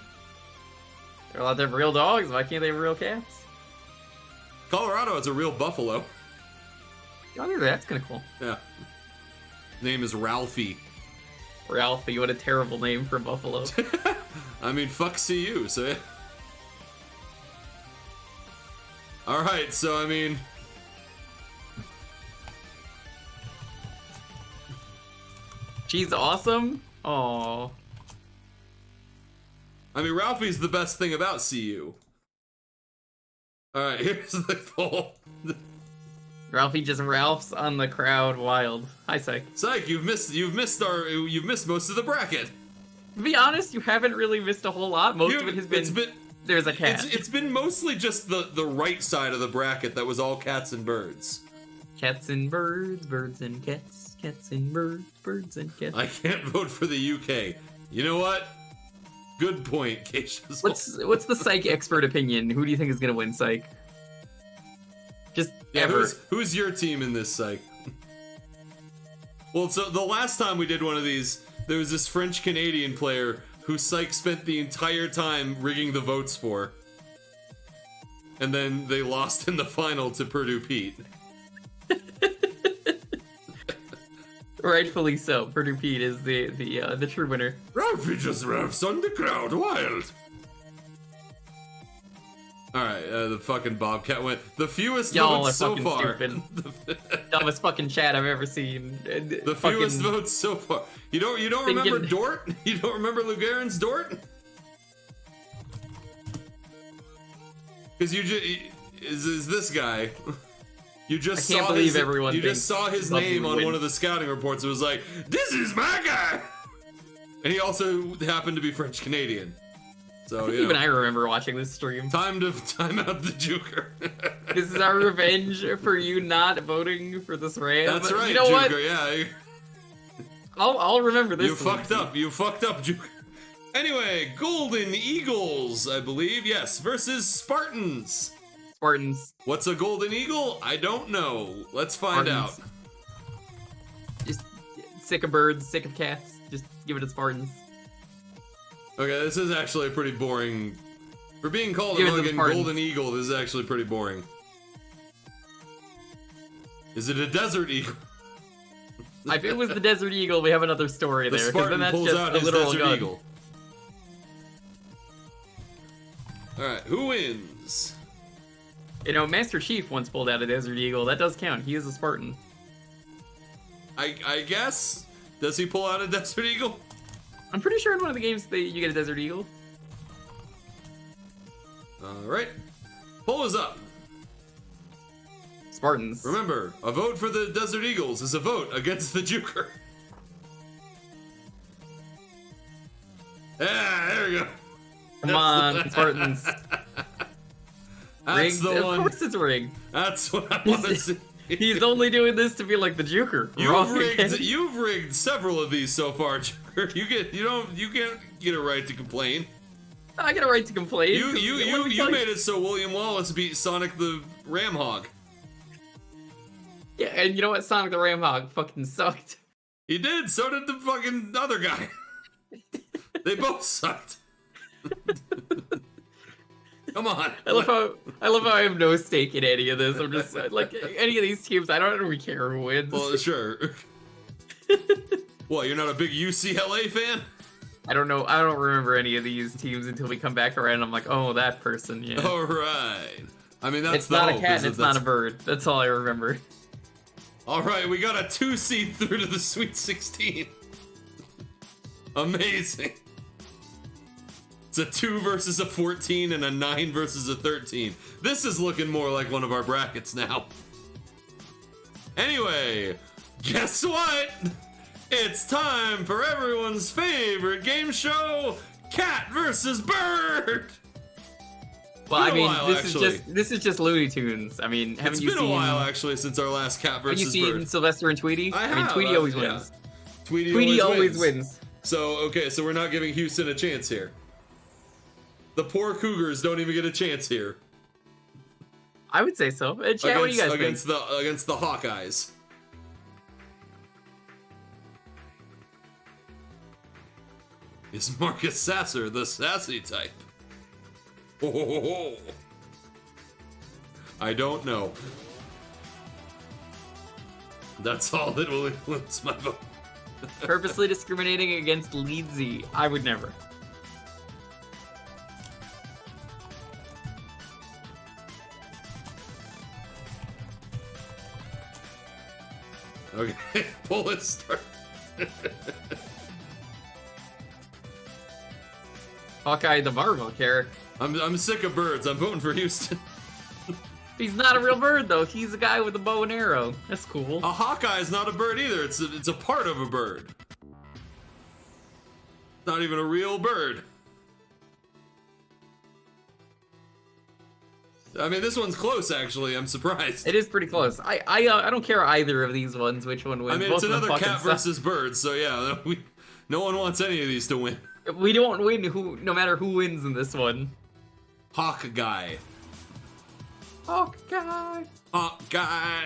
They're allowed to have real dogs. Why can't they have real cats? Colorado has a real buffalo. Oh, that's kind of cool. Yeah. Name is Ralphie. Ralphie, what a terrible name for a buffalo. I mean, fuck CU, so yeah. Alright, so I mean... She's awesome? Aww. I mean, Ralphie's the best thing about CU. Alright, here's the poll. Ralphie just Ralphs on the crowd wild. Hi, Psych. Psych, you've missed most of the bracket. To be honest, you haven't really missed a whole lot. Most of it has been there's a cat. It's been mostly just the right side of the bracket that was all cats and birds. Cats and birds, birds and cats, cats and birds, birds and cats. I can't vote for the UK. You know what? Good point, Keisha. What's the Psych expert opinion? Who do you think is gonna win, Psych? Just ever. Who's your team in this, Psych? Well, so the last time we did one of these, there was this French-Canadian player who Psych spent the entire time rigging the votes for. And then they lost in the final to Purdue Pete. Rightfully so. Purdue Pete is the true winner. Ralphie just Ralphs on the crowd wild. Alright, the fucking Bobcat went. The fewest votes so far. Stupid. Dumbest fucking chat I've ever seen. The fewest votes so far. You don't remember Dort? You don't remember Lou Gehrig's Dort? Because you just is this guy. You just I can't believe everyone. You just saw his name on one of the scouting reports. It was like, "This is my guy," and he also happened to be French Canadian. So even I remember watching this stream. Time out the Joker. This is our revenge for you not voting for this Ram. That's right, you know Joker. What? Yeah. I'll remember this. You fucked up. You fucked up, Joker. Anyway, Golden Eagles, I believe. Yes, versus Spartans. Spartans. What's a Golden Eagle? I don't know. Let's find out. Just sick of birds, sick of cats. Just give it to Spartans. Okay, this is actually a pretty boring. For being called a fucking Golden Eagle, this is actually pretty boring. Is it a Desert Eagle? If it was the Desert Eagle, we have another story there. Spartan then that's pulls just out a his literal Desert gun. Eagle. Alright, who wins? You know, Master Chief once pulled out a Desert Eagle. That does count. He is a Spartan. I guess? Does he pull out a Desert Eagle? I'm pretty sure in one of the games you get a Desert Eagle. Alright. Poll is up. Spartans. Remember, a vote for the Desert Eagles is a vote against the Joker. Yeah, there we go. Come on, Spartans. That's rigged? the one. Of course it's rigged. That's what I want to see. He's only doing this to be like the Joker. You've rigged several of these so far, Joker. Joker. You can't get a right to complain. I get a right to complain. You made it so William Wallace beat Sonic the Ram Hog. Yeah, and you know what? Sonic the Ram Hog fucking sucked. He did. So did the fucking other guy. They both sucked. Come on. I love how I have no stake in any of this. I'm just like any of these teams. I don't really care who wins. Well, sure. What? You're not a big UCLA fan? I don't know. I don't remember any of these teams until we come back around. I'm like, oh, that person. Yeah. All right. I mean, that's it's the not hope, a cat. is And it's that not a bird. That's all I remember. All right, we got a 2 seed through to the Sweet 16. Amazing. It's a 2 versus a 14 and a 9 versus a 13. This is looking more like one of our brackets now. Anyway, guess what? It's time for everyone's favorite game show, Cat versus Bird. Well, I mean, while, this is just Looney Tunes. I mean, haven't you seen? It's been a while actually since our last Cat versus Have you seen Bird. Sylvester and Tweety? I mean, have, Tweety always yeah. wins. Tweety always wins. So, okay, so we're not giving Houston a chance here. The poor Cougars don't even get a chance here. I would say so. Chat, what do you guys think? Against the Hawkeyes. Is Marcus Sasser the sassy type? Oh, I don't know. That's all that will influence my vote. Purposely discriminating against Leedsy. I would never. Okay, bullet start. Hawkeye the Marvel character. I'm sick of birds. I'm voting for Houston. He's not a real bird though. He's a guy with a bow and arrow. That's cool. A Hawkeye is not a bird either. It's a part of a bird. Not even a real bird. I mean, this one's close actually. I'm surprised. It is pretty close. I don't care either of these ones. Which one wins? I mean, Both it's of them another fucking cat suck. versus bird. So yeah, no one wants any of these to win. We don't win. No matter who wins in this one. Hawk guy. Hawkeye. Hawk guy.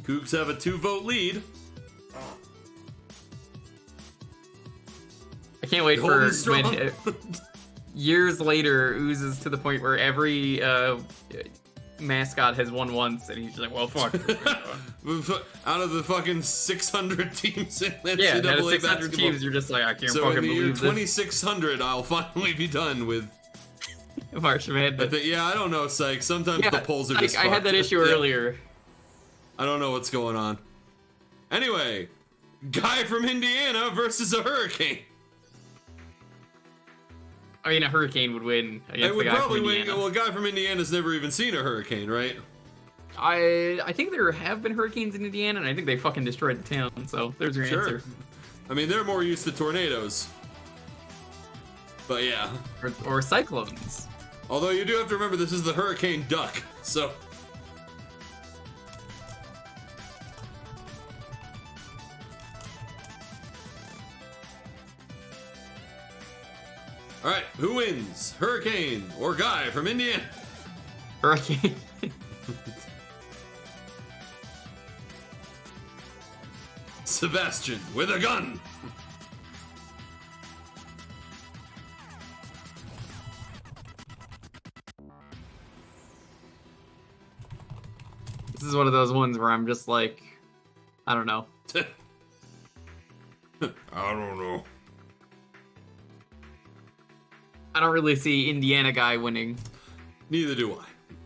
Cougs have a 2-vote lead. I can't wait Holding for strong. when years later oozes to the point where every mascot has won once, and he's just like, well, fuck. Out of the fucking 600 teams in NCAA Yeah, out of 600 basketball. teams, you're just like, I can't So fucking in the year believe 2600, I'll finally be done with. this. March Madness. Yeah, I don't know, Psych. Sometimes the polls are like, just. I had that fucked. issue Yeah. earlier. I don't know what's going on. Anyway, guy from Indiana versus a hurricane. I mean, a hurricane would win It against the would guy probably from win. Indiana. Well, a guy from Indiana's never even seen a hurricane, right? I think there have been hurricanes in Indiana, and I think they fucking destroyed the town. So there's your Sure. answer. I mean, they're more used to tornadoes. But yeah. Or cyclones. Although you do have to remember this is the Hurricane Duck, so. Alright, who wins? Hurricane or guy from Indiana? Hurricane. Sebastian with a gun. This is one of those ones where I'm just like, I don't know. I don't know. I don't really see Indiana guy winning. Neither do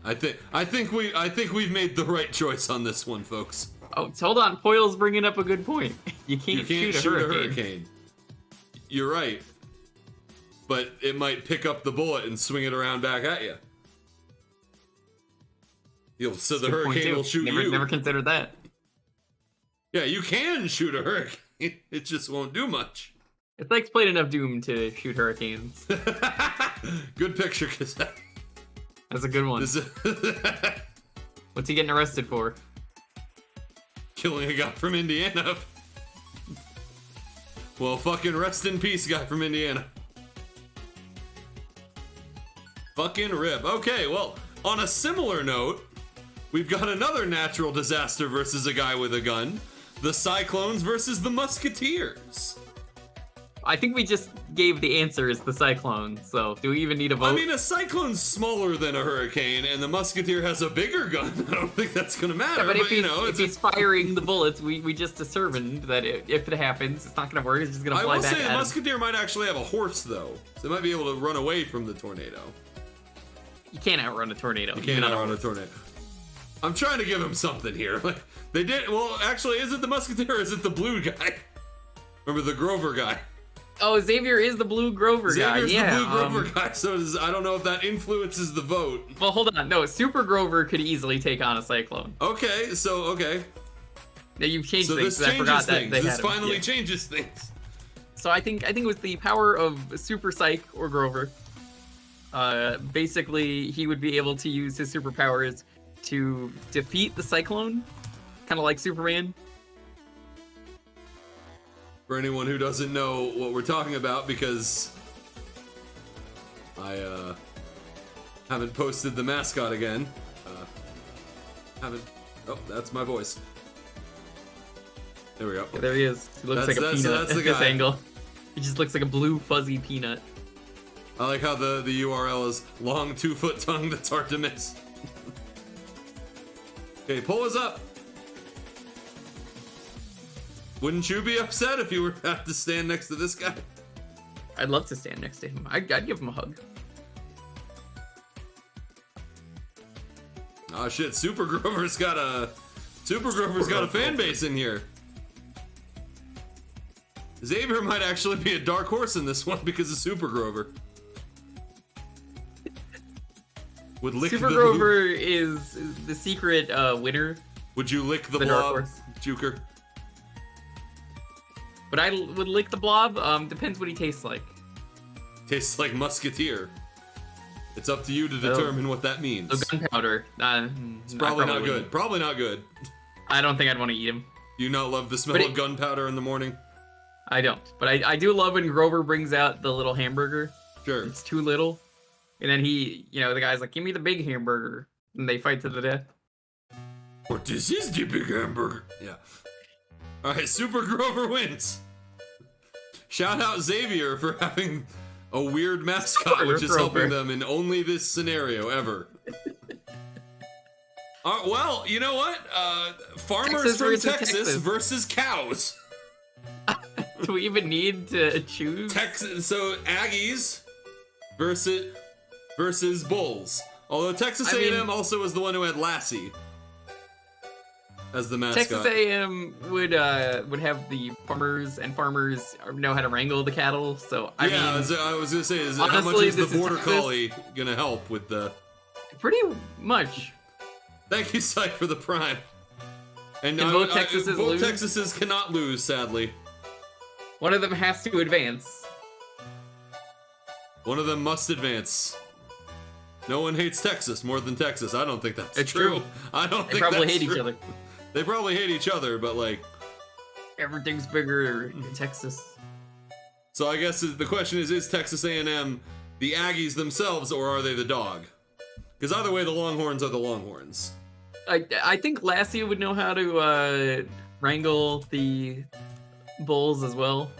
I. I think we've made the right choice on this one, folks. Oh, hold on. Poyle's bringing up a good point. You can't You can't shoot a hurricane. You're right. But it might pick up the bullet and swing it around back at you. So the Good point, hurricane too. will shoot you. Never considered that. Yeah, you can shoot a hurricane. It just won't do much. It's like played enough Doom to shoot hurricanes. Good picture, Cassette. That's a good one. What's he getting arrested for? Killing a guy from Indiana. Well, fucking rest in peace, guy from Indiana. Fucking rip. Okay, well, on a similar note, we've got another natural disaster versus a guy with a gun. The Cyclones versus the Musketeers. I think we just gave the answer as the Cyclone, so do we even need a vote? I mean, a Cyclone's smaller than a Hurricane, and the Musketeer has a bigger gun. I don't think that's gonna matter, yeah, but if he's, you know, if he's firing the bullets, we just determined that if it happens, it's not gonna work, it's just gonna fly back at him. I will say the Musketeer might actually have a horse, though, so they might be able to run away from the tornado. You can't outrun a tornado. You can't outrun a tornado. I'm trying to give him something here. Like, they did, well, actually, is it the Musketeer or is it the blue guy? Remember the Grover guy? Oh, Xavier is the blue Grover guy. Xavier's yeah, the blue Grover guy, so I don't know if that influences the vote. Well, hold on. No, Super Grover could easily take on a Cyclone. Okay. Yeah, you've changed So things. this I forgot changes that things. they This had him. finally Yeah. changes things. So I think with the power of Super Psych or Grover, basically he would be able to use his superpowers to defeat the Cyclone, kind of like Superman. For anyone who doesn't know what we're talking about, because I haven't posted the mascot again. Oh, that's my voice. There we go. Yeah, there he is. He looks like a peanut that's at the this guy. angle. He just looks like a blue fuzzy peanut. I like how the URL is long 2-foot tongue that's hard to miss. Okay, pull us up. Wouldn't you be upset if you were to have to stand next to this guy? I'd love to stand next to him. I'd give him a hug. Oh shit, Super Grover's got a fan base in here. Xavier might actually be a dark horse in this one because of Super Grover. Would lick Super the Grover is the secret winner. Would you lick the the dark blob, horse. Juker? But I would lick the blob. Depends what he tastes like. Tastes like Musketeer. It's up to you to determine what that means. So gunpowder. It's probably not good. wouldn't. Probably not good. I don't think I'd want to eat him. Do you not love the smell But of gunpowder in the morning? I don't. But I do love when Grover brings out the little hamburger. Sure. It's too little. And then he, the guy's like, give me the big hamburger. And they fight to the death. What this is the big hamburger. Yeah. Alright, Super Grover wins. Shout out Xavier for having a weird mascot, Super which is Grover. helping them in only this scenario ever. Well, you know what? Farmers Texas from versus Texas Texas. versus cows. Do we even need to choose? Texas, so Aggies versus Bulls. Although Texas I mean- A&M also was the one who had Lassie as the mascot. Texas A&M would have the farmers, and farmers know how to wrangle the cattle. So I mean, I was gonna say, how much honestly, is the this is border Texas. collie gonna help with the? pretty much. Thank you, Syke, for the prime. And Can both Texases both lose? Texases cannot lose, sadly. One of them has to advance. One of them must advance. No one hates Texas more than Texas. I don't think that's It's true. true. I don't They think probably that's hate true. each other. They probably hate each other, but like. Everything's bigger in Texas. So I guess the question is Texas A&M the Aggies themselves, or are they the dog? Because either way, the Longhorns are the Longhorns. I think Lassie would know how to wrangle the bulls as well.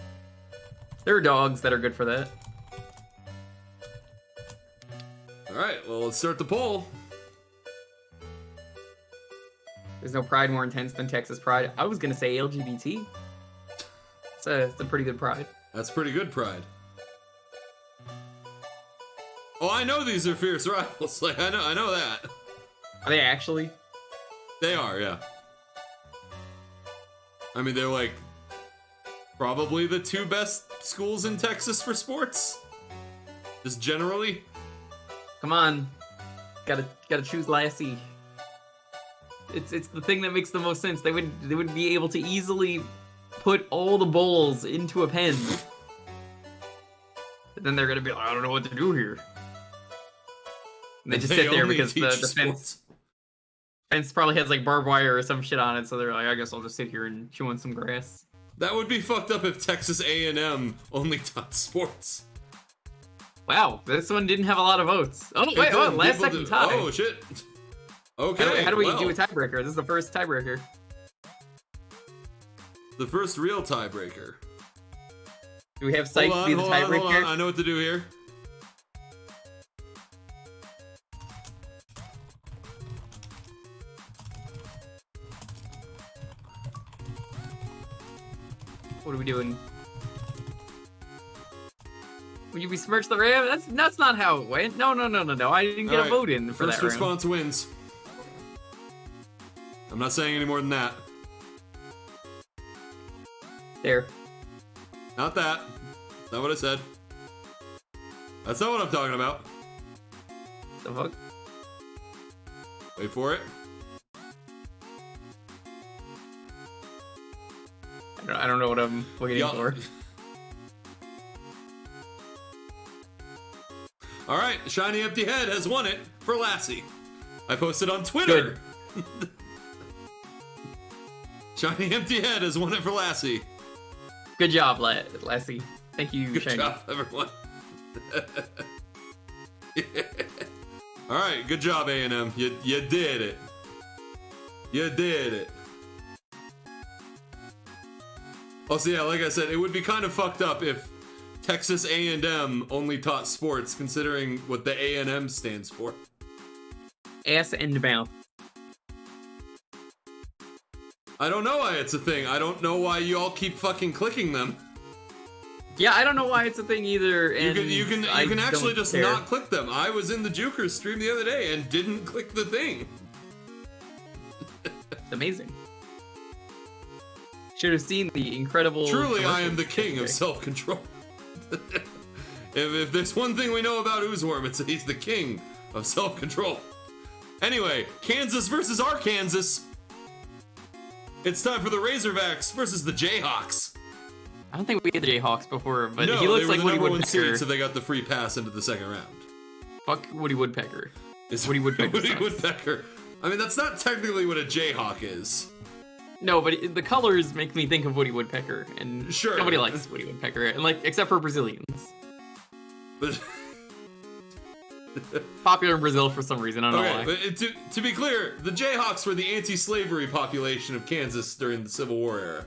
There are dogs that are good for that. All right, well, let's start the poll. There's no pride more intense than Texas pride. I was gonna say LGBT. It's a pretty good pride. That's pretty good pride. Oh, I know these are fierce rivals. Like I know that. Are they actually? They are, yeah. I mean, they're like probably the two best schools in Texas for sports. Just generally. Come on, gotta choose Lassie. It's the thing that makes the most sense. They would be able to easily put all the bulls into a pen. But then they're gonna be like, I don't know what to do here. And they just sit there only because teach the fence probably has like barbed wire or some shit on it, so they're like, I guess I'll just sit here and chew on some grass. That would be fucked up if Texas A&M only taught sports. Wow, this one didn't have a lot of votes. Oh, wait, oh, last second tie. Oh, shit. Okay, How do we well, do a tiebreaker? This is the first tiebreaker. the first real tiebreaker. Do we have sight to be the Hold tiebreaker? on. I know what to do here. What are we doing? Will you besmirch the Ram? That's not how it went. No. I didn't get a vote in for First that response wins. I'm not saying any more than that. There. Not that. Not what I said. That's not what I'm talking about. The fuck? Wait for it. I don't know what I'm waiting for. All right, Shiny Empty Head has won it for Lassie. I posted on Twitter. Good. Shiny Empty Head has won it for Lassie. Good job, Lassie. Thank you, Good Shiny. job, everyone. All right, good job, A&M. You did it. You did it. Also, yeah, like I said, it would be kind of fucked up if Texas A&M only taught sports, considering what the A&M stands for. Ass and mouth. I don't know why it's a thing. I don't know why you all keep fucking clicking them. Yeah, I don't know why it's a thing either. And You can I actually don't just care. not click them. I was in the TheJewker stream the other day and didn't click the thing. It's amazing. Should have seen the incredible. Truly, I am the commercials king of today. self-control. if there's one thing we know about Uzworm, it's that he's the king of self-control. Anyway, Kansas versus Arkansas. It's time for the Razorbacks versus the Jayhawks. I don't think we had the Jayhawks before, but No, he looks they like were the Woody number one Woodpecker. seed, so they got the free pass into the second round. Fuck Woody Woodpecker. It's Woody Woodpecker Woody sucks. Woodpecker. I mean, that's not technically what a Jayhawk is. No, but the colors make me think of Woody Woodpecker, and Sure. nobody likes Woody Woodpecker, and except for Brazilians. But Popular in Brazil for some reason. I don't know okay, why. but to be clear, the Jayhawks were the anti-slavery population of Kansas during the Civil War era.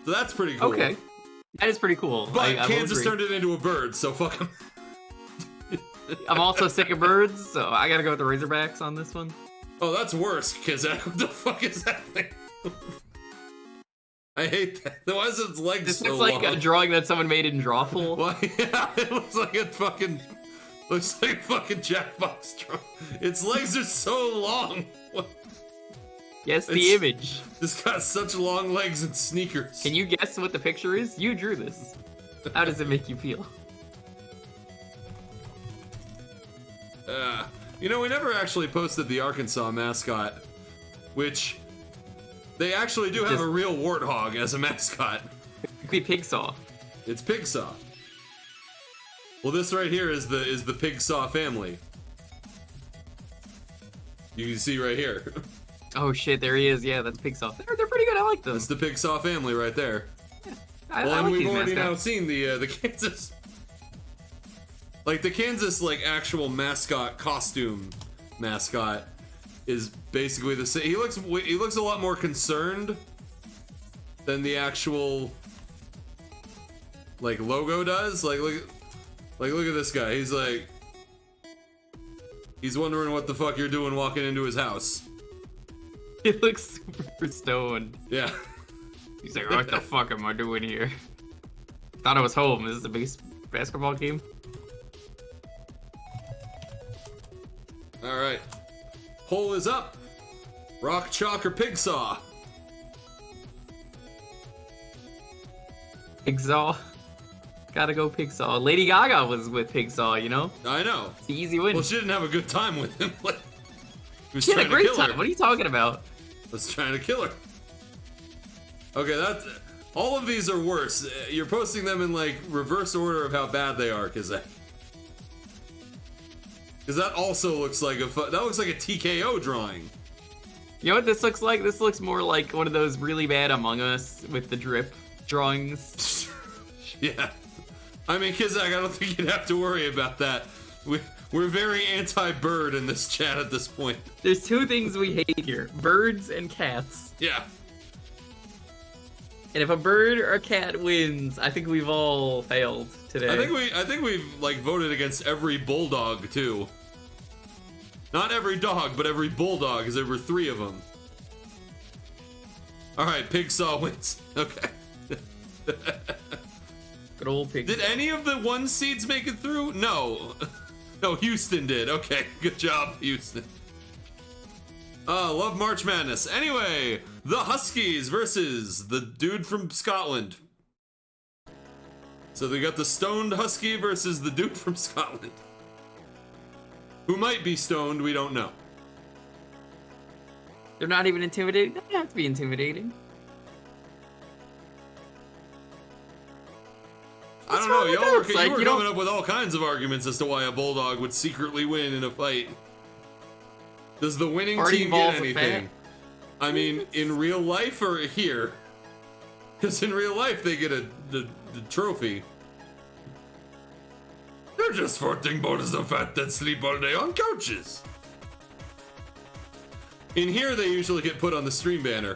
So that's pretty cool. Okay, that is pretty cool. But I will Kansas agree. turned it into a bird, so fuck them. I'm also sick of birds, so I gotta go with the Razorbacks on this one. Oh, that's worse, Kizak. What the fuck is that thing? I hate that. Why is its legs This so looks like long? a drawing that someone made in Drawful. Why? Yeah, it looks like a fucking Jackbox drum. Its legs are so long. What? Guess the It's- image. It's got such long legs and sneakers. Can you guess what the picture is? You drew this. How does it make you feel? You know, we never actually posted the Arkansas mascot, which they actually do have Just- a real warthog as a mascot. It could be Pigsaw. It's Pigsaw. Well, this right here is the Pigsaw family. You can see right here. Oh shit, there he is. Yeah, that's Pigsaw. They're pretty good. I like them. It's the Pigsaw family right there. I Well, and like we've these already now mascots. seen the Kansas, like the Kansas actual mascot costume mascot is basically the same. He looks a lot more concerned than the actual logo does. Look at this guy. He's wondering what the fuck you're doing walking into his house. He looks super stoned. Yeah. He's like, what the fuck am I doing here? Thought I was home. Is this a basketball game? All right. Poll is up. Rock, chalk, or Pigsaw? Pigsaw. Gotta go Pigsaw. Lady Gaga was with Pigsaw, you know? I know. It's the easy win. Well, she didn't have a good time with him. He was She had a trying to great kill time. her. What are you talking about? Was trying to kill her. Okay, that's all of these are worse. You're posting them in reverse order of how bad they are, because that also looks like that looks like a TKO drawing. You know what this looks like? This looks more like one of those really bad Among Us with the drip drawings. Yeah. I mean, Kizak, I don't think you'd have to worry about that. We're very anti-bird in this chat at this point. There's two things we hate here: birds and cats. Yeah. And if a bird or a cat wins, I think we've all failed today. I think we've like voted against every bulldog too. Not every dog, but every bulldog, because there were 3 of them. All right, Pigsaw wins. Okay. Good old pig. Did any of the 1 seeds make it through? No. No, Houston did. Okay, good job, Houston. Love March Madness. Anyway, the Huskies versus the dude from Scotland. So they got the stoned Husky versus the dude from Scotland. Who might be stoned, we don't know. They're not even intimidating. They don't have to be intimidating. I don't know. You were you coming up with all kinds of arguments as to why a bulldog would secretly win in a fight. Does the winning Party team balls get of anything? I mean, in real life or here? Because in real life they get the trophy. They're just farting bodies of fat that sleep all day on couches. In here they usually get put on the stream banner.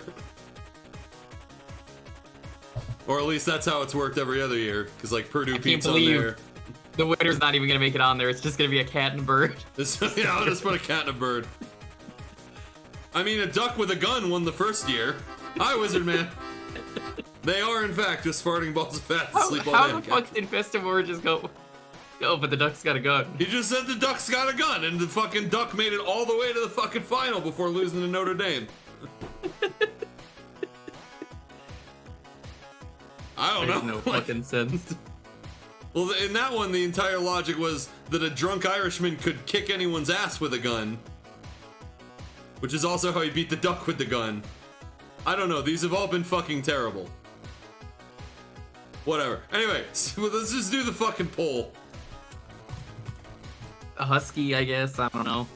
Or at least that's how it's worked every other year, because like Purdue Pete's on there. The winner's not even gonna make it on there. It's just gonna be a cat and a bird. Yeah, I'll just put a cat and a bird. I mean, a duck with a gun won the first year. Hi, Wizard Man. They are, in fact, just farting balls of fat to sleep all day. How the fuck did Festivore just go? Oh, but the duck's got a gun. He just said the duck's got a gun, and the fucking duck made it all the way to the fucking final before losing to Notre Dame. I don't know. Makes no fucking sense. Well, in that one, the entire logic was that a drunk Irishman could kick anyone's ass with a gun. Which is also how he beat the duck with the gun. I don't know, these have all been fucking terrible. Whatever. Anyway, so let's just do the fucking poll. A husky, I guess. I don't know.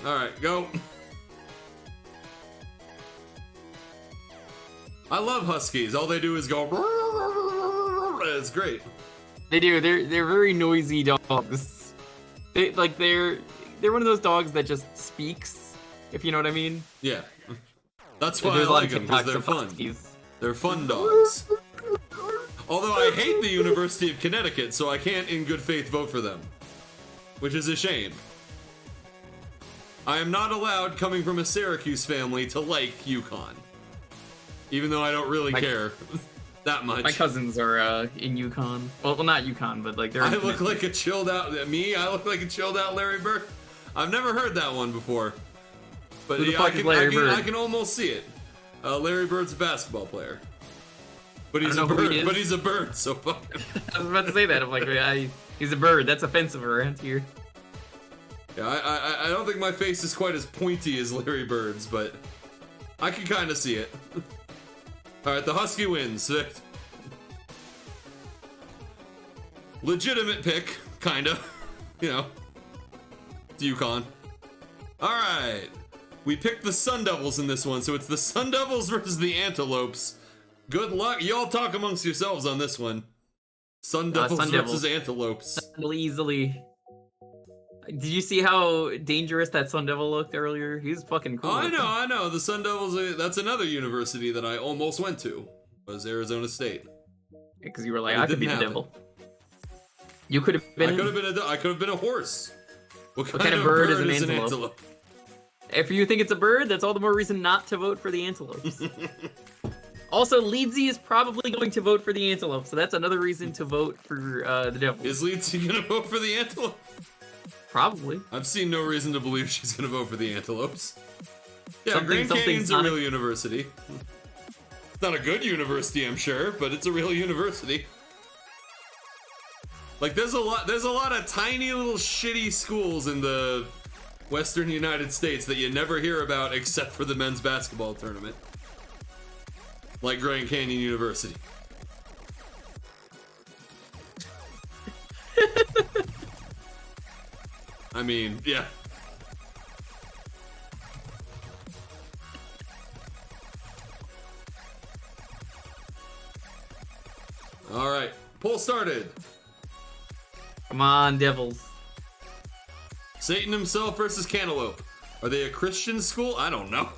Alright, go. I love huskies. All they do is go. It's great. They do. They're very noisy dogs. They're one of those dogs that just speaks, if you know what I mean. Yeah. That's why I There's a lot like of them, because TikToks they're of fun. huskies. They're fun dogs. Although I hate the University of Connecticut, so I can't in good faith vote for them. Which is a shame. I am not allowed, coming from a Syracuse family, to like UConn. Even though I don't really care that much. My cousins are in UConn. Well, not UConn, but like they're. I look like a chilled out I look like a chilled out Larry Bird. I've never heard that one before, but Who the yeah, fuck is Larry Bird? I can almost see it. Larry Bird's a basketball player, but he's I a don't know who bird. he is. But he's a bird, so fuck. I was about to say that. I'm like, he's a bird. That's offensive around here. Yeah, I don't think my face is quite as pointy as Larry Bird's, but I can kind of see it. All right, the Husky wins. Legitimate pick, kinda. You know, it's UConn. All right, we picked the Sun Devils in this one, so it's the Sun Devils versus the Antelopes. Good luck, y'all. Talk amongst yourselves on this one. Sun Devils versus Antelopes. Easily. Did you see how dangerous that Sun Devil looked earlier? He's fucking cool. Oh, I know. The Sun Devils, that's another university that I almost went to, was Arizona State. Because you were like, It I could be didn't the happen. devil. You could have been. I could have been a horse. What kind of bird is an antelope? If you think it's a bird, that's all the more reason not to vote for the antelopes. Also, Leedsy is probably going to vote for the antelope, so that's another reason to vote for the devil. Is Leedsy gonna vote for the antelope? Probably. I've seen no reason to believe she's gonna vote for the antelopes. Yeah, Something- Grand something's Canyon's a not real university. It's not a good university, I'm sure, but it's a real university. Like, there's a lot of tiny little shitty schools in the Western United States that you never hear about except for the men's basketball tournament. like Grand Canyon University. I mean, yeah. All right, poll started. Come on, devils. Satan himself versus Cantaloupe. Are they a Christian school? I don't know.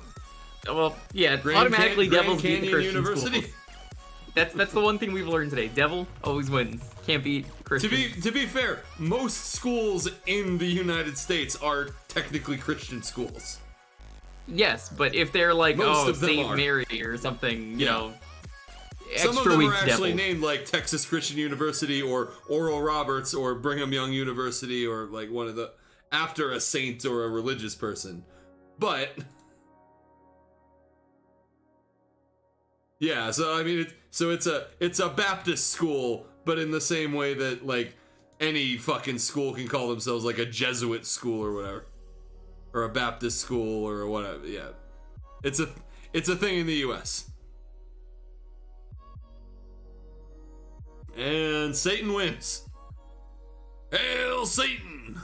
Well, yeah, automatically devils beat the Canyon Christian University. schools. That's the one thing we've learned today. Devil always wins. Can't beat Christian. To be fair, most schools in the United States are technically Christian schools. Yes, but if they're like, Most oh, of them Saint are. Mary or something, you Yeah. know, Some of extra them weak are actually devils. named like Texas Christian University or Oral Roberts or Brigham Young University or like one of the after a saint or a religious person. But yeah, so I mean, it's a Baptist school, but in the same way that like any fucking school can call themselves like a Jesuit school or whatever, or a Baptist school or whatever. Yeah, it's a thing in the U.S. And Satan wins. Hail Satan!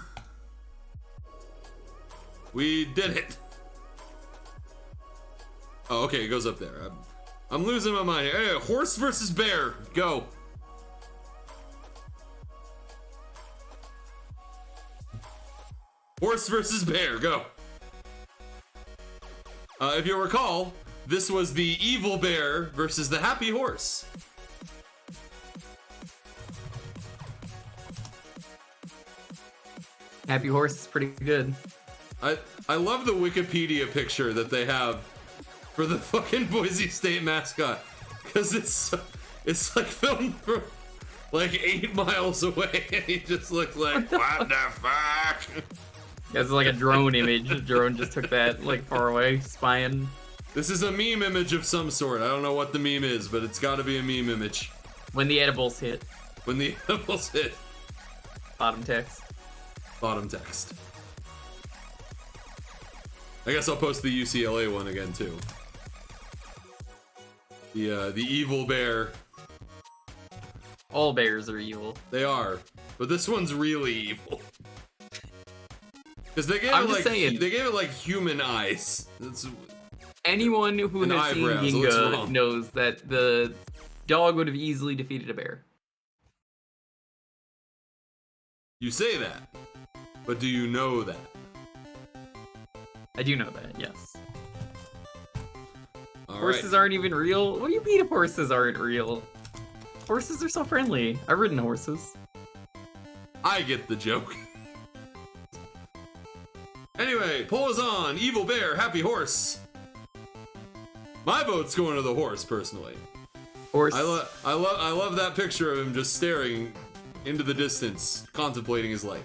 We did it. Oh, okay, it goes up there. I'm losing my mind here. Hey, horse versus bear. Go. Horse versus bear. Go. If you'll recall, this was the evil bear versus the happy horse. Happy Horse is pretty good. I love the Wikipedia picture that they have for the fucking Boise State mascot, because it's like filmed from like 8 miles away, and he just looks like what the fuck. It's like a drone image. A drone just took that like far away, spying. This is a meme image of some sort. I don't know what the meme is, but it's got to be a meme image. When the edibles hit. When the animals hit. Bottom text. Bottom text. I guess I'll post the UCLA one again too. The evil bear. All bears are evil. They are, but this one's really evil. Because they gave I'm it just like saying. they gave it like human eyes. That's, Anyone who And has seen eyebrows, it looks Ginga wrong. knows that the dog would have easily defeated a bear. you say that, but do you know that? I do know that, yes. All Horses right. aren't even real? What do you mean horses aren't real? Horses are so friendly. I've ridden horses. I get the joke. Anyway, poll is on. Evil bear, happy horse. My vote's going to the horse, personally. Horse. I love that picture of him just staring into the distance, contemplating his life.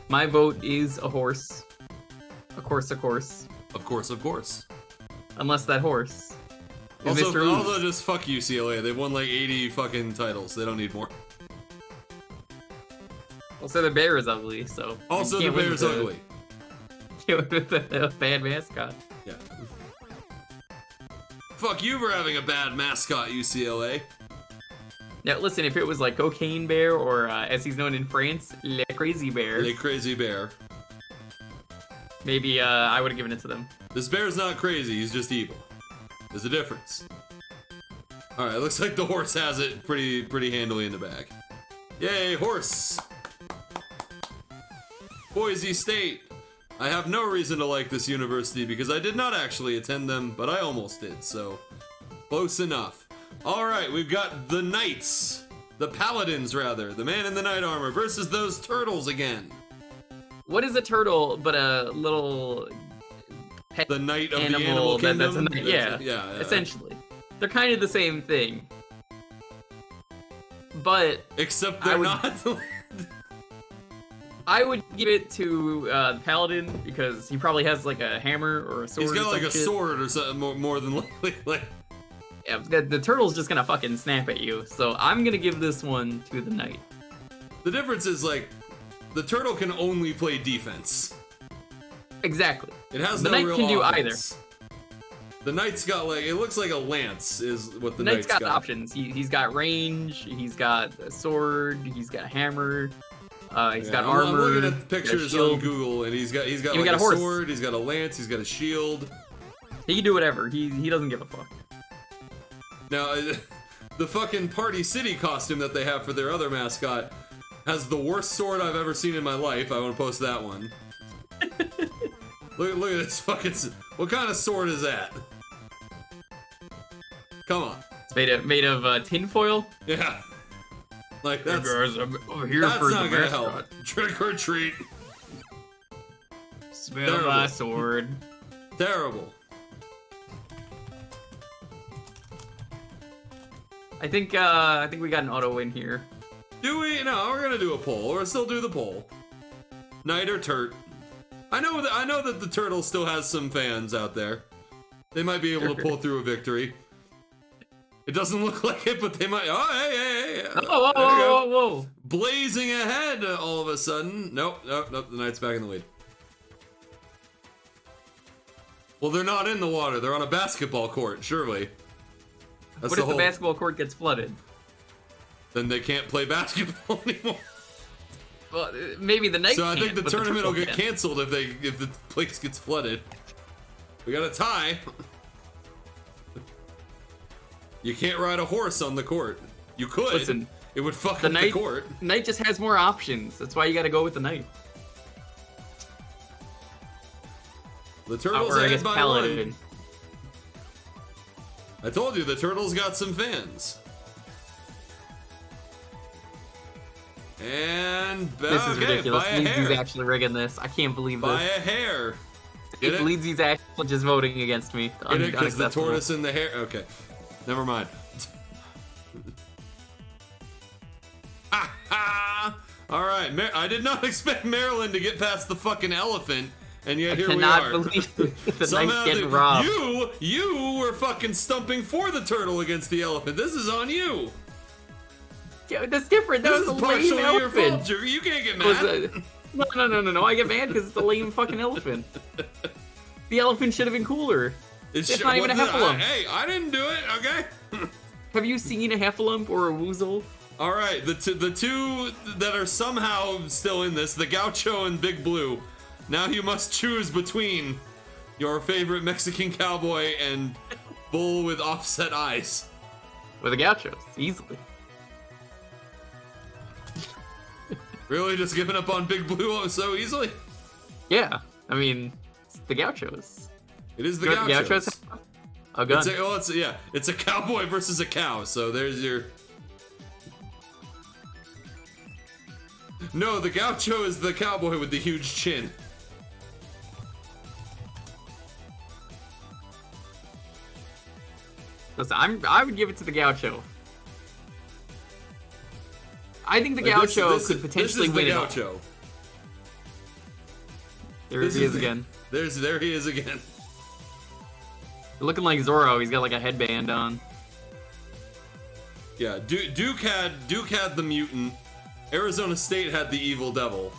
My vote is a horse. Of course, of course. Of course, of course. Unless that horse is Mr. Ooze. Also, just fuck UCLA. They've won like 80 fucking titles. They don't need more. Also, the bear is ugly, so. Also, you the can't win bear's with ugly. Can't win with a bad mascot. Yeah. Fuck you for having a bad mascot, UCLA. Now, listen, if it was like Cocaine Bear, or as he's known in France, Le Crazy Bear, The crazy bear. maybe I would have given it to them. This bear's not crazy, he's just evil. There's a difference. Alright, looks like the horse has it pretty handily in the bag. Yay, horse! Boise State. I have no reason to like this university because I did not actually attend them, but I almost did, so close enough. Alright, we've got the knights. The paladins, rather. The man in the knight armor versus those turtles again. What is a turtle but a little pet The knight of the animal animal kingdom. that's a knight? Yeah, yeah. essentially. They're kind of the same thing. But Except I they're would- not. I would give it to the paladin because he probably has like a hammer or a sword. He's got or like some a shit. sword or something more than likely. Like, Yeah, the turtle's just gonna fucking snap at you. So I'm gonna give this one to the knight. the difference is like the turtle can only play defense. Exactly. It has The no knight real can do offense. The knight's got like, it looks like a lance is what the Knight's knight's got options. He's got range. He's got a sword. He's got a hammer. He's got armor. I'm looking at the pictures on Google, and he's got like got a a horse. sword. He's got a lance. He's got a shield. He can do whatever. He doesn't give a fuck. Now, the fucking Party City costume that they have for their other mascot has the worst sword I've ever seen in my life. I want to post that one. Look at this fucking. What kind of sword is that? Come on. It's made of tinfoil. Yeah. Like that's. I'm here That's for not the gonna mascot. help. Trick or treat. Smell Terrible. my sword. Terrible. I think we got an auto win here. Do we? No, we're gonna do a poll. Or still do the poll. Knight or Turt? I know that the turtle still has some fans out there. They might be able to pull through a victory. It doesn't look like it, but they might. Oh, hey! Whoa! Blazing ahead all of a sudden. Nope. The knight's back in the lead. Well, they're not in the water. They're on a basketball court, surely. That's What if the basketball court gets flooded? Then they can't play basketball anymore. Well, maybe the knight. So I think the but tournament will turtle get can. canceled if the place gets flooded. We got a tie. You can't ride a horse on the court. You could. Listen, it would fuck the up knight, the court. Knight just has more options. That's why you got to go with the knight. The turtle's Or I ahead guess by paladin. one. I told you the turtle's got some fans. And This is ridiculous. by a Leedsy's hair. actually rigging this. I can't believe By this. a hair. Get it? Leedsy's actually just voting against me. Get it? Because the Unacceptable. tortoise and the hair. Okay. Never mind. Alright, I did not expect Maryland to get past the fucking elephant, and yet here we Cannot are. believe the Somehow knight's getting robbed. you were fucking stumping for the turtle against the elephant. This is on you. Yeah, that's different. That This was is a lame partially your fault, elephant. Joker. You can't get It was mad. no. I get mad because it's a lame fucking elephant. The elephant should have been cooler. It's not even a heffalump. Hey, I didn't do it, okay? Have you seen a heffalump or a woozle? Alright, the two that are somehow still in this, the Gaucho and Big Blue. Now you must choose between your favorite Mexican cowboy and bull with offset eyes. With the gauchos, easily. Really? Just giving up on Big Blue so easily? Yeah, I mean, it's the gauchos. It is the You know what the Gauchos. gauchos have? A gun. It's a cowboy versus a cow, so there's your... No, the Gaucho is the cowboy with the huge chin. Listen, I would give it to the gaucho. I think the Like, gaucho this could potentially is win the it all. Gaucho. There This he is the- again. There he is again. Looking like Zorro, he's got like a headband on. Yeah, Duke had the mutant. Arizona State had the evil devil.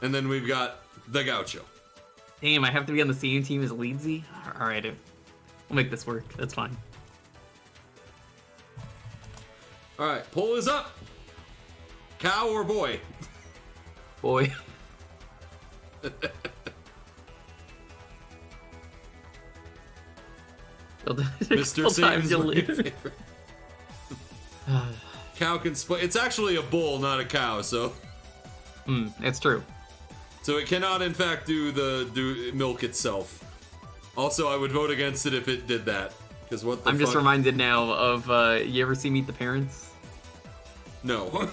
And then we've got the Gaucho. Damn, I have to be on the same team as Leedsy? Alright, we'll make this work. That's fine. Alright, poll is up. Cow or boy? Boy. Mr. Sometimes Satan's you'll my live. favorite. Cow can split. It's actually a bull, not a cow, so It's true. so it cannot in fact do milk itself. Also, I would vote against it if it did that. Because what the I'm just fuck? reminded now of you ever see Meet the Parents? No.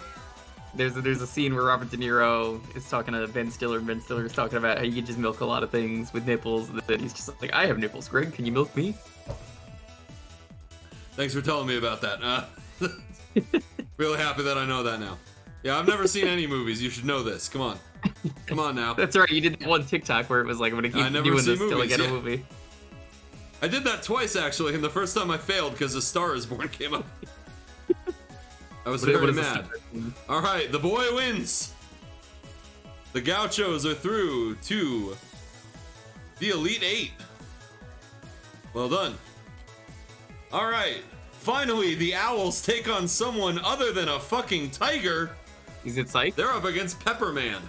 There's a scene where Robert De Niro is talking to Ben Stiller, and Ben Stiller is talking about how you can just milk a lot of things with nipples, and then he's just like, I have nipples, Greg, can you milk me? Thanks for telling me about that. Really happy that I know that now. Yeah, I've never seen any movies. You should know this. Come on. Come on now. That's right, you did that one TikTok where it was like, I'm gonna keep never doing see this till I movies, get a yeah. movie. I did that twice, actually, and the first time I failed because A Star is Born came up. I was What very is mad. Alright, the boy wins. The Gauchos are through to the Elite Eight. Well done. All right. Finally, the Owls take on someone other than a fucking tiger. Is it Psych? They're up against Pepper Man.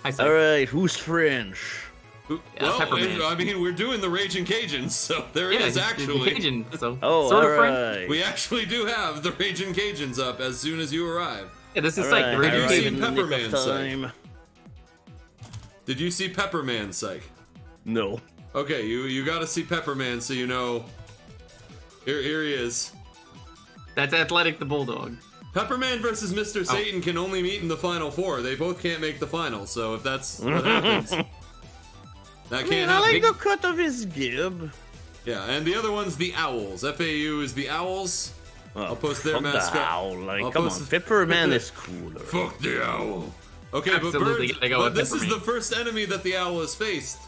Hi, Psych. All right, who's French? Well, Pepper Man. I mean, we're doing the Raging Cajuns, so there is it's actually. Cajun, so Oh, sort all of French. right. We actually do have the Raging Cajuns up as soon as you arrive. Yeah, this is All Psych. right, The Have radio you all right, seen in the Pepper nick of Man, Psych? time. Did you see Pepper Man, Psych? No. Okay, you got to see Pepper Man so you know. Here he is. That's Athletic the Bulldog. Pepperman versus Mr. Satan can only meet in the final four. They both can't make the final, so if that's what happens, that I can't mean, I happen. like the cut of his gib. Yeah, and the other one's the Owls. FAU is the Owls. Oh, I'll post their fuck mascot. The owl. Like, I'll come on, post- Pepperman is cooler. Fuck the owl. Okay, Absolutely but gotta go but with this is Pepperman. the first enemy that the owl has faced,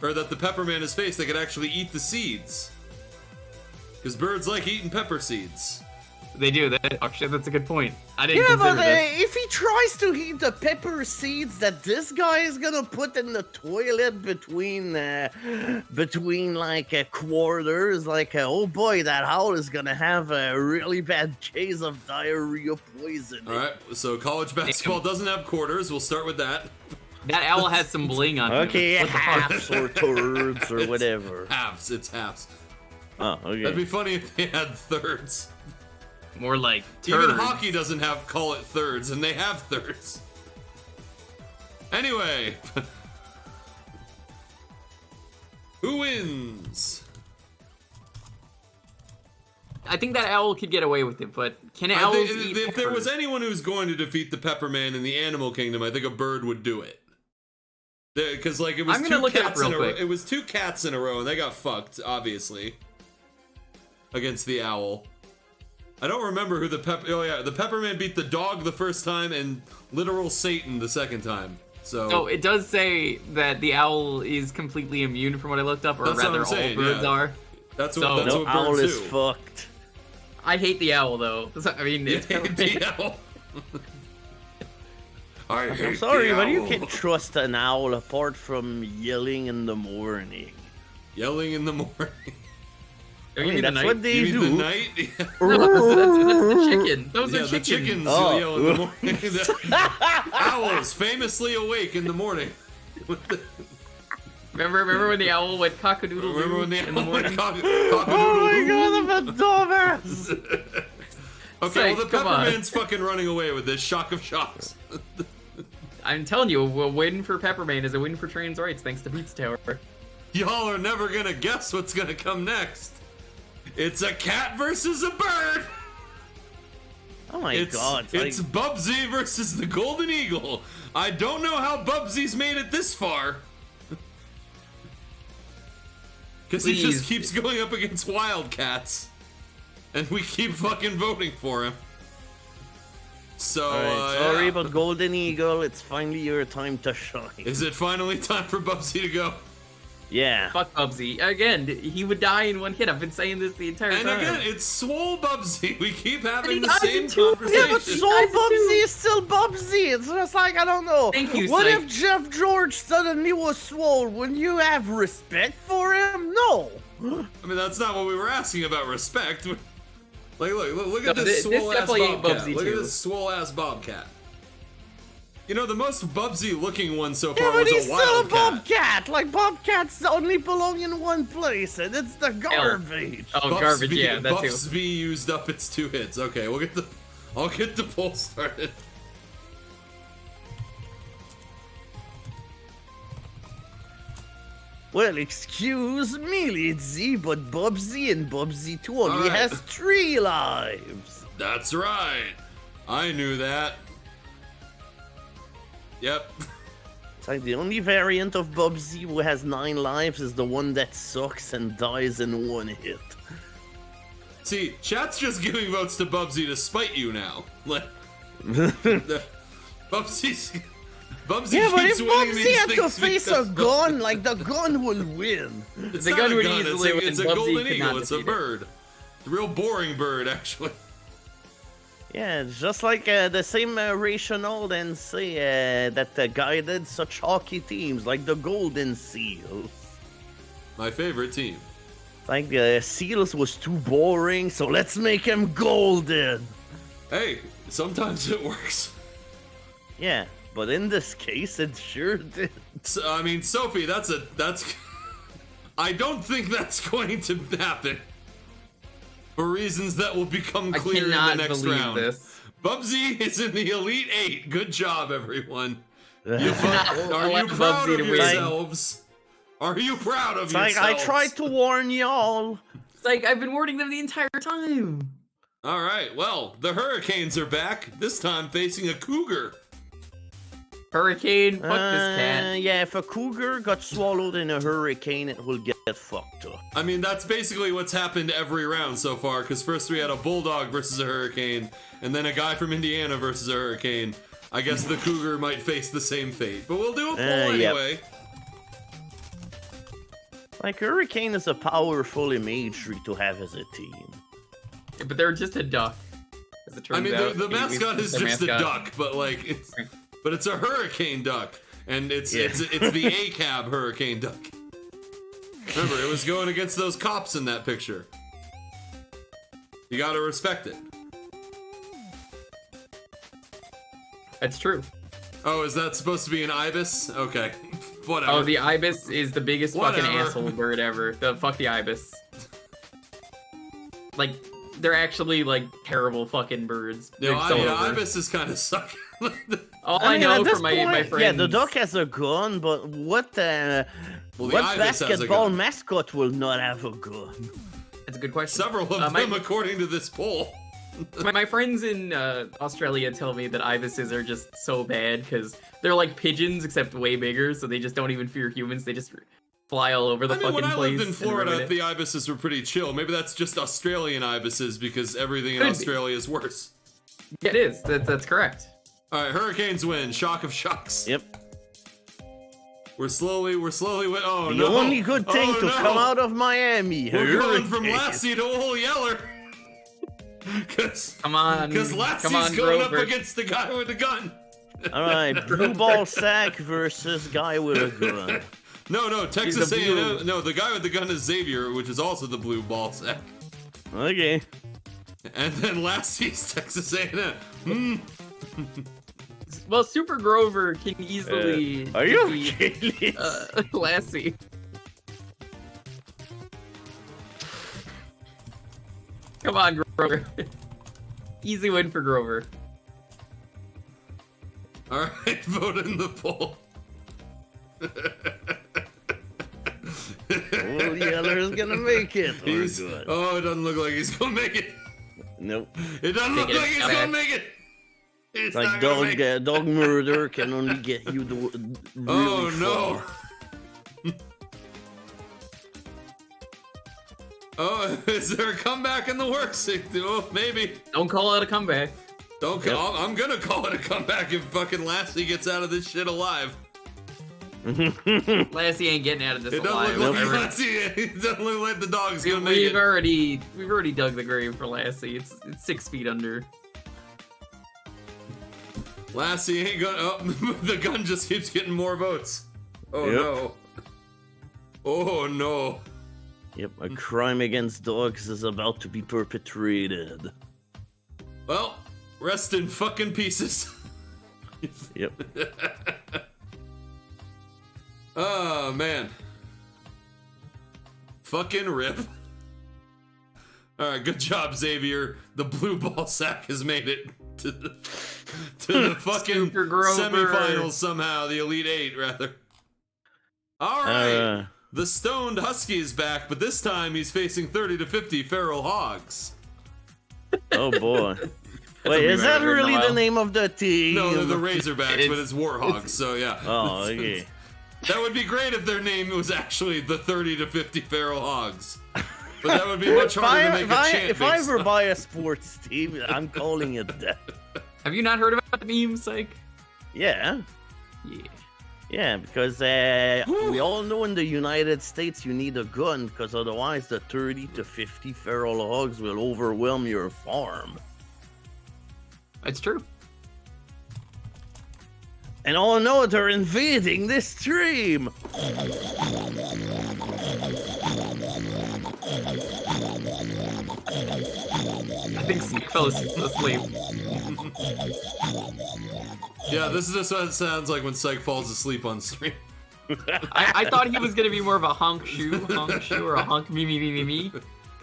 or that the Pepperman has faced. They could actually eat the seeds, because birds like eating pepper seeds. They do. Actually, that's a good point. I didn't Yeah, consider but this. if he tries to eat the pepper seeds that this guy is gonna put in the toilet between like quarters, like oh boy, that owl is gonna have a really bad case of diarrhea poisoning. All right, so college basketball doesn't have quarters. We'll start with that. That owl has some bling on him. Okay, What the fuck? halves or thirds or whatever. Halves. It's halves. Oh, okay. That'd be funny if they had thirds. More like turds. Even hockey doesn't call it thirds, and they have thirds. Anyway, who wins? I think that owl could get away with it, but can I owls think eat if there was peppers? anyone who's going to defeat the Pepperman in the animal kingdom, I think a bird would do it. Because like it was I'm gonna two look it up cats real in a row. quick. It was two cats in a row, and they got fucked, obviously, against the owl. I don't remember who the Oh yeah, the Pepperman beat the dog the first time and literal Satan the second time. So So it does say that the owl is completely immune from what I looked up, or That's what rather I'm saying, all birds yeah. are. that's so- what No, owl birds is do. fucked. I hate the owl though. I mean, it's The owl. I hate I'm sorry, the but you owl. can't trust an owl apart from yelling in the morning. Yelling in the morning. Oh, I you mean, mean the that's night? what they You mean do. the night? No, that's the chicken. Those Yeah, are the chickens. chickens Oh. yell in the morning. The owls famously awake in the morning. Remember when the owl went cock-a-doodle Remember when the in the owl went morning? Oh my god, I'm a dumbass! Okay, well the Psych, come on. Pepperman's fucking running away with this shock of shocks. I'm telling you, a win for Pepperman is a win for trans rights, thanks to Beats Tower. Y'all are never gonna guess what's gonna come next. It's a cat versus a bird. Oh my It's god. it's like, Bubsy versus the Golden Eagle. I don't know how Bubsy's made it this far. Because he just Please. keeps going up against Wildcats. And we keep fucking voting for him. So, alright, sorry, yeah. but Golden Eagle, it's finally your time to shine. Is it finally time for Bubsy to go? Yeah. Fuck Bubsy. Again, he would die in one hit. I've been saying this the entire And time. again, it's Swole Bubsy. We keep having he the dies same in two conversation. Yeah, but Soul Bubsy is still Bubsy. It's just like, I don't know. Thank you, What Psych. if Jeff George suddenly was swole? Wouldn't you have respect for him? No. I mean, that's not what we were asking about respect. Like, look at No, this this swole ass definitely ain't bobcat. Bubsy Look at too. this swole ass bobcat. You know, the most Bubsy looking one so far Yeah, but was he's a still a wildcat. bobcat. Like, bobcats only belong in one place, and it's the garbage. Oh, garbage, yeah, that too. Bubsy used up its 2 hits. Okay, I'll get the poll started. Well, excuse me, Lizzie, but Bubsy and Bubsy 2 only Alright. has 3 lives. That's right. I knew that. Yep. It's like the only variant of Bubsy who has 9 lives is the one that sucks and dies in 1 hit. See, chat's just giving votes to Bubsy to spite you now. Like, Bubsy's. Bubsy Yeah, but keeps if winning Bubsy these had to things face a because- gun, like, the gun will win. It's The not gun a would gun, easily win, it's a Bubsy golden could eagle. not It's a defeat it. bird. A real boring bird, actually. Yeah, it's just like the same rationale then say that guided such hockey teams like the Golden Seals. My favorite team. Like the Seals was too boring, so let's make them golden. Hey, sometimes it works. Yeah, but in this case, it sure did. So, I mean, Sophie, that's. I don't think that's going to happen. For reasons that will become clear in the next round. This. Bubsy is in the Elite 8. Good job, everyone. Are you allow proud Bubsy of to win. yourselves? Are you proud of yourselves? Like, I tried to warn y'all. It's like I've been warning them the entire time. All right, well, the Hurricanes are back. This time facing a cougar. Hurricane, fuck this cat. Yeah, if a cougar got swallowed in a hurricane, it will get fucked up. I mean, that's basically what's happened every round so far, because first we had a bulldog versus a hurricane, and then a guy from Indiana versus a hurricane. I guess the cougar might face the same fate, but we'll do a poll anyway. Like, hurricane is a powerful imagery to have as a team. Yeah, but they're just a duck. As it turns I mean, out. the mascot is just a duck, but like it's a hurricane duck, and it's the ACAB hurricane duck. Remember, it was going against those cops in that picture. You gotta respect it. That's true. Oh, is that supposed to be an ibis? Okay, whatever. Oh, the ibis is the biggest fucking Whatever. asshole bird ever. Fuck the ibis. Like, they're actually like terrible fucking birds. They're so over. ibis is kind of suck. All I I mean, know at this from my point, friends. Yeah, the duck has a gun, but what Well, the what ibis has a basketball gun. mascot will not have a gun? That's a good question. Several of them, according to this poll. My friends in Australia tell me that ibises are just so bad because they're like pigeons except way bigger, so they just don't even fear humans. They just fly all over the fucking when I place. lived in and Florida, ruin it. the ibises were pretty chill. Maybe that's just Australian ibises because everything in Could be. Australia is worse. Yeah, it is. That's correct. All right, Hurricanes win. Shock of shocks. Yep. We're slowly. Oh The no! only good thing Oh, to no. come out of Miami. We're going from Hurricanes. Lassie to Old Yeller. Because Come on. Lassie's come on, going Grover. up against the guy with the gun. All right, blue ball sack versus guy with a gun. No, Texas He's a blue. A&M. No, the guy with the gun is Xavier, which is also the blue ball sack. Okay. And then Lassie's Texas A&M. Well, Super Grover can easily Are you defeat, kidding? Lassie. Come on, Grover. Easy win for Grover. All right, vote in the poll. Old Yeller's gonna make it. Or He's- good. oh, it doesn't look like he's gonna make it. Nope. It doesn't look Take it. like he's Okay. gonna make it. He's Like not gonna make it. dog murder can only get you the really Oh no. far. Oh, is there a comeback in the works? Oh, maybe. Don't call it a comeback. Don't. Yep. I'm gonna call it a comeback if fucking Lassie gets out of this shit alive. Lassie ain't getting out of this It doesn't alive. look like Whatever. Lassie. It doesn't look like the dog's gonna make We've it. already dug the grave for Lassie. It's 6 feet under. Lassie ain't gonna. Oh, the gun just keeps getting more votes. Oh Yep. no. Oh no. Yep, a crime against dogs is about to be perpetrated. Well, rest in fucking pieces. Yep. Oh man. Fucking rip. Alright, good job, Xavier. The blue ball sack has made it to the fucking Super Grover. semifinals somehow, the Elite Eight, rather. Alright. Uh, The stoned husky is back, but this time he's facing 30 to 50 feral hogs. oh boy. a Wait, is rematch that in a really while. the name of the team? No, they're the Razorbacks, It's- but it's warthogs, so yeah. Oh, okay. That would be great if their name was actually the 30 to 50 feral hogs. But that would be much harder to make a chant If I based ever on. buy a sports team, I'm calling it that. Have you not heard about the meme, Psych? Yeah. Yeah. Yeah, because we all know in the United States you need a gun, because otherwise the 30 to 50 feral hogs will overwhelm your farm. It's true. And oh no, they're invading this stream! I think Snake fell asleep. Yeah, this is just what it sounds like when Psych falls asleep on stream. I thought he was gonna be more of a honk shoe, or a honk me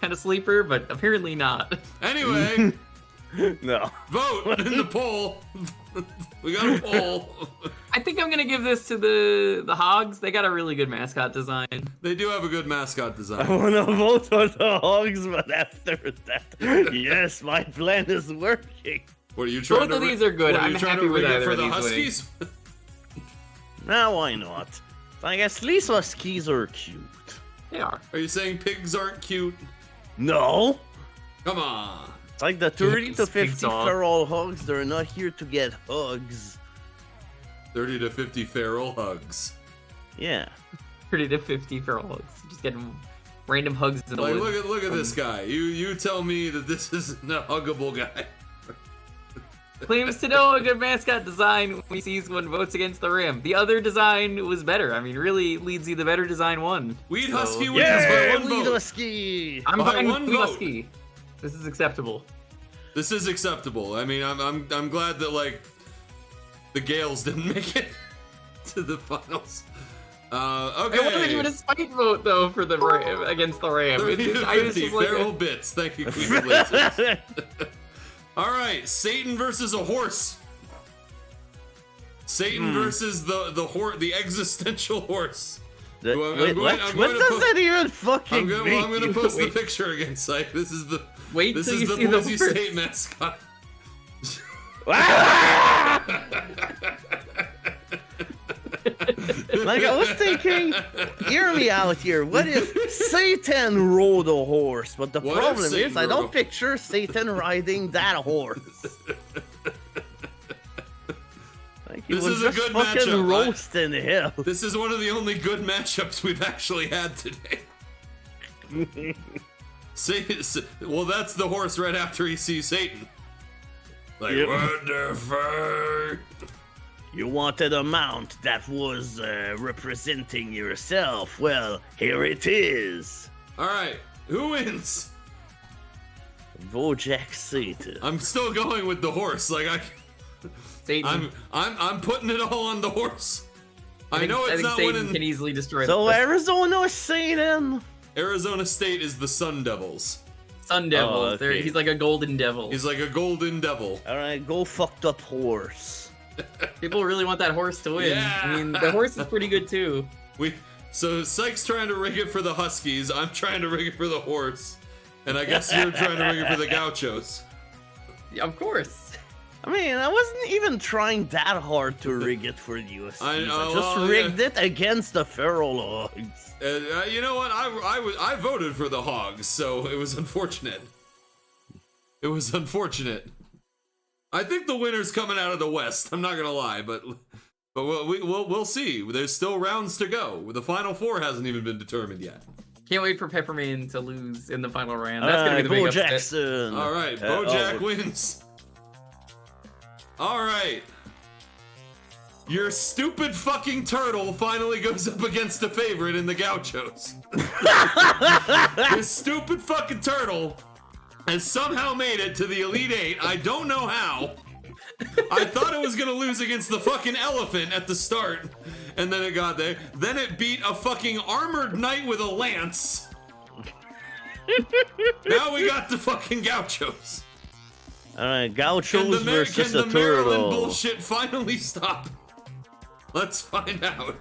kind of sleeper, but apparently not. Anyway, No. vote in the poll. We got a poll. I think I'm gonna give this to the Hogs. They got a really good mascot design. They do have a good mascot I design. wanna vote on the Hogs, but after that, yes, my plan is working. What are you trying Both to of these are good. What, are you I'm trying happy to with rig it either for of the these Huskies? Now why not? I guess at least Huskies are cute. They are. Are you saying pigs aren't cute? No! Come on. It's like the 30 to Pigs 50 are. feral hogs, they're not here to get hugs. 30 to 50 feral hugs. Yeah. 30 to 50 feral Hogs. Just getting random hugs in the Like, woods. look at this guy. You tell me that this isn't a huggable guy. Claims to know a good mascot design when he sees one votes against the rim. The other design was better. I mean, really leads you the better design won. Weed So- Husky wins Yeah, by one Weed vote. Husky! I'm By fine one with vote. Husky. This is acceptable. This is acceptable. I mean, I'm glad that like the Gales didn't make it to the finals. Okay. It wasn't even a spite vote though for the Ram, against the Ram. 30 to I was 50 just like, feral bits. Thank you, Queen of Lasers. All right, Satan versus a horse. Satan versus the existential horse. Well, Wait, what does that even fucking mean? I'm gonna post the Wait. picture again, Psych. This is the Wait this till is you the see the Boise horse. State mascot. Like I was thinking, hear me out here. What if Satan rode a horse? But the What if problem Satan is, I rode a- don't picture Satan riding that horse. Like he This was is a just good fucking matchup. roasting him. This is one of the only good matchups we've actually had today. Well, that's the horse right after he sees Satan. Like, Yep. what the fuck? You wanted a mount that was representing yourself. Well, here it is. All right, who wins? Bojack Satan. I'm still going with the horse. Like Satan. I'm putting it all on the horse. I know I it's think not Satan winning. can easily destroy So the Arizona Satan. Arizona State is the Sun Devils. Sun Devil. Oh, okay. He's like a golden devil. He's like a golden devil. All right, go fucked up horse. People really want that horse to win. Yeah. I mean, the horse is pretty good too. So Sykes trying to rig it for the Huskies. I'm trying to rig it for the horse, and I guess you're trying to rig it for the Gauchos. Yeah, of course. I mean, I wasn't even trying that hard to rig it for the USC. I know, just well, rigged it against the feral hogs. You know what? I voted for the Hogs, so it was unfortunate. It was unfortunate. I think the winner's coming out of the West. I'm not gonna lie, but we'll see. There's still rounds to go. The Final Four hasn't even been determined yet. Can't wait for Pepperman to lose in the final round. That's gonna be the Bo big upset. Jackson. All right, Bojack oh, wins. All right. Your stupid fucking turtle finally goes up against a favorite in the Gauchos. Your stupid fucking turtle has somehow made it to the Elite Eight. I don't know how. I thought it was gonna lose against the fucking elephant at the start, and then it got there. Then it beat a fucking armored knight with a lance. Now we got the fucking Gauchos. All right, Can Gauchos versus the a Maryland turtle. bullshit finally stop? Let's find out.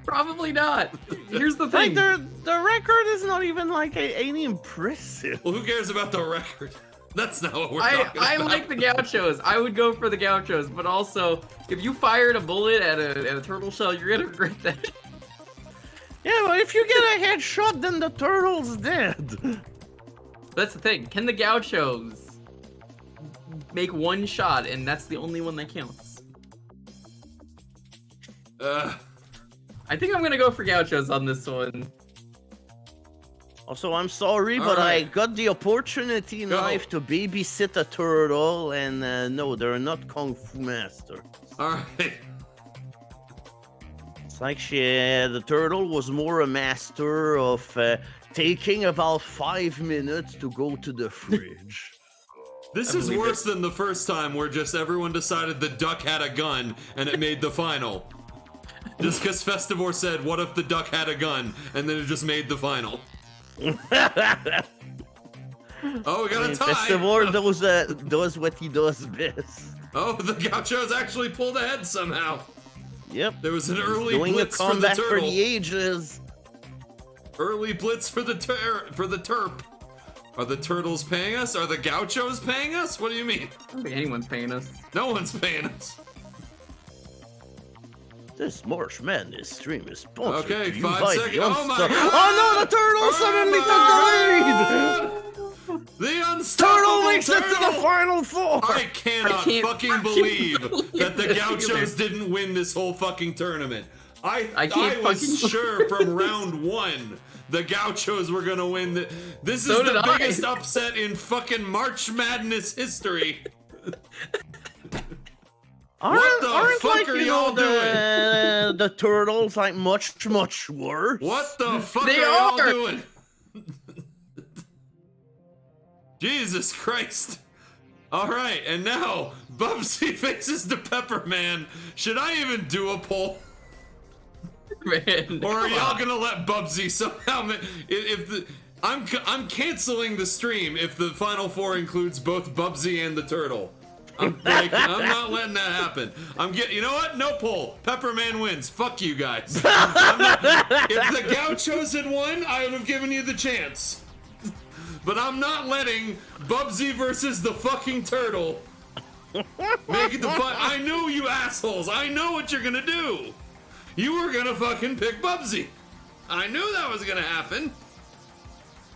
Probably not. Here's the Like thing. the record is not even like any impressive. Well, who cares about the record? That's not what we're I talking about. like the Gauchos. I would go for the Gauchos, but also if you fired a bullet at a turtle shell, you're gonna regret that. Yeah, but if you get a headshot, then the turtle's dead. That's the thing. Can the Gauchos make one shot, and that's the only one that counts? Uh, I think I'm gonna go for Gauchos on this one. Also, I'm sorry, All but I right. got the opportunity in Go. life to babysit a turtle, and no, they're not kung fu masters. All right. It's like the turtle was more a master of taking about 5 minutes to go to the fridge. This is worse than the first time where just everyone decided the duck had a gun and it made the final. Just because Festivore said, what if the duck had a gun? And then it just made the final. Oh, we got a tie. Festivore does what he does best. Oh, the Gauchos actually pulled ahead somehow. Yep. There was an early Doing a blitz for the comeback for turtle. the ages. Early blitz for the terp. Are the turtles paying us? Are the Gauchos paying us? What do you mean? I don't think anyone's paying us. No one's paying us. This Marsh Madness stream is sponsored Okay, to you 5 by seconds. the Oh my Unstu- God! Oh no, the turtle suddenly took the lead! The unstoppable Turtle makes it to the turtle! final four! I cannot I can't fucking fucking believe believe that the this Gauchos either. didn't win this whole fucking tournament. I can't was fucking sure from believe this. round one the Gauchos were gonna win. This So is the did I. biggest upset in fucking March Madness history. What the fuck like, are you y'all know, the turtles like much worse? What the fuck They are y'all are. doing? Jesus Christ. Alright, and now Bubsy faces the Pepper Man. Should I even do a poll? Man, Or are come y'all on. gonna let Bubsy somehow if the I'm canceling the stream if the final four includes both Bubsy and the turtle. I'm not letting that happen. You know what? No poll. Pepperman wins. Fuck you guys. If the Gauchos had won, I would have given you the chance. But I'm not letting Bubsy versus the fucking turtle make it the fun. I knew you assholes. I know what you're gonna do. You were gonna fucking pick Bubsy. I knew that was gonna happen.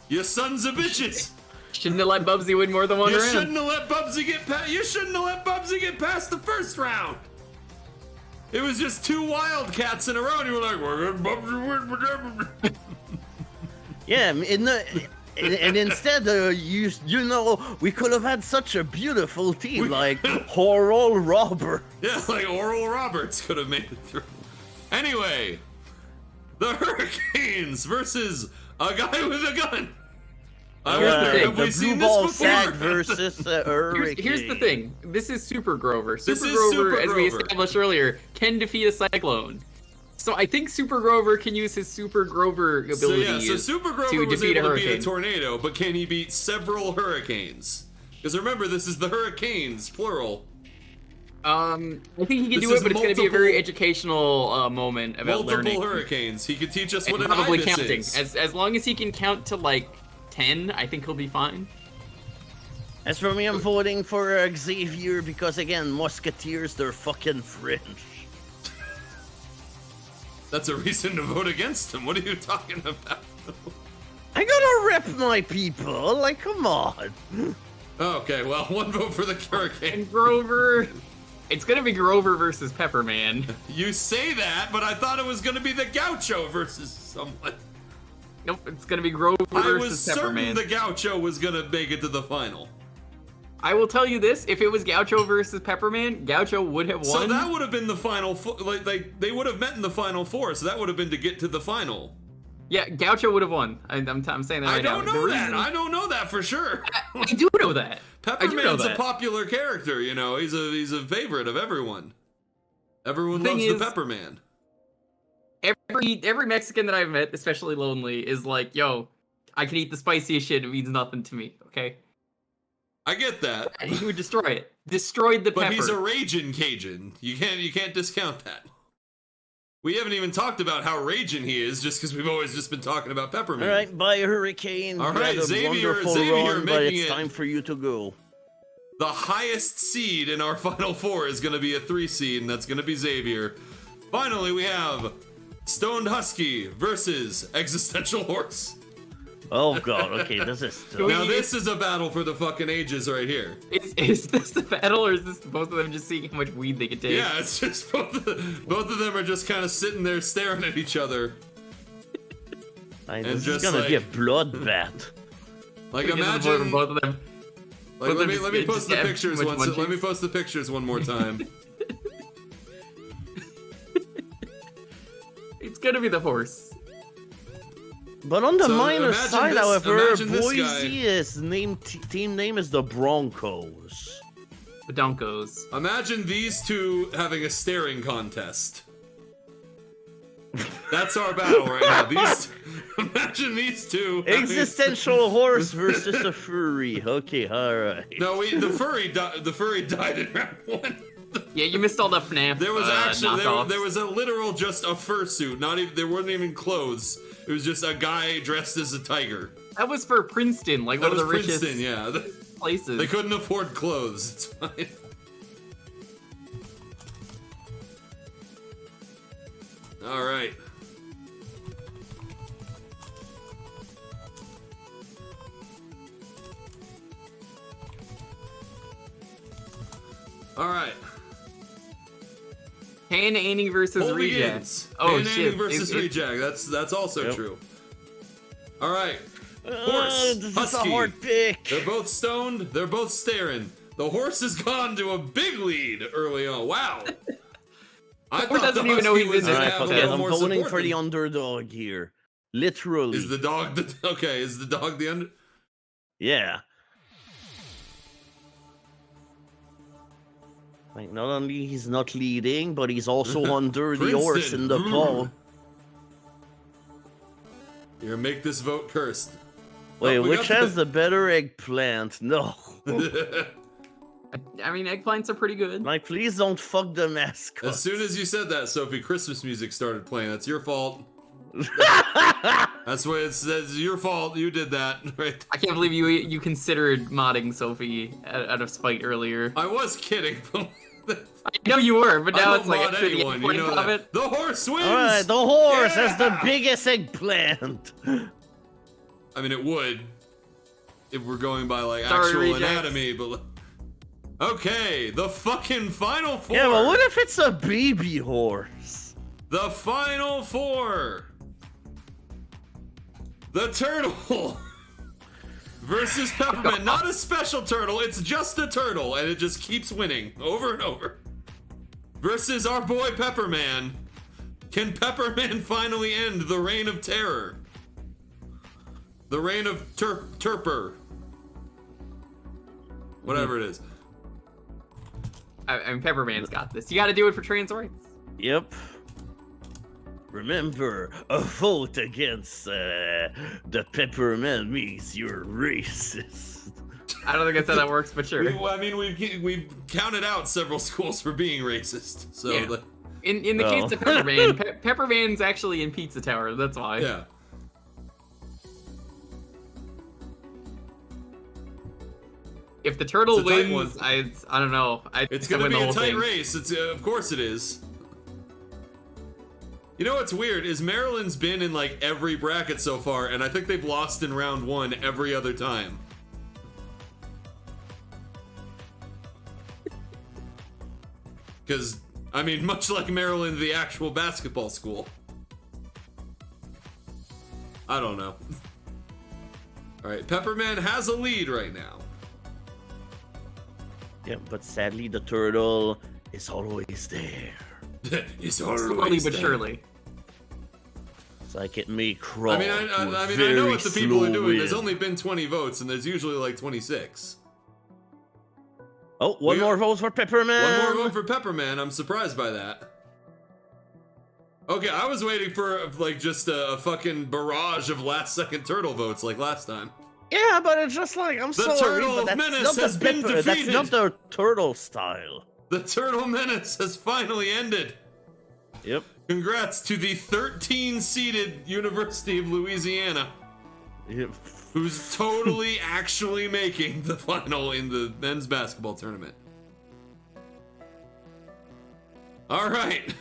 You sons of bitches. Shouldn't have let Bubsy win more than one You round. shouldn't have let Bubsy get past. You shouldn't have let Bubsy get past the first round. It was just two Wildcats in a row, and you were like, "We're gonna Bubsy win." Yeah, and instead, you know, we could have had such a beautiful team like Oral Robert. Yeah, like Oral Roberts could have made it through. Anyway, the Hurricanes versus a guy with a gun. Here's the thing, Have we the seen blue ball this before? sack versus Hurricane. Here's the thing. This is Super Grover. This Super is Grover, Super as we Grover. established earlier, can defeat a cyclone. So I think Super Grover can use his Super Grover abilities So Super Grover to was defeat a able to beat a hurricane. tornado, but can he beat several hurricanes? Because remember, this is the Hurricanes, plural. I think he can This do is it, but it's going to be a very multiple- educational moment about Multiple learning. hurricanes. He could teach us And what an probably ibis counting. is. As long as he can count to like 10, I think he'll be fine. As for me, I'm voting for Xavier because, again, Musketeers, they're fucking French. That's a reason to vote against him. What are you talking about? I gotta rep my people, like, come on. Okay, well, one vote for the Hurricane. And Grover, it's going to be Grover versus Pepperman. You say that, but I thought it was going to be the Gaucho versus someone. Nope, it's going to be Grover I was versus certain Pepperman. the Gaucho was going to make it to the final. I will tell you this: if it was Gaucho versus Pepperman, Gaucho would have won. So that would have been the final. Like they would have met in the final four. So that would have been to get to the final. Yeah, Gaucho would have won. I'm saying that I right don't now. know The that. reason- I don't know that for sure. I do know that. I do know Pepperman's a that. popular character. You know, he's a favorite of everyone. Everyone The loves thing the is- Pepperman. Every Mexican that I've met, especially Lonely, is like, "Yo, I can eat the spiciest shit. It means nothing to me." Okay, I get that. and he would destroy it. Destroyed the But pepper. he's a raging Cajun. You can't discount that. We haven't even talked about how raging he is, just because we've always just been talking about Pepperman. All right, bye, Hurricane. All You right, had a Xavier wonderful run, but making it's it- time for you to go. The highest seed in our final four is going to be a 3 seed, and that's going to be Xavier. Finally, we have Stoned Husky versus Existential Horse. Oh god, okay, this is tough. Now this is a battle for the fucking ages right here. Is this the battle, or is this both of them just seeing how much weed they can take? Yeah, it's just both of them are just kind of sitting there staring at each other. Like, And this just, is gonna be a like- bloodbath. Like From imagine. both of them. Like both of let them me just post the have pictures too much once. Let me munchies. post the pictures one more time. It's gonna be the horse. But on the So minus imagine side, this- however, imagine this guy. Boise is team name is the Broncos. The Donkos. Imagine these two having a staring contest. That's our battle right now. Imagine these two. having- Existential horse versus a furry. Okay, alright. No, the furry died in round 1. Yeah, you missed all the FNAF. There was actually knockoffs. there was a literal just a fursuit. Not even there weren't even clothes. It was just a guy dressed as a tiger. That was for Princeton, like That one was of the richest Princeton, yeah. places. They couldn't afford clothes. It's fine. All right. All right. Han Annie versus Hold Reject. begins. Oh Han shit! versus It's- Reject. That's also Yep. true. All right. Horse, This is husky. a hard pick. They're both stoned. They're both staring. The horse has gone to a big lead early on. Wow. I Horse thought the doesn't even know husky he's was in gonna this. have a Okay, little I'm more voting support for the than- underdog here. Literally. Is the dog the okay? Is the dog the under? Yeah. Like, not only he's not leading, but he's also under the horse in the pole. You're gonna make this vote cursed. Wait, Oh, we which got has the better eggplant? No. I mean, eggplants are pretty good. Like, please don't fuck the mascot. As soon as you said that, Sophie, Christmas music started playing. That's your fault. That's what it says. Your fault. You did that, right? I can't believe you considered modding Sophie out of spite earlier. I was kidding. I know you were, but I now don't it's like mod after the anyone. You eggplant know comment. that. The horse wins. Alright, the horse has the Yeah! biggest eggplant. I mean, it would if we're going by like Sorry, actual rejects. anatomy, but okay, the fucking final four. Yeah, but what if it's a baby horse? The final four. The turtle versus Peppermint. Not a special turtle, it's just a turtle, and it just keeps winning over and over. Versus our boy Pepperman. Can Pepperman finally end the reign of terror? The reign of Turper. Whatever it is. I mean, Pepperman's got this. You got to do it for trans rights. Yep. Remember, a vote against the Pepperman means you're racist. I don't think that's how that works, but sure. We've counted out several schools for being racist. So Yeah. like, In the Oh. case of Pepperman, Pepperman's actually in Pizza Tower. That's why. yeah. If the turtle It's a tight wins, one. I don't know. It's think gonna I win be the a whole tight thing. race. It's of course it is. You know what's weird is Maryland's been in like every bracket so far, and I think they've lost in round 1 every other time. Because I mean, much like Maryland, the actual basketball school. I don't know. All right, Pepperman has a lead right now. Yeah, but sadly the turtle is always there. He's Slowly always but there. surely. It's like it may crawl. I mean, I to a mean, I know very what the people are slow doing. There's wind. only been 20 votes, and there's usually like 26. Oh, one We got- more vote for Pepperman. One more vote for Pepperman. I'm surprised by that. Okay, I was waiting for like just a fucking barrage of last-second turtle votes like last time. Yeah, but it's just like I'm The sorry, turtle but that's menace not the has been That's defeated. not the turtle style. The turtle menace has finally ended. Yep. Congrats to the 13-seeded University of Louisiana, Yep. who's totally actually making the final in the men's basketball tournament. All right.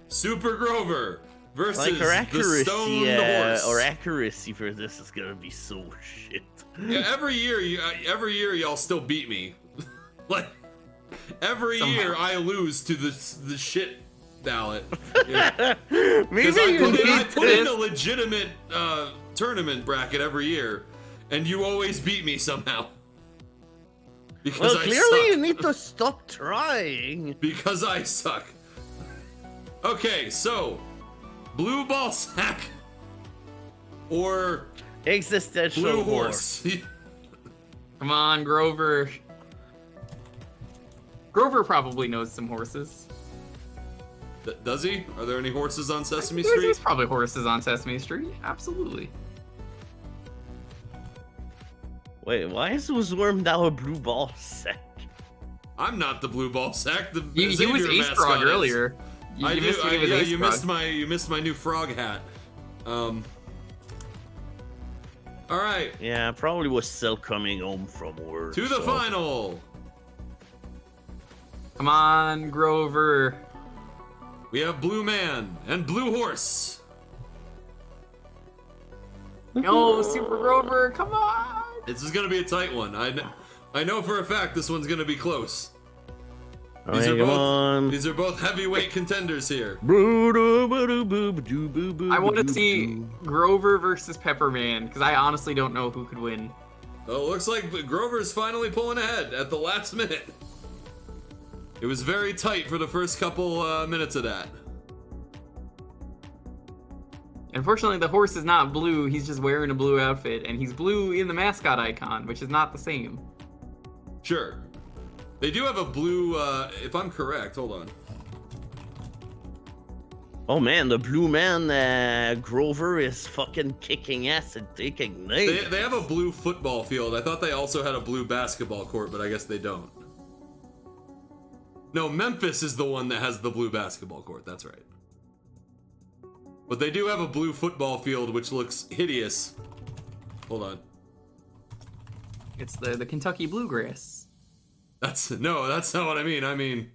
Super Grover versus Like our the stoned accuracy, horse. our accuracy for this is gonna be so shit. Yeah, every year y'all still beat me. Like every Somehow. year I lose to the shit ballot. Maybe I you need put in a legitimate tournament bracket every year, and you always beat me somehow. Because Well, I clearly suck. you need to stop trying. Because I suck. Okay, so blue ball sack or Existential blue horse. horse. Come on, Grover. Grover probably knows some horses. Does he? Are there any horses on Sesame There's Street? probably horses on Sesame Street. Absolutely. Wait, why is uzworm now a blue ball sack? I'm not the blue ball sack. The He was Xavier Ace mascot Frog is. earlier. You missed when he was Ace you Frog. missed my new frog hat. All right, Yeah, probably was still coming home from work. to the so- final. Come on, Grover. We have blue man and blue horse. No, Super Grover, come on. This is gonna be a tight one. I know for a fact this one's gonna be close. Alright, come on. These are both heavyweight contenders here. I want to see Grover versus Pepperman, because I honestly don't know who could win. Well, it looks like Grover's finally pulling ahead at the last minute. It was very tight for the first couple minutes of that. Unfortunately, the horse is not blue. He's just wearing a blue outfit, and he's blue in the mascot icon, which is not the same. Sure. They do have a blue, if I'm correct, hold on. Oh man, the blue man, Grover, is fucking kicking ass and taking names. They have a blue football field. I thought they also had a blue basketball court, but I guess they don't. No, Memphis is the one that has the blue basketball court. That's right. But they do have a blue football field, which looks hideous. Hold on. It's the Kentucky Bluegrass. That's not what I mean. I mean,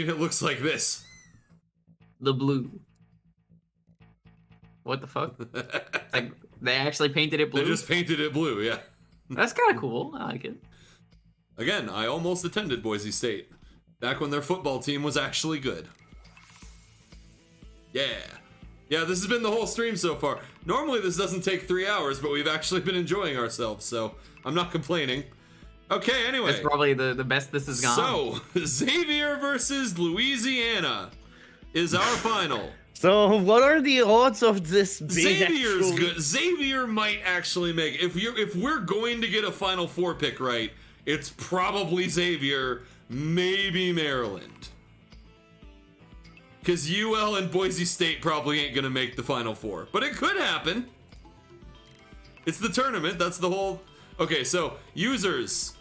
it looks like this. The blue. What the fuck? It's like they actually painted it blue. They just painted it blue, yeah. That's kind of cool. I like it. Again, I almost attended Boise State. Back when their football team was actually good. Yeah. Yeah, this has been the whole stream so far. Normally this doesn't take 3 hours, but we've actually been enjoying ourselves, so I'm not complaining. Okay, anyway. It's probably the best this has gone. So, Xavier versus Louisiana is our final. So, what are the odds of this being Xavier's actual- good. Xavier might actually make if we're going to get a Final Four pick right, it's probably Xavier, maybe Maryland. Because UL and Boise State probably ain't gonna make the Final Four, but it could happen. It's the tournament. That's the whole. Okay, so users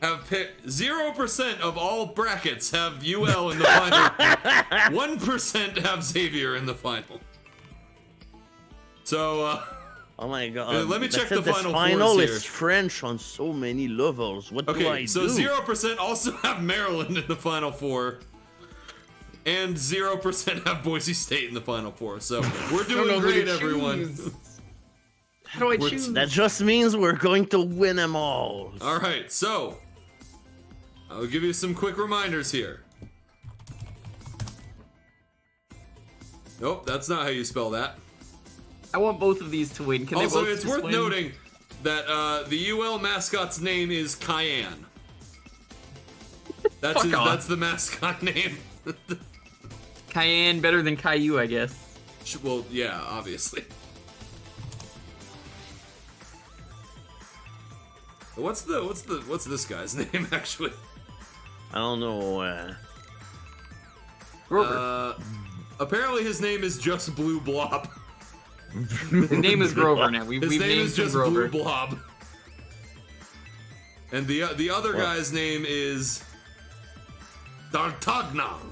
have picked 0% of all brackets have UL in the final. 1% have Xavier in the final. So, Oh my god. let me check the this final final fours here. is French on so many levels. What do I okay, do? so 0% also have Maryland in the Final Four. And 0% have Boise State in the Final Four. So we're doing great, everyone. How do I choose? That just means we're going to win them all. All right, so I'll give you some quick reminders here. Nope, that's not how you spell that. I want both of these to win. Can Also, they both it's just worth win? noting that the UL mascot's name is Cayenne. That's Fuck off. that's the mascot name. Cayenne better than Caillou, I guess. Well, yeah, obviously. What's this guy's name actually? I don't know. Grover. Apparently his name is just Blue Blob. His name is Grover now. We've His name named is him just Grover. Blue Blob. And the other guy's name is D'Artagnan.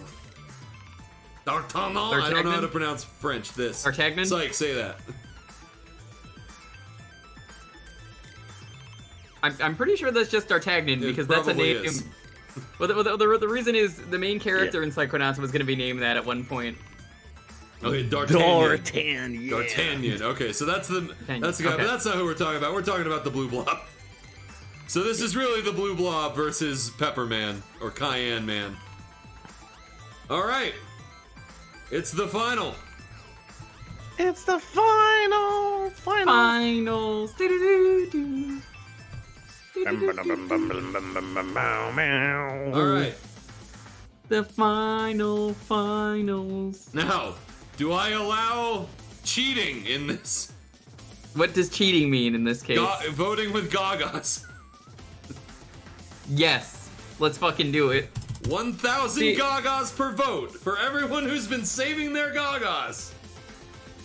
D'Artagnan? I don't know how to pronounce French. This. D'Artagnan? Psych, say that. I'm pretty sure that's just D'Artagnan It because that's a probably name. is. Well, the reason is the main character in Psychonauts was going to be named that at one point. Okay, D'Artagnan. D'Artagnan. D'Artagnan. Okay, so that's the guy, Okay. but that's not who we're talking about. We're talking about the Blue Blob. So this is really the Blue Blob versus Pepper Man or Cayenne Man. All right. It's the final. It's the final. Finals. Do-do-do-do. All right. The finals. Now, do I allow cheating in this? What does cheating mean in this case? Voting with gagas. Yes. Let's fucking do it. 1,000 gagas per vote for everyone who's been saving their gagas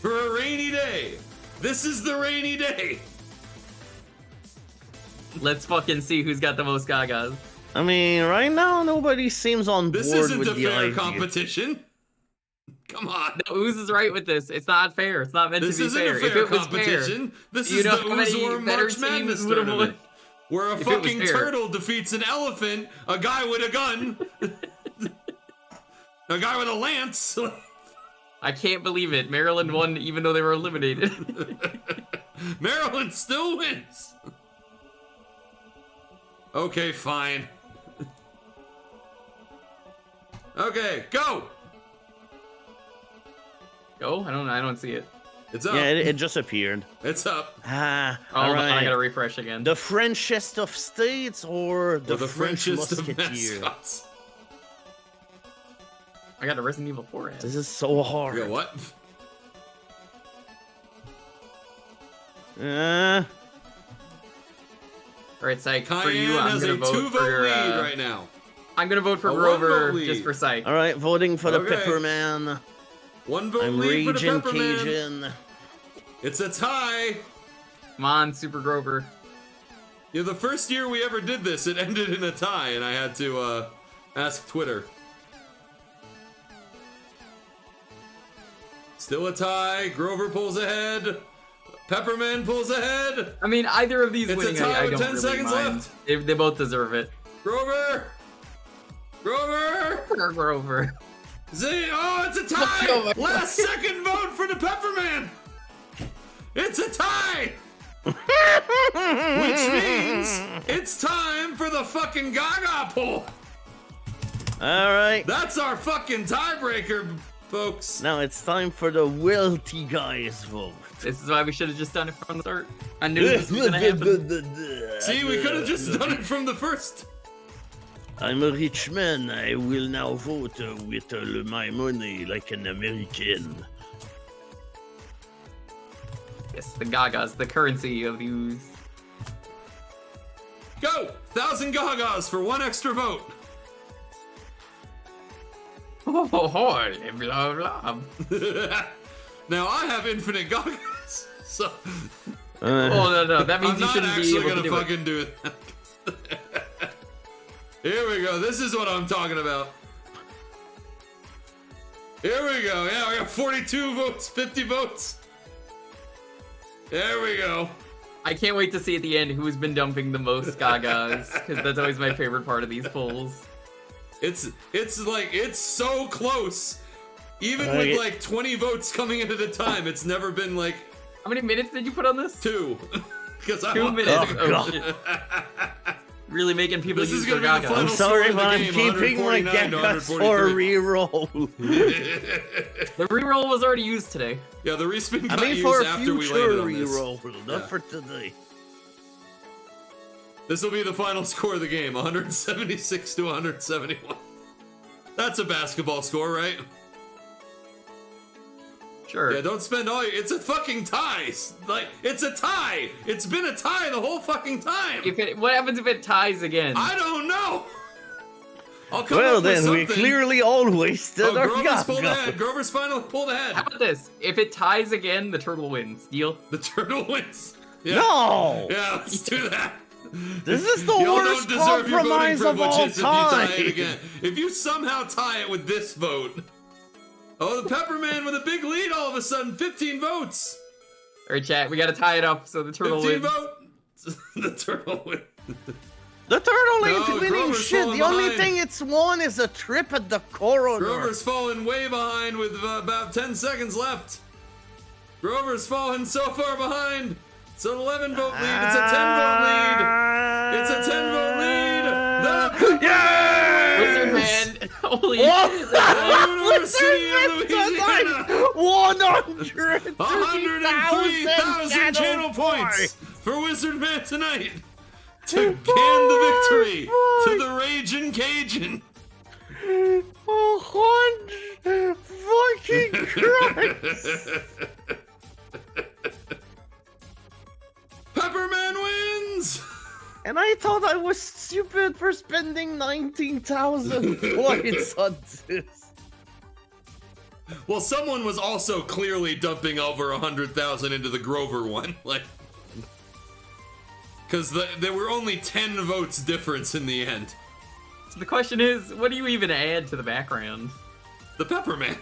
for a rainy day. This is the rainy day. Let's fucking see who's got the most gagas. I mean, right now nobody seems on This board isn't with a the fair idea. competition. Come on. No, Ooze is right with this. It's not fair. It's not meant This to be isn't fair. a fair If it was competition. This you is know the how many Uzworm better March Madness teams would've tournament. won? Where a If it was fucking fair. turtle defeats an elephant, a guy with a gun, a guy with a lance. I can't believe it. Maryland won even though they were eliminated. Maryland still wins. Okay, fine. Okay, go. Oh, I don't see it. It's up. Yeah, it just appeared. It's up. Oh, all I right. gotta refresh again. The Frenchest of states or the, Or the French Frenchest of Musketeer? mascots. I got a Resident Evil 4 ad. This is so hard. Yeah, what? Alright, Psych, for Cayenne you, I'm has gonna a vote 2-vote for, lead right now. I'm gonna vote for A Grover 1-vote lead. just for Psych. All right, voting for the Okay. Pepperman. 1-vote I'm lead for the Raging Pepperman. Cajun. It's a tie. Come on, Super Grover. Yeah, the first year we ever did this, it ended in a tie, and I had to ask Twitter. Still a tie. Grover pulls ahead. Pepperman pulls ahead. I mean, either of these It's a winning, tie I with don't 10 really seconds mind. left. They both deserve it. Grover. Grover. Grover. Oh, it's a tie. Last second vote for the Pepperman. It's a tie. Which means it's time for the fucking Gaga poll. All right. That's our fucking tiebreaker, folks. Now it's time for the wealthy guys vote. This is why we should have just done it from the start. I knew this was gonna happen. See, we could have just done it from the first. I'm a rich man. I will now vote with my money like an American. Yes, the Gagas, the currency of these. Go! 1,000 Gagas for one extra vote. Oh, blah, blah. Now I have infinite Gagas, so Oh, no, that means I'm you not shouldn't be actually able to gonna do it. fucking do that. Here we go. This is what I'm talking about. Here we go. Yeah, we got 42 votes, 50 votes. There we go. I can't wait to see at the end who's been dumping the most Gagas, because that's always my favorite part of these polls. It's like, it's so close. Even Like with it- like 20 votes coming in at a time, it's never been like How many minutes did you put on this? 2. Because I 2 want minutes. Oh, Oh, God. shit. Really making people This use is their gonna be the Gagas. final- I'm sorry, score but of the I'm game, keeping my 149 to Gagas for a 143. reroll. The reroll was already used today. Yeah, the respin I got mean, used for a after we future landed on this. reroll, not Yeah. for today. This will be the final score of the game, 176 to 171. That's a basketball score, right? Sure. Yeah, don't spend all your... It's a fucking tie! Like, it's a tie! It's been a tie the whole fucking time! What happens if it ties again? I don't know! I'll come Well, up with then we something. clearly all wasted Oh, our Grover's pulled Gaga. ahead. Grover's finally pulled ahead. How about this? If it ties again, the turtle wins. Deal? The turtle wins. Yeah. No! Yeah, let's do that. This is the Y'all worst don't deserve your voting compromise of all privileges if you tie it time. again. If you somehow tie it with this vote. Oh, the Pepperman with a big lead all of a sudden. 15 votes. Alright, chat, we gotta tie it up so the turtle 15 wins. votes. The turtle wins. The turtle ain't No, winning Grover's shit. falling The only behind. thing it's won is a trip at the coroner. Grover's falling way behind with about 10 seconds left. Grover's falling so far behind. It's an 11 vote lead. It's a 10 vote lead. It's a 10 vote lead. The Wizard Pepperman wins. Man! Oh Holy University of Louisiana. 103,000 channel points for Wizard Man tonight to gain the victory to the Raging Cajun. 100 fucking Christ! Pepperman wins. And I thought I was stupid for spending 19,000 points on this. Well, someone was also clearly dumping over 100,000 into the Grover one, like, because there were only 10 votes difference in the end. So the question is, what do you even add to the background? The Pepperman.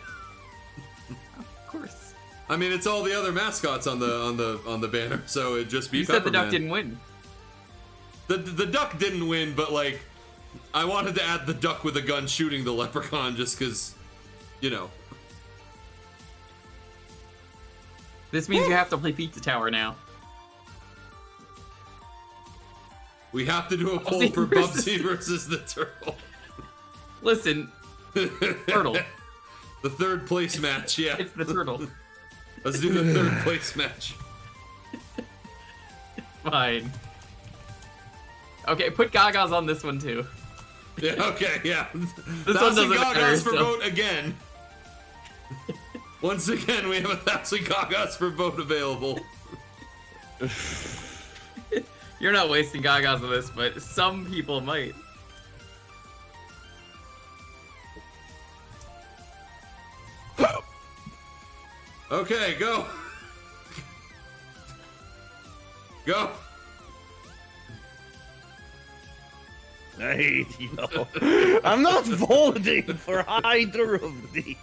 Of course. I mean, it's all the other mascots on the banner, so it'd just be. You said the duck didn't win. The duck didn't win, but like, I wanted to add the duck with a gun shooting the leprechaun just because, you know. This means you have to play Pizza Tower now. We have to do a poll for Bubsy versus the turtle. Listen, turtle. The third place match, yeah. It's the turtle. Let's do the third place match. Fine. Okay, put Gagas on this one too. Yeah, okay, yeah. This one doesn't Gagas matter, for so. vote again. Once again, we have 1,000 Gagas for vote available. You're not wasting Gagas on this, but some people might. Okay, go. Go. I hate you. I'm not voting for either of these.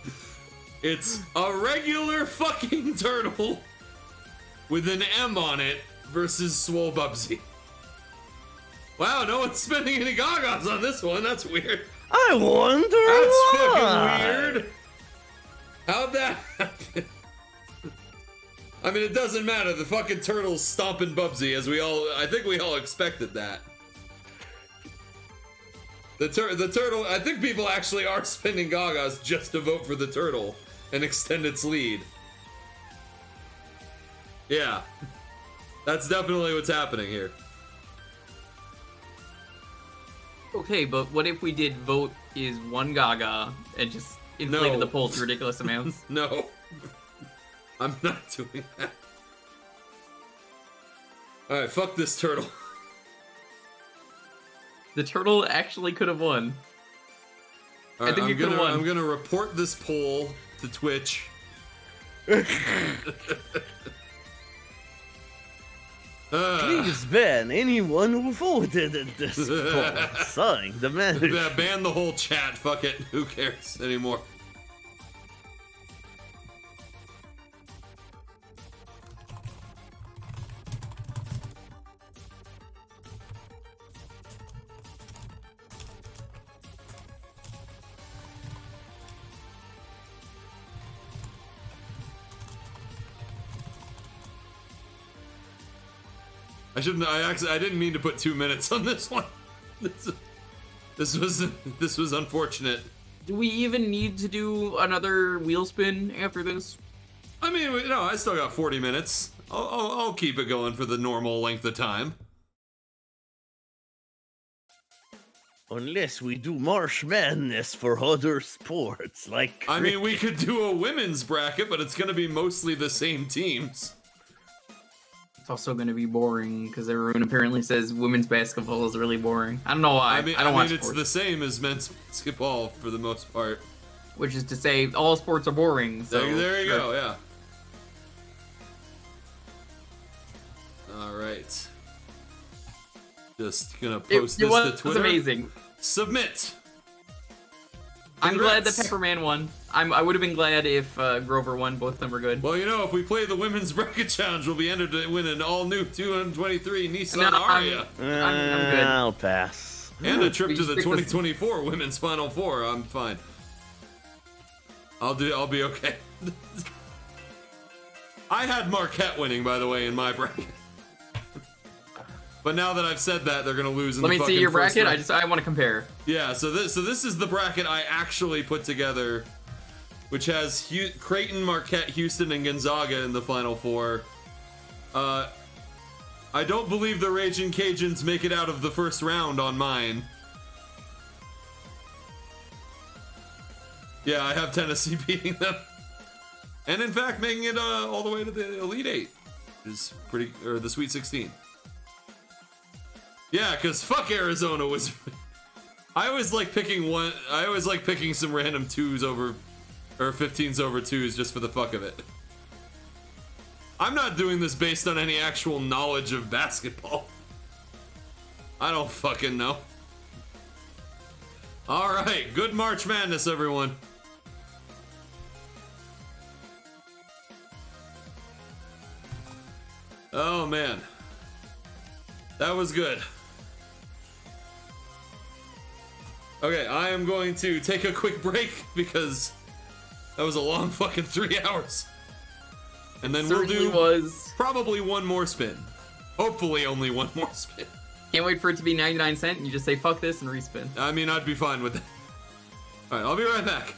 It's a regular fucking turtle with an M on it versus Swole Bubsy. Wow, no one's spending any Gagas on this one. That's weird. I wonder That's why. fucking weird. How'd that happen? I mean, it doesn't matter. The fucking turtle's stomping Bubsy, as I think we all expected that. The turtle, I think people actually are spending Gagas just to vote for the turtle and extend its lead. Yeah. That's definitely what's happening here. Okay, but what if we did vote is one Gaga and just inflated the poll to ridiculous amounts? No. I'm not doing that. Alright, fuck this turtle. The turtle actually could have won. All right, I think you could have won. I'm gonna report this poll to Twitch. Please ban anyone who voted in this poll. Signed, the manager. Yeah, ban the whole chat. Fuck it. Who cares anymore? I didn't mean to put 2 minutes on this one. This was unfortunate. Do we even need to do another wheel spin after this? I mean, no, I still got 40 minutes. I'll keep it going for the normal length of time. Unless we do March Madness for other sports, like I mean, we could do a women's bracket, but it's gonna be mostly the same teams. It's also going to be boring because everyone apparently says women's basketball is really boring. I don't know why. I mean, watch it's sports. the same as men's basketball for the most part. Which is to say, all sports are boring. So There you go, yeah. All right. Just gonna post this to Twitter. It's amazing. Submit. I'm glad that Congrats. Pepperman won. I would have been glad if Grover won. Both of them were good. Well, you know, if we play the women's bracket challenge, we'll be entered to win an all-new 223 Nissan No, Aria I'm good. I'll pass. and a trip We to the stick with- 2024 Women's Final Four. I'm fine. I'll be okay. I had Marquette winning, by the way, in my bracket. But now that I've said that, they're gonna lose in Let the me fucking see your first bracket. round. I want to compare. Yeah, so this is the bracket I actually put together, which has Creighton, Marquette, Houston, and Gonzaga in the Final Four. I don't believe the Raging Cajuns make it out of the first round on mine. Yeah, I have Tennessee beating them. And in fact, making it all the way to the Elite Eight. Is pretty, or the Sweet 16. Yeah, because fuck Arizona was... I always like picking some random 2s over, or 15s over 2s just for the fuck of it. I'm not doing this based on any actual knowledge of basketball. I don't fucking know. Alright, good March Madness, everyone. Oh man. That was good. Okay, I am going to take a quick break because that was a long fucking 3 hours. And then we'll do probably one more spin. Hopefully only one more spin. Can't wait for it to be 99 cents and you just say fuck this and respin. I mean, I'd be fine with that. Alright, I'll be right back.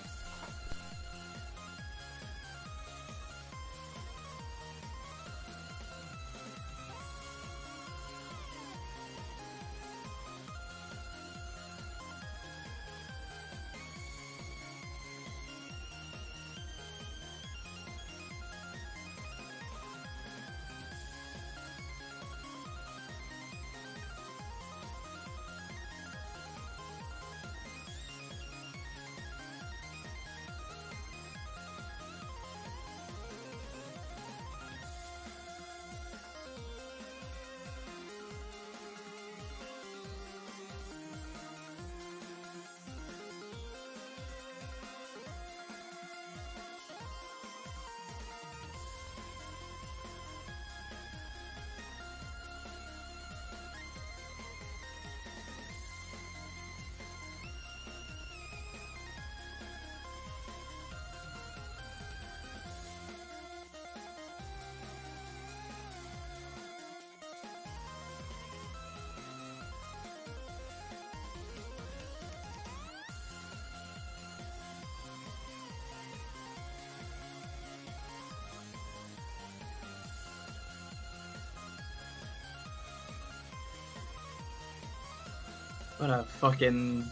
What a fucking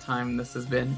time this has been.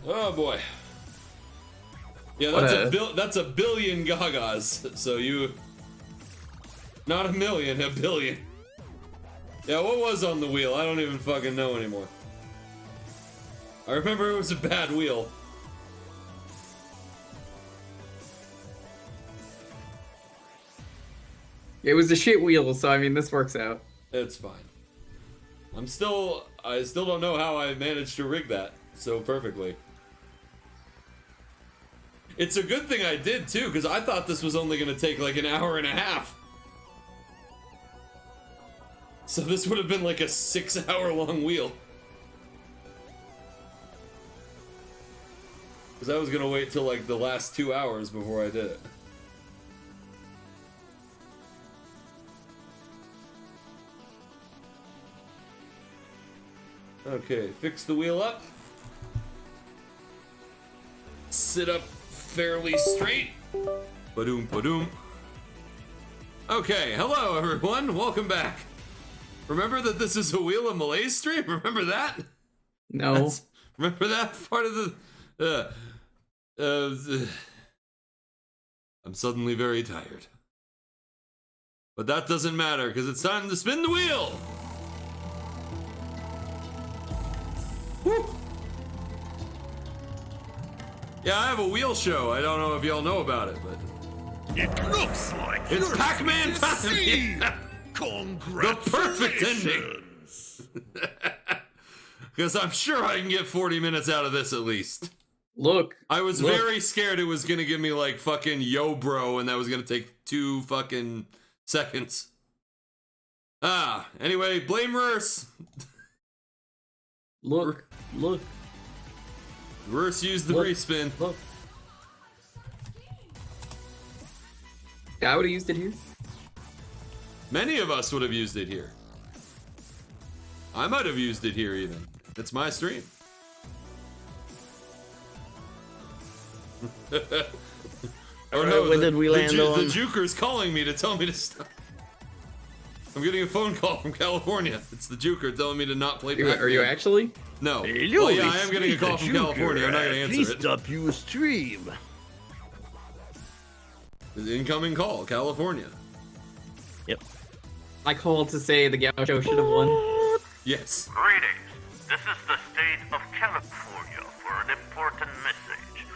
Oh boy. Yeah, that's a billion gagas. So you Not a million, a billion. Yeah, what was on the wheel? I don't even fucking know anymore. I remember it was a bad wheel. It was a shit wheel, so I mean, this works out. It's fine. I still don't know how I managed to rig that so perfectly. It's a good thing I did too, because I thought this was only gonna take like an hour and a half. So this would have been like a 6-hour long wheel. Because I was gonna wait till like the last 2 hours before I did it. Okay, fix the wheel up. Sit up fairly straight. Ba-doom, ba-doom. Okay, hello everyone, welcome back. Remember that this is a Wheel of Malaise stream? Remember that? No. Remember that part of the... I'm suddenly very tired. But that doesn't matter, because it's time to spin the wheel! Woo! Yeah, I have a wheel show. I don't know if y'all know about it, but... It looks like It's you're Pac Man time! succeed. Yeah. The perfect ending! Because I'm sure I can get 40 minutes out of this at least. Look. I was very scared it was gonna give me like fucking yo bro and that was gonna take 2 fucking seconds. Anyway, blame Rurs. Look. Rurs used the Look. respin. Look. I would have used it here. Many of us would have used it here. I might have used it here even. It's my stream. Oh no, when did we land on? The Joker's calling me to tell me to stop. I'm getting a phone call from California. It's the Joker telling me to not play Pac Man. Are you actually? No. Hello, Well, yeah, I it's am getting a me, call the from California. I'm not going to Joker. answer Please it. stop your stream. The incoming call, California. Yep. I called to say the Gaucho should have won. Yes. Greetings. This is the state of California for an important message.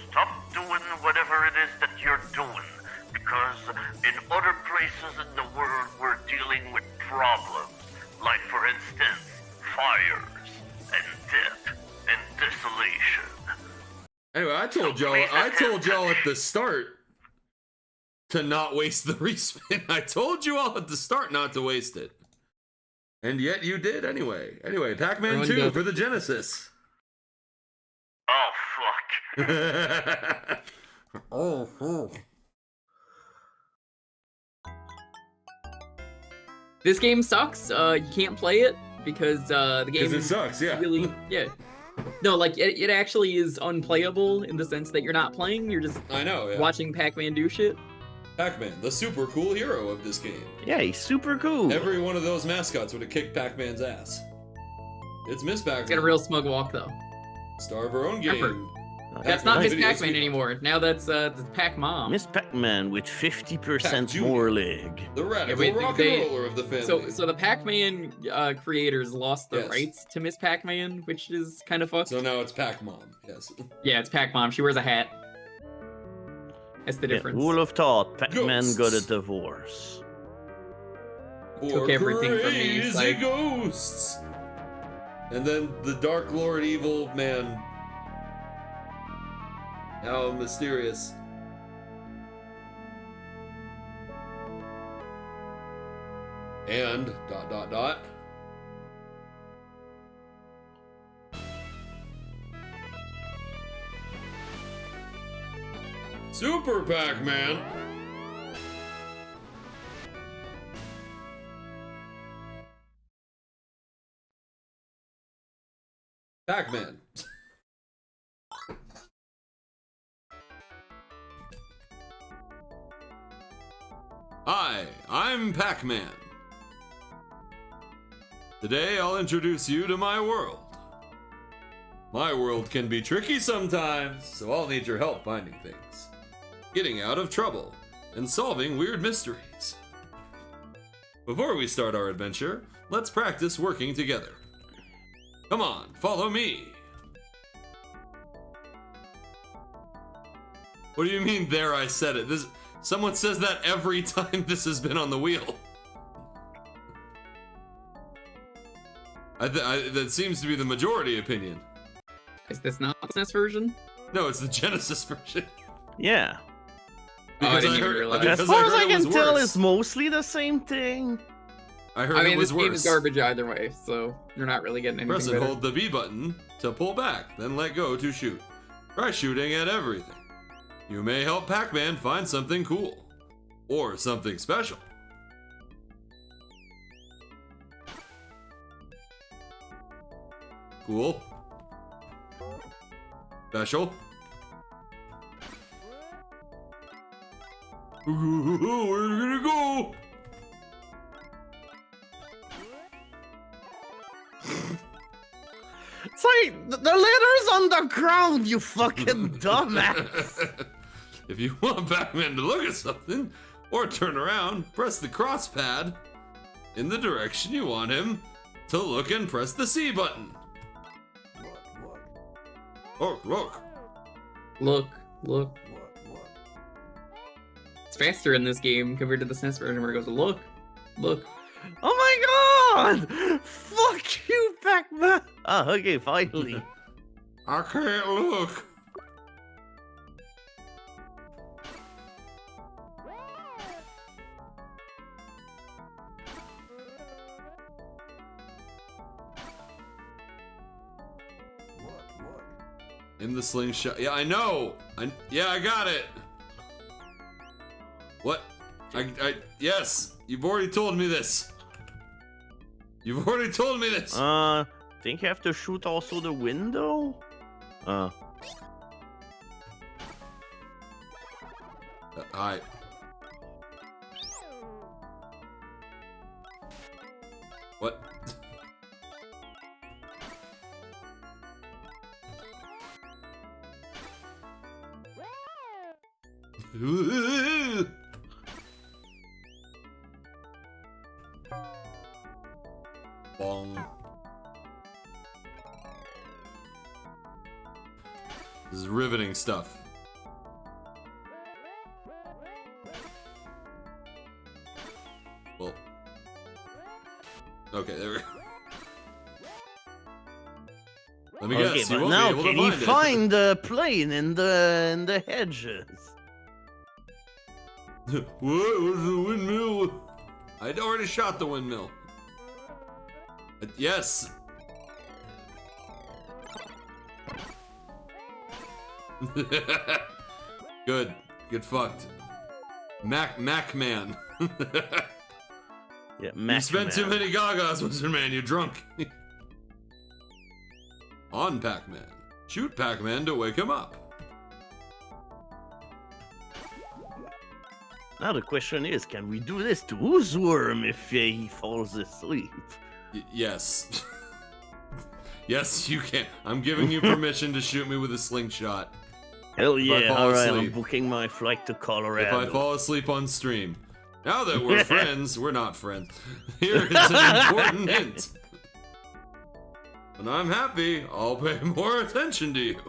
Stop doing whatever it is that you're doing, because in other places in the world we're dealing with problems, like for instance, fires and death and desolation. Anyway, I told y'all at the start to not waste the respin. I told you all at the start not to waste it. And yet you did anyway. Anyway, Pac Man 2 for the Genesis. Oh, fuck. Oh. This game sucks. You can't play it because the game Because it sucks, yeah. really, yeah. No, like it actually is unplayable in the sense that you're not playing. You're just I know, yeah. watching Pac-Man do shit. Pac-Man, the super cool hero of this game. Yeah, he's super cool. Every one of those mascots would have kicked Pac-Man's ass. It's Miss Pac-Man. It's got a real smug walk though. Star of her own game. Pepper. Oh, That's not Miss Video Pac-Man Sweet. anymore. Now that's Pac Mom. Miss Pac-Man with 50% Pac more leg. The radical wait, rock they- and roller of the family. So the Pac-Man creators lost the Yes. rights to Miss Pac-Man, which is kind of fucked. So now it's Pac-Mom, yes. Yeah, it's Pac-Mom. She wears a hat. That's the Yeah, difference. who would have thought Pac-Man Ghosts. got a divorce? Or everything from me, crazy like- ghosts. And then the Dark Lord Evil Man. How mysterious. And ... Super Pac-Man. Pac-Man. Hi, I'm Pac Man. Today I'll introduce you to my world. My world can be tricky sometimes, so I'll need your help finding things, getting out of trouble, and solving weird mysteries. Before we start our adventure, let's practice working together. Come on, follow me. What do you mean there I said it? Someone says that every time this has been on the wheel. That seems to be the majority opinion. Is this not the SNES version? No, it's the Genesis version. Yeah. Oh, I Because didn't I even heard- realize. because As far as heard I it can was tell, worse. it's mostly the same thing. I heard I mean, it was this game worse. is garbage either way, so you're not really getting anything Press and better. hold the B button to pull back, then let go to shoot. Try shooting at everything. You may help Pac Man find something cool. Or something special. Cool. Special. Ooh, where are you gonna go? It's like, the letter's on the ground, you fucking dumbass. If you want Pac-Man to look at something, or turn around, press the cross pad in the direction you want him to look and press the C button. Look, look. Look. It's faster in this game compared to the SNES version where it goes, look. Oh my god! Fuck you, Pac Man! Ah, okay, finally. I can't look. In the slingshot. Yeah, I know. Yeah, I got it. What? Yes. You've already told me this. Think you have to shoot also the window? Hi. What? Bong. This is riveting stuff. Well. Okay, there we go. Let me Okay, guess. You but won't now be able can to you find it. find the plane in the hedges? What was the windmill? I'd already shot the windmill. Yes. Good. Get fucked. Mac Man. Yeah, You spent too many gagas, Mr. Man. You're drunk. On Pac Man. Shoot Pac Man to wake him up. Now the question is, can we do this to uzworm if he falls asleep? Yes. Yes, you can. I'm giving you permission to shoot me with a slingshot. Hell I yeah, fall alright, I'm asleep. booking my flight to Colorado. If I fall asleep on stream. Now that we're friends, we're not friends. Here is an important hint. When I'm happy, I'll pay more attention to you.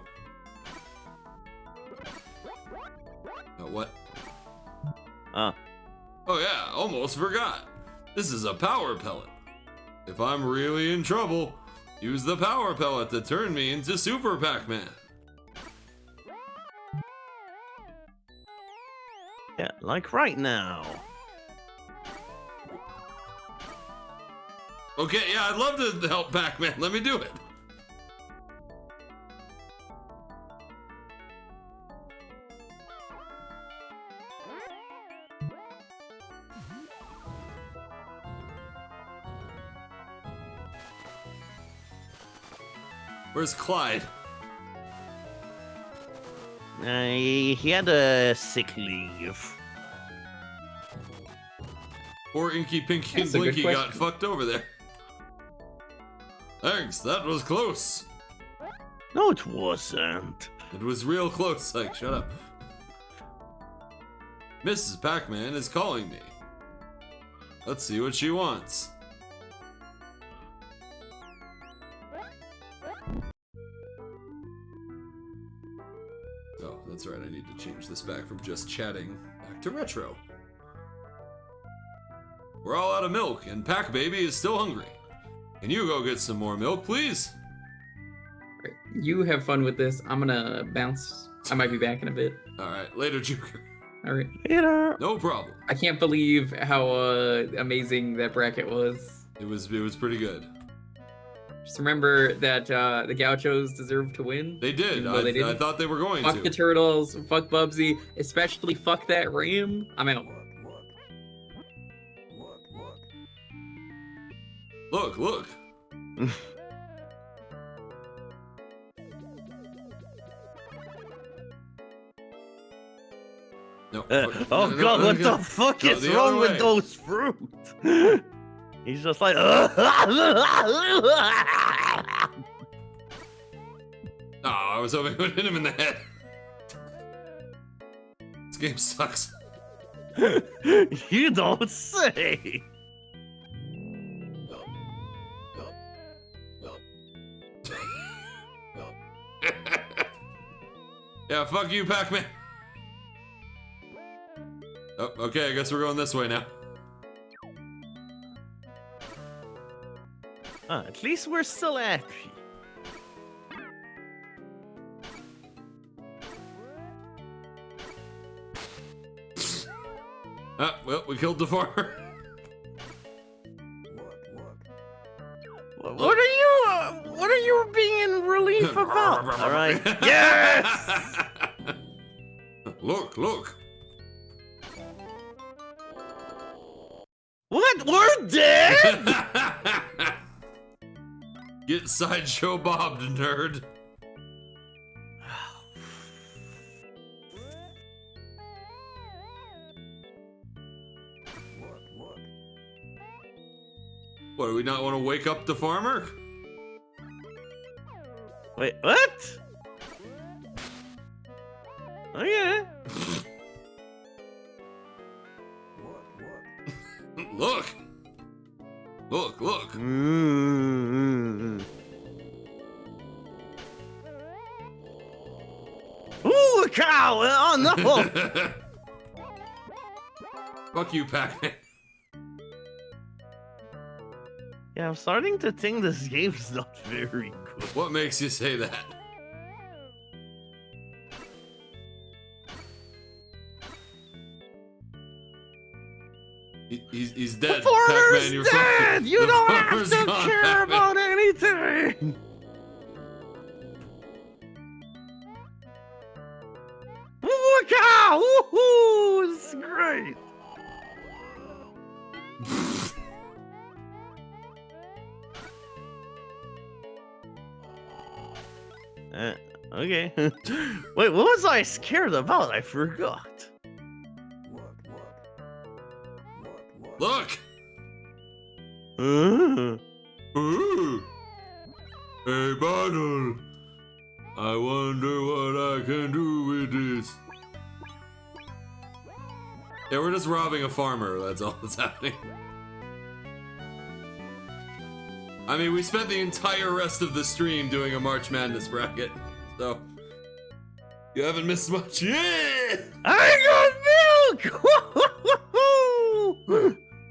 What? Oh yeah, almost forgot. This is a power pellet. If I'm really in trouble, use the power pellet to turn me into Super Pac-Man. Yeah, like right now. Okay, yeah, I'd love to help Pac-Man. Let me do it. Where's Clyde? He had a sick leave. Poor Inky, Pinky, and That's a good Blinky got question. fucked over there. Thanks, that was close. No, it wasn't. It was real close, like, shut up. Mrs. Pac-Man is calling me. Let's see what she wants. Oh, that's right. I need to change this back from just chatting back to retro. We're all out of milk, and Pac Baby is still hungry. Can you go get some more milk, please? Right. You have fun with this. I'm gonna bounce. I might be back in a bit. Alright, later, Joker. All right. Later. No problem. I can't believe how amazing that bracket was. It was pretty good. Just remember that the Gauchos deserve to win. They did. Even though they I didn't. thought they were going Fuck to. the Turtles. Fuck Bubsy. Especially fuck that Ram. I'm out. Look, look. No. Oh god, what the fuck is the wrong other with way. those fruit? He's just like. Oh, I was hoping it would hit him in the head. This game sucks. You don't say. Yeah, fuck you, Pac Man. Oh, okay, I guess we're going this way now. At least we're still happy. Well, we killed the farmer. What are you being in relief about? All right. Yes. Look, look. What? We're dead? Get sideshow bobbed, nerd. What, do we not want to wake up the farmer? Wait, what? Oh yeah. Look. Look, look. Mm-hmm. Ooh, a cow! Oh no! Fuck you, Pac Man. Yeah, I'm starting to think this game's not very good. What makes you say that? He's dead. The farmer's Pac-Man, you're dead! fucking- You the don't have farmer's to gone, care Pac-Man. about anything! Ooh, a cow! Woohoo! It's great! Okay. Wait, what was I scared about? I forgot. Look! Uh, Ooh. Hey, bottle. I wonder what I can do with this. Yeah, we're just robbing a farmer. That's all that's happening. I mean, we spent the entire rest of the stream doing a March Madness bracket, so you haven't missed much. Yeah! I got milk!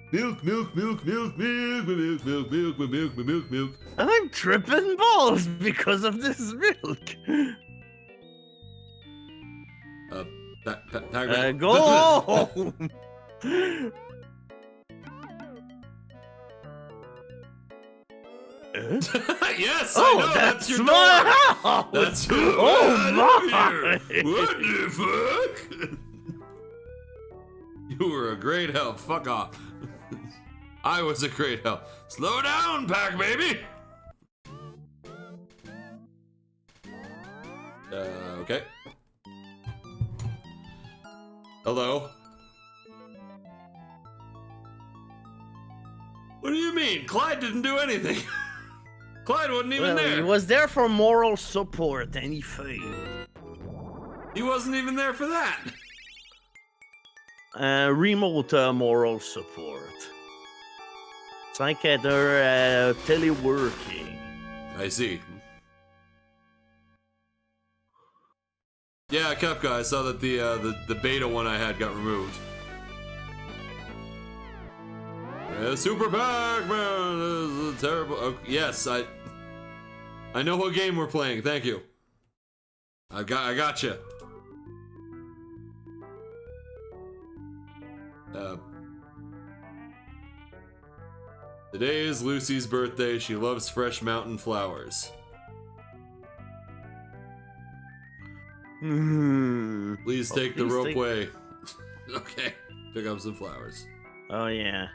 Milk, milk, milk, milk, milk, milk, milk, milk, milk, milk, milk, milk. I'm tripping balls because of this milk. Go home. Yes, Oh, I know, that's your my door. house. That's your Oh my. my. What the fuck? You were a great help. Fuck off. I was a great help. Slow down, Pac Baby. Okay. Hello. What do you mean? Clyde didn't do anything. Clyde wasn't even Well, he there. was there for moral support and he failed. He wasn't even there for that. Remote moral support. It's like they're teleworking. I see. Yeah, Kefka, I saw that the beta one I had got removed. Yeah, Super Pac Man is a terrible. Oh, yes, I know what game we're playing. Thank you. I gotcha. Today is Lucy's birthday. She loves fresh mountain flowers. Please take the ropeway. Okay, pick up some flowers. Oh yeah.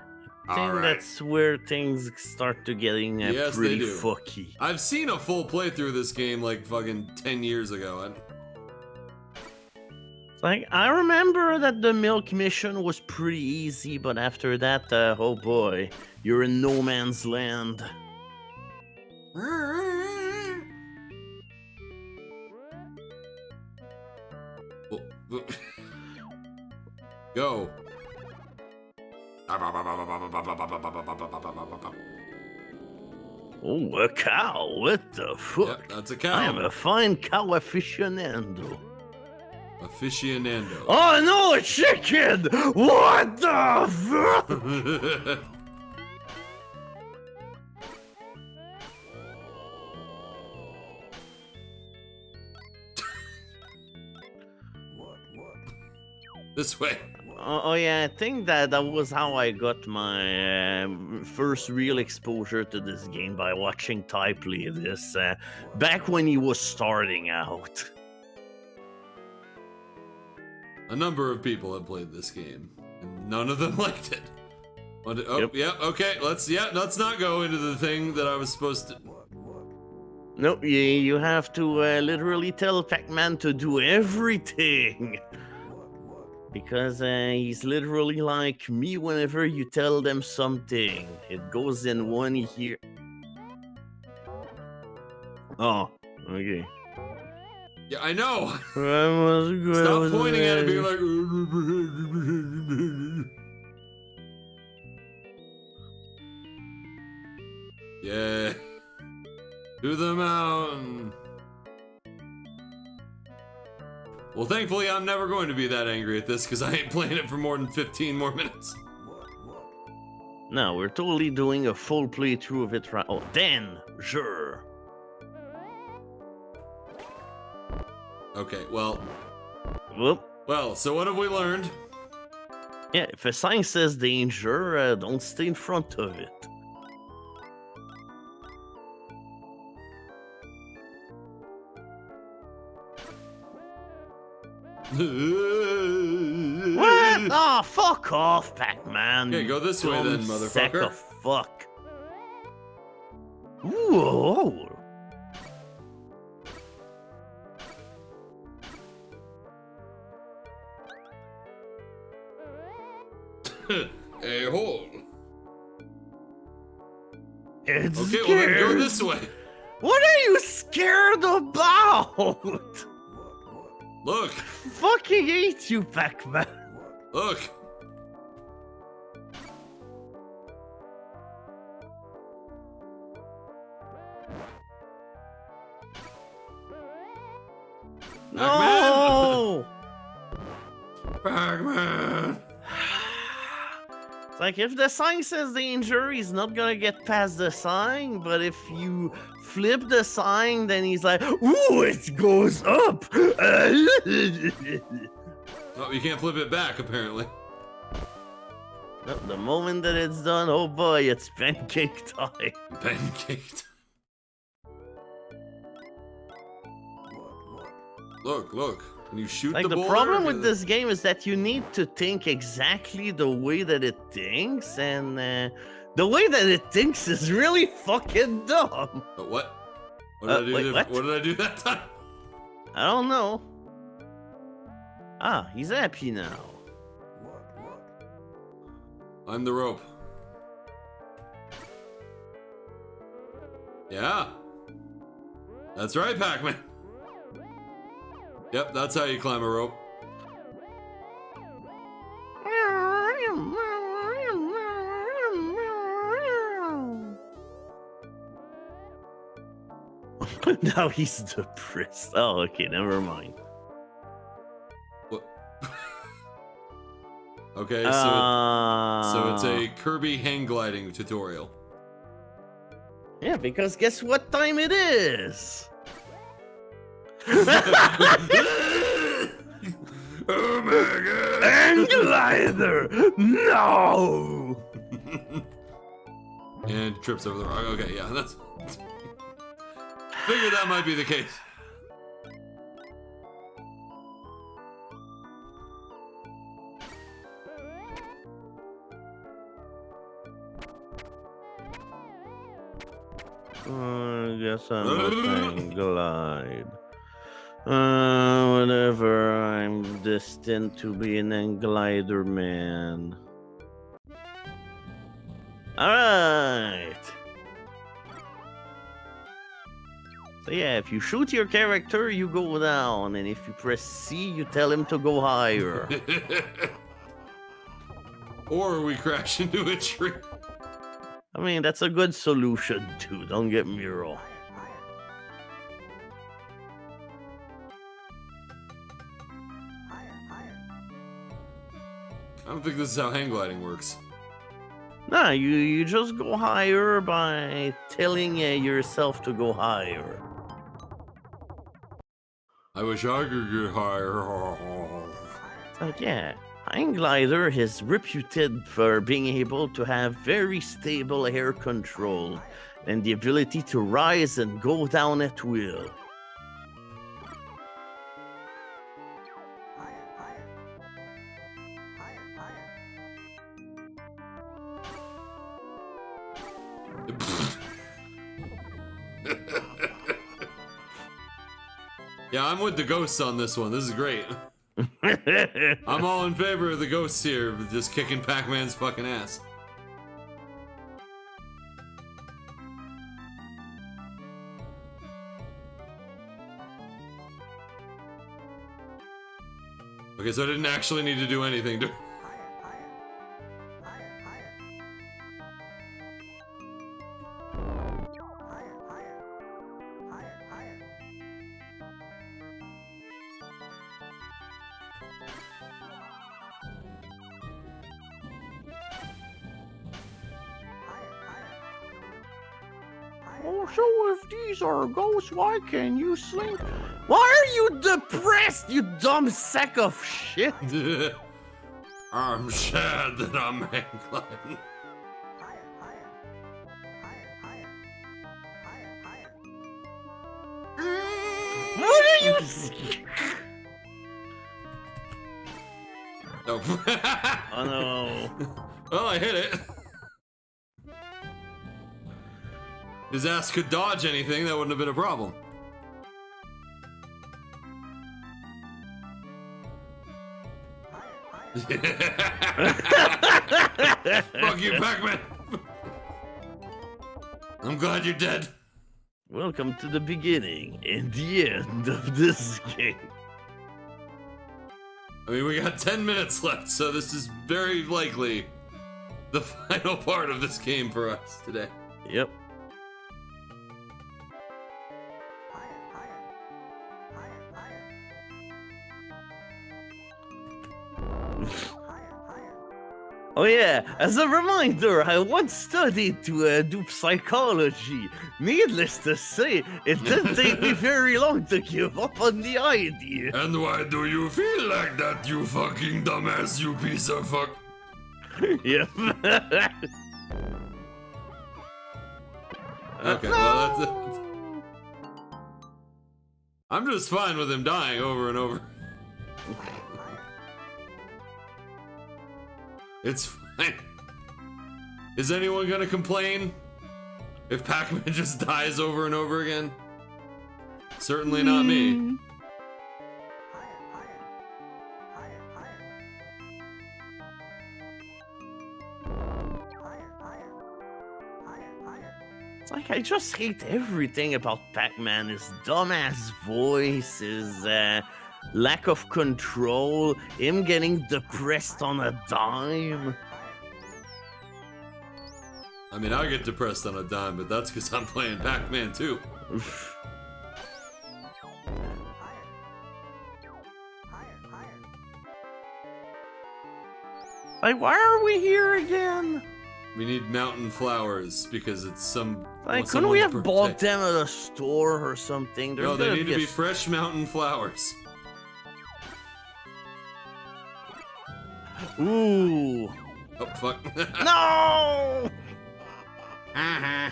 I All think right. that's where things start to getting Yes, pretty they do. fucky. I've seen a full playthrough of this game like fucking 10 years ago. It's like, I remember that the milk mission was pretty easy, but after that, oh boy, you're in no man's land. Go. Oh, a cow? What the fuck? Yep, that's a cow. I am a fine cow aficionado. Aficionado. Oh no, a chicken! What the fuck? This way. Oh yeah, I think that was how I got my first real exposure to this game, by watching Ty play this back when he was starting out. A number of people have played this game, and none of them liked it. Oh, Yep. yeah, okay, let's not go into the thing that I was supposed to. No, you have to literally tell Pac Man to do everything. Because he's literally like me whenever you tell them something. It goes in one ear. Oh, okay. Yeah, I know. Stop Stop pointing at it, being like. Yeah. To the mountain. Well, thankfully, I'm never going to be that angry at this because I ain't playing it for more than 15 more minutes. No, we're totally doing a full playthrough of it right. Oh, then, sure. Okay, well, Whoop. so what have we learned? Yeah, if a sign says danger, don't stay in front of it. What? Oh, fuck off, Pac Man. Okay, go this way then, Sack motherfucker. of fuck. Whoa. A hole. It's Okay, well then scared. go this way. What are you scared about? Look, Fucking hate you, Pac Man. look. No. Pac-Man. It's like, if the sign says danger, he's not gonna get past the sign, but if you flip the sign, then he's like, ooh, it goes up. Oh, you can't flip it back, apparently. The moment that it's done, oh boy, it's pancake time. Pancaked. Look, look. Can you shoot Like, the the boulder? problem with this game is that you need to think exactly the way that it thinks, and the way that it thinks is really fucking dumb. Oh, what? What did I do? Wait, what? What did I do that time? I don't know. Ah, he's happy now. I'm the rope. Yeah. That's right, Pac-Man. Yep, that's how you climb a rope. Now he's depressed. Oh, okay, never mind. What? Okay, so it's a Kirby hang gliding tutorial. Yeah, because guess what time it is? Oh my god! And glider! No! And trips over the rock. Okay, yeah, that's. Figured that might be the case. I guess I'm saying glide. Whatever, I'm destined to be an glider man. Alright! So yeah, if you shoot your character, you go down, and if you press C, you tell him to go higher. Or we crash into a tree. I mean, that's a good solution too, don't get me wrong. I don't think this is how hang gliding works. Nah, you just go higher by telling yourself to go higher. I wish I could get higher. It's like, yeah, hang glider is reputed for being able to have very stable air control and the ability to rise and go down at will. Yeah, I'm with the ghosts on this one. This is great. I'm all in favor of the ghosts here, just kicking Pac Man's fucking ass. Okay, so I didn't actually need to do anything to. Oh, so if these are ghosts, why can you slink? Why are you depressed, you dumb sack of shit? I'm sad that I'm hang gliding. What are you? Oh. Oh no. Well, I hit it. His ass could dodge anything, that wouldn't have been a problem. Fuck you, Pac Man! I'm glad you're dead. Welcome to the beginning and the end of this game. I mean, we got 10 minutes left, so this is very likely the final part of this game for us today. Yep. Oh yeah, as a reminder, I once studied to do psychology. Needless to say, it didn't take me very long to give up on the idea. And why do you feel like that, you fucking dumbass, you piece of fuck? Yep. Okay, well, that's it. I'm just fine with him dying over and over. It's fine. Is anyone gonna complain if Pac Man just dies over and over again? Certainly not me. It's like I just hate everything about Pac Man. His dumbass voice, his lack of control, him getting depressed on a dime. I mean, I get depressed on a dime, but that's because I'm playing Pac Man too. Like, why are we here again? We need mountain flowers because it's some. Like, couldn't we have someone's bought birthday. them at a store or something? No, they gonna need to be get- fresh mountain flowers. Ooh. Oh, fuck. No! Uh-huh.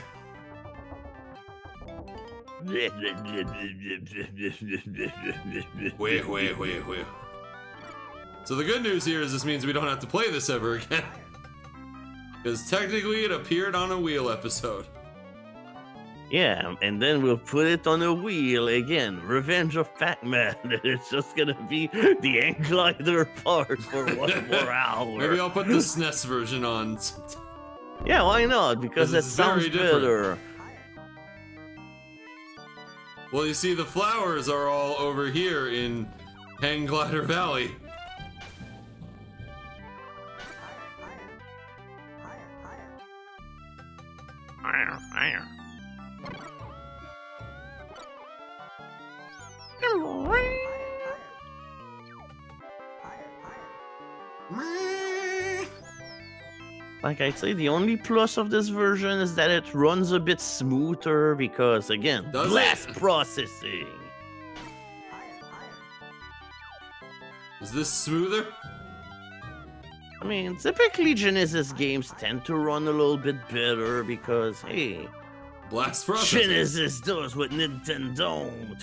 Wait. So the good news here is this means we don't have to play this ever again. Because technically it appeared on a wheel episode. Yeah, and then we'll put it on a wheel again. Revenge of Pac Man. It's just gonna be the end glider part for 1 more hour. Maybe I'll put the SNES version on. Yeah, why not? Because that This is very sounds different. better. Well, you see, the flowers are all over here in Hang Glider Valley. Like I'd say, the only plus of this version is that it runs a bit smoother because, again, Does blast it? processing. Is this smoother? I mean, typically Genesis games tend to run a little bit better because, hey, Blast processing. Genesis does what Nintendo don't.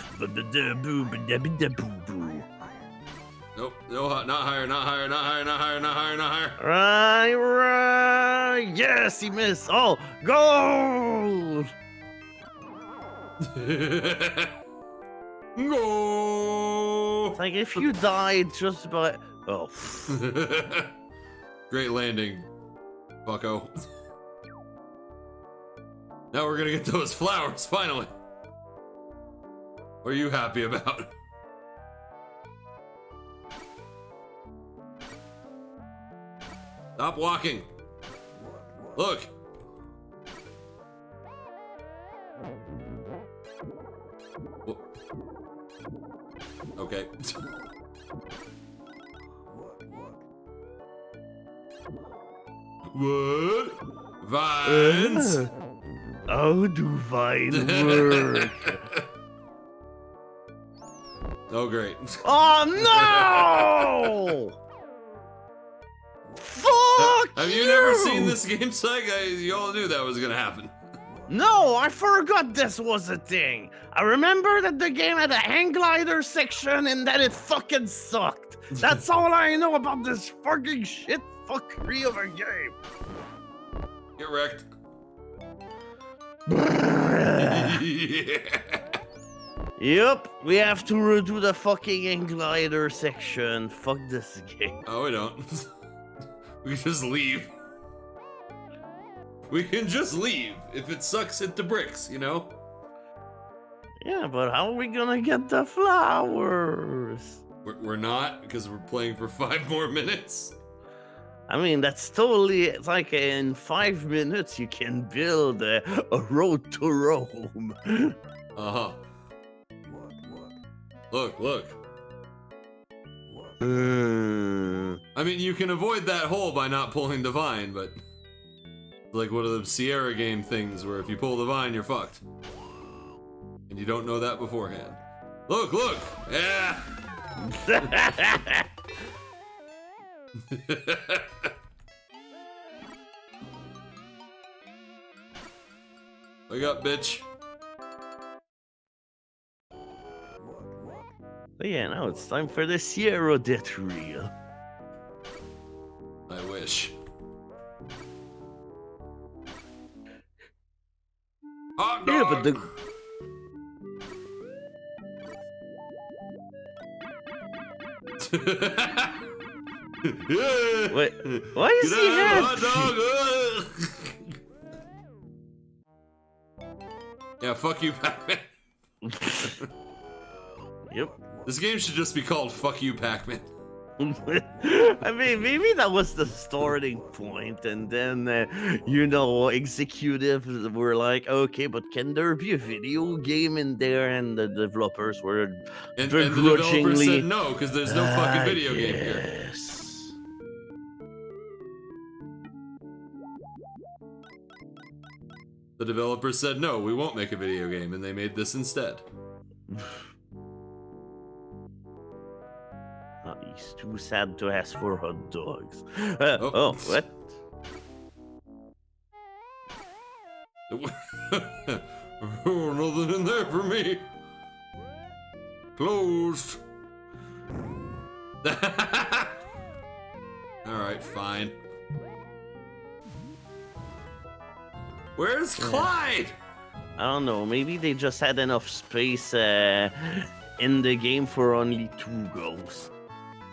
Nope. No, not higher, not higher, not higher, not higher, not higher, not higher. Right. Yes, he missed. Oh, gold! Go! Like if you died just by. Oh. Great landing, bucko. Now we're gonna get those flowers, finally. What are you happy about? Stop walking. Look. Whoa. Okay. What? Vines? How do vine work? Oh, great. Oh no! Fuck Have you never seen this game, Psych? You all knew that was gonna happen. No, I forgot this was a thing. I remember that the game had a hang glider section and that it fucking sucked. That's all I know about this fucking shit fuckery of a game. Get wrecked. Yeah. Yep, we have to redo the fucking hang glider section. Fuck this game. Oh, we don't. We can just leave. We can just leave. If it sucks, hit the bricks, you know? Yeah, but how are we gonna get the flowers? We're not, because we're playing for 5 more minutes. I mean, that's totally, it's like in 5 minutes you can build a road to Rome. Uh-huh. Look. I mean, you can avoid that hole by not pulling the vine, but... like one of the Sierra game things where if you pull the vine, you're fucked. And you don't know that beforehand. Look! Yeah! Wake up, bitch. But yeah, now it's time for the Sierra death reel. I wish. Hot dog! Yeah, but the... Yeah. Wait, why is Get he out, happy? hot dog! Yeah, fuck you, Pac Man. Yep. This game should just be called Fuck You, Pac Man. I mean, maybe that was the starting point, and then, executives were like, okay, but can there be a video game in there? And the developers were And the developer begrudgingly... said no, because there's no fucking video game here. Yes. The developers said, no, we won't make a video game, and they made this instead. He's too sad to ask for hot dogs. What? Oh, nothing in there for me. Closed. Alright, fine. Where's Clyde? I don't know. Maybe they just had enough space in the game for only 2 ghosts.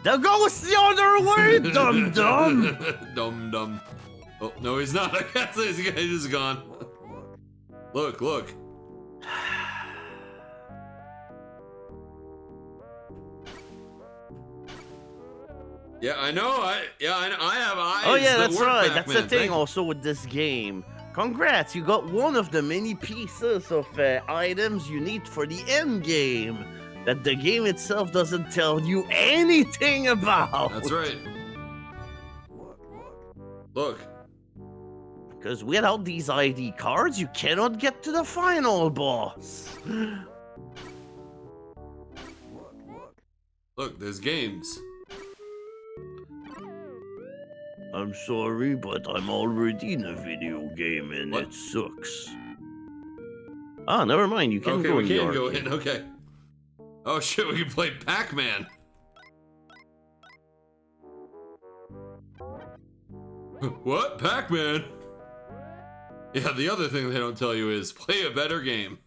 The ghost the other way, dum dum. Dum dum. Oh no, he's not. I guess he's just gone. Look, look. Yeah, I know. I have eyes. Oh yeah, that that's work, right. Pac That's Man. the thing Thank- also with this game. Congrats, you got one of the many pieces of items you need for the end game that the game itself doesn't tell you anything about. That's right. Look. Because without these ID cards, you cannot get to the final boss. Look, there's games. I'm sorry, but I'm already in a video game and What? it sucks. Ah, never mind. You can Okay, go we in can the go arcade. in. Okay. Oh shit, we can play Pac Man. What? Pac Man? Yeah, the other thing they don't tell you is play a better game.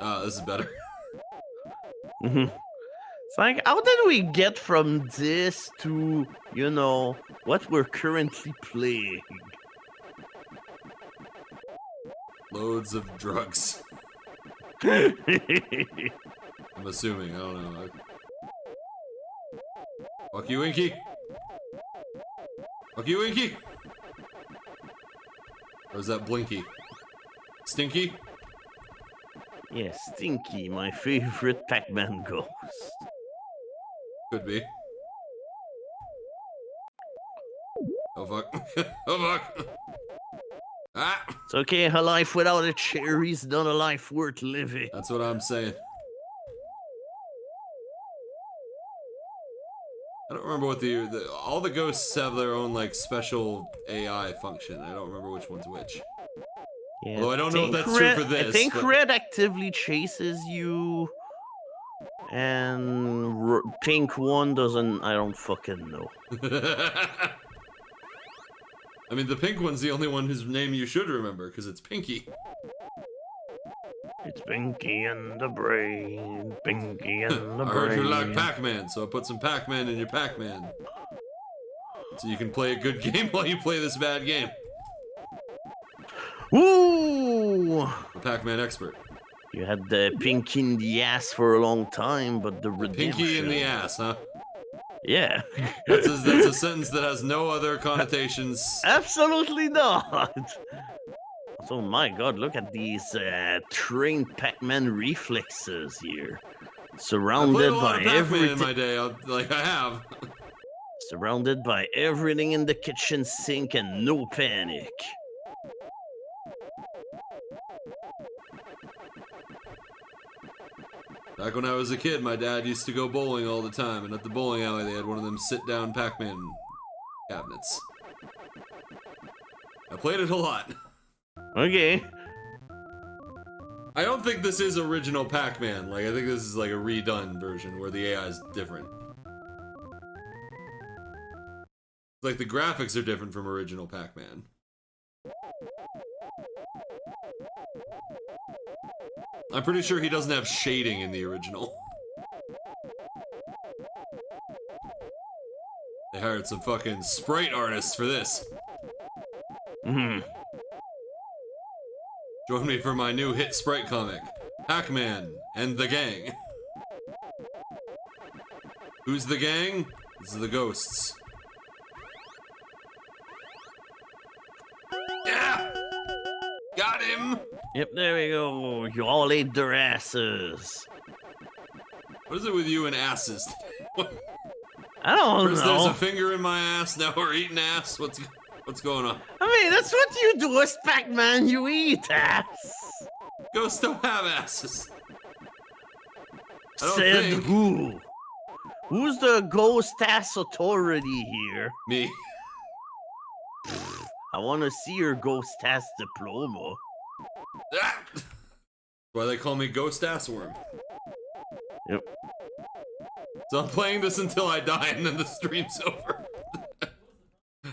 Ah, this is better. It's like, how did we get from this to, you know, what we're currently playing? Loads of drugs. I'm assuming. I don't know. Fuck you, Inky. Fuck you, Inky. Or is that Blinky? Stinky? Yeah, Stinky, my favorite Pac-Man ghost. Could be. Oh fuck. Oh fuck. Ah! It's okay, a life without a cherry's not a life worth living. That's what I'm saying. I don't remember what all the ghosts have their own like special AI function. I don't remember which one's which. Yeah, Although I don't know if think that's true Red- for this, I think but- Red actively chases you, and Pink one doesn't. I don't fucking know. I mean, the pink one's the only one whose name you should remember, because it's Pinky. It's Pinky and the brain, Pinky and the I brain. heard you like Pac-Man, so I put some Pac-Man in your Pac-Man. So you can play a good game while you play this bad game. Ooh! A Pac-Man expert. You had the pink in the ass for a long time, but the redemption. Pinky in the ass, huh? Yeah. That's a sentence that has no other connotations. Absolutely not. Oh my god, look at these trained Pac-Man reflexes here. I played Surrounded a lot by of Pac-Man in everything. my day, like I have. Surrounded by everything in the kitchen sink and no panic. Back when I was a kid, my dad used to go bowling all the time, and at the bowling alley they had one of them sit-down Pac-Man cabinets. I played it a lot. Okay. I don't think this is original Pac-Man. Like, I think this is like a redone version where the AI is different. Like, the graphics are different from original Pac-Man. I'm pretty sure he doesn't have shading in the original. They hired some fucking sprite artists for this. Mhm. Join me for my new hit sprite comic, Pac Man and the Gang. Who's the gang? This is the ghosts. Yeah! Got him! Yep, there we go. You all ate their asses. What is it with you and asses? I don't First know. there's a finger in my ass, now we're eating ass. What's going on? I mean, that's what you do as Pac-Man. You eat ass. Ghosts don't have asses. I don't Said think. who? Who's the ghost ass authority here? Me. I want to see your ghost ass diploma. Ah! Why they call me Ghost Ass Worm. Yep. So I'm playing this until I die and then the stream's over.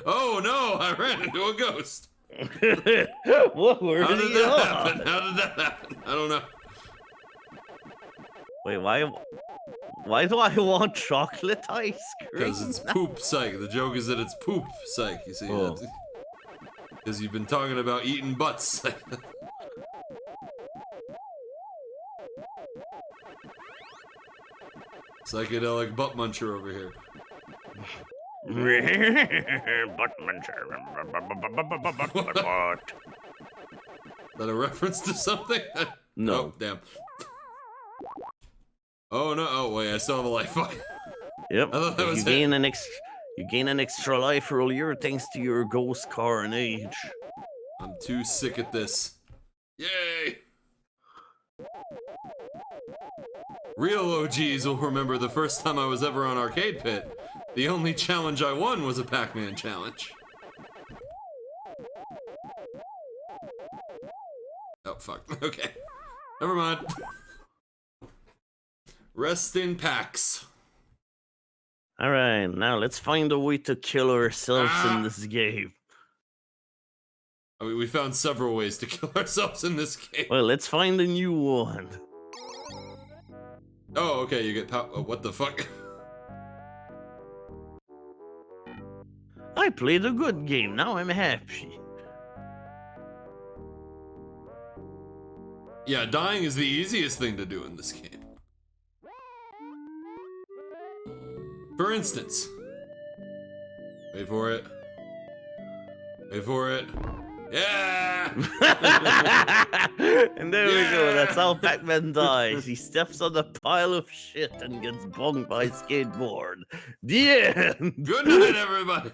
Oh no, I ran into a ghost. What were How did you that on? happen? How did that happen? I don't know. Wait, why do I want chocolate ice cream? Because it's poop psych. The joke is that it's poop psych, you see. Oh. Because you've been talking about eating butts. Psychedelic butt muncher over here. Butt muncher. Is that a reference to something? No. Oh, damn. Oh no, oh wait, I still have a life. Fuck. Yep. I thought that was you it. gain an extra life earlier thanks to your ghost carnage. I'm too sick at this. Yay! Real OGs will remember the first time I was ever on Arcade Pit. The only challenge I won was a Pac Man challenge. Oh, fuck. Okay. Never mind. Rest in packs. Alright, now let's find a way to kill ourselves in this game. I mean, we found several ways to kill ourselves in this game. Well, let's find a new one. Oh, okay, you get oh, what the fuck? I played a good game, now I'm happy. Yeah, dying is the easiest thing to do in this game. For instance, wait for it. Wait for it. Yeah! And there we go, that's how Pac-Man dies. He steps on a pile of shit and gets bonked by a skateboard. The end! Good night, everybody!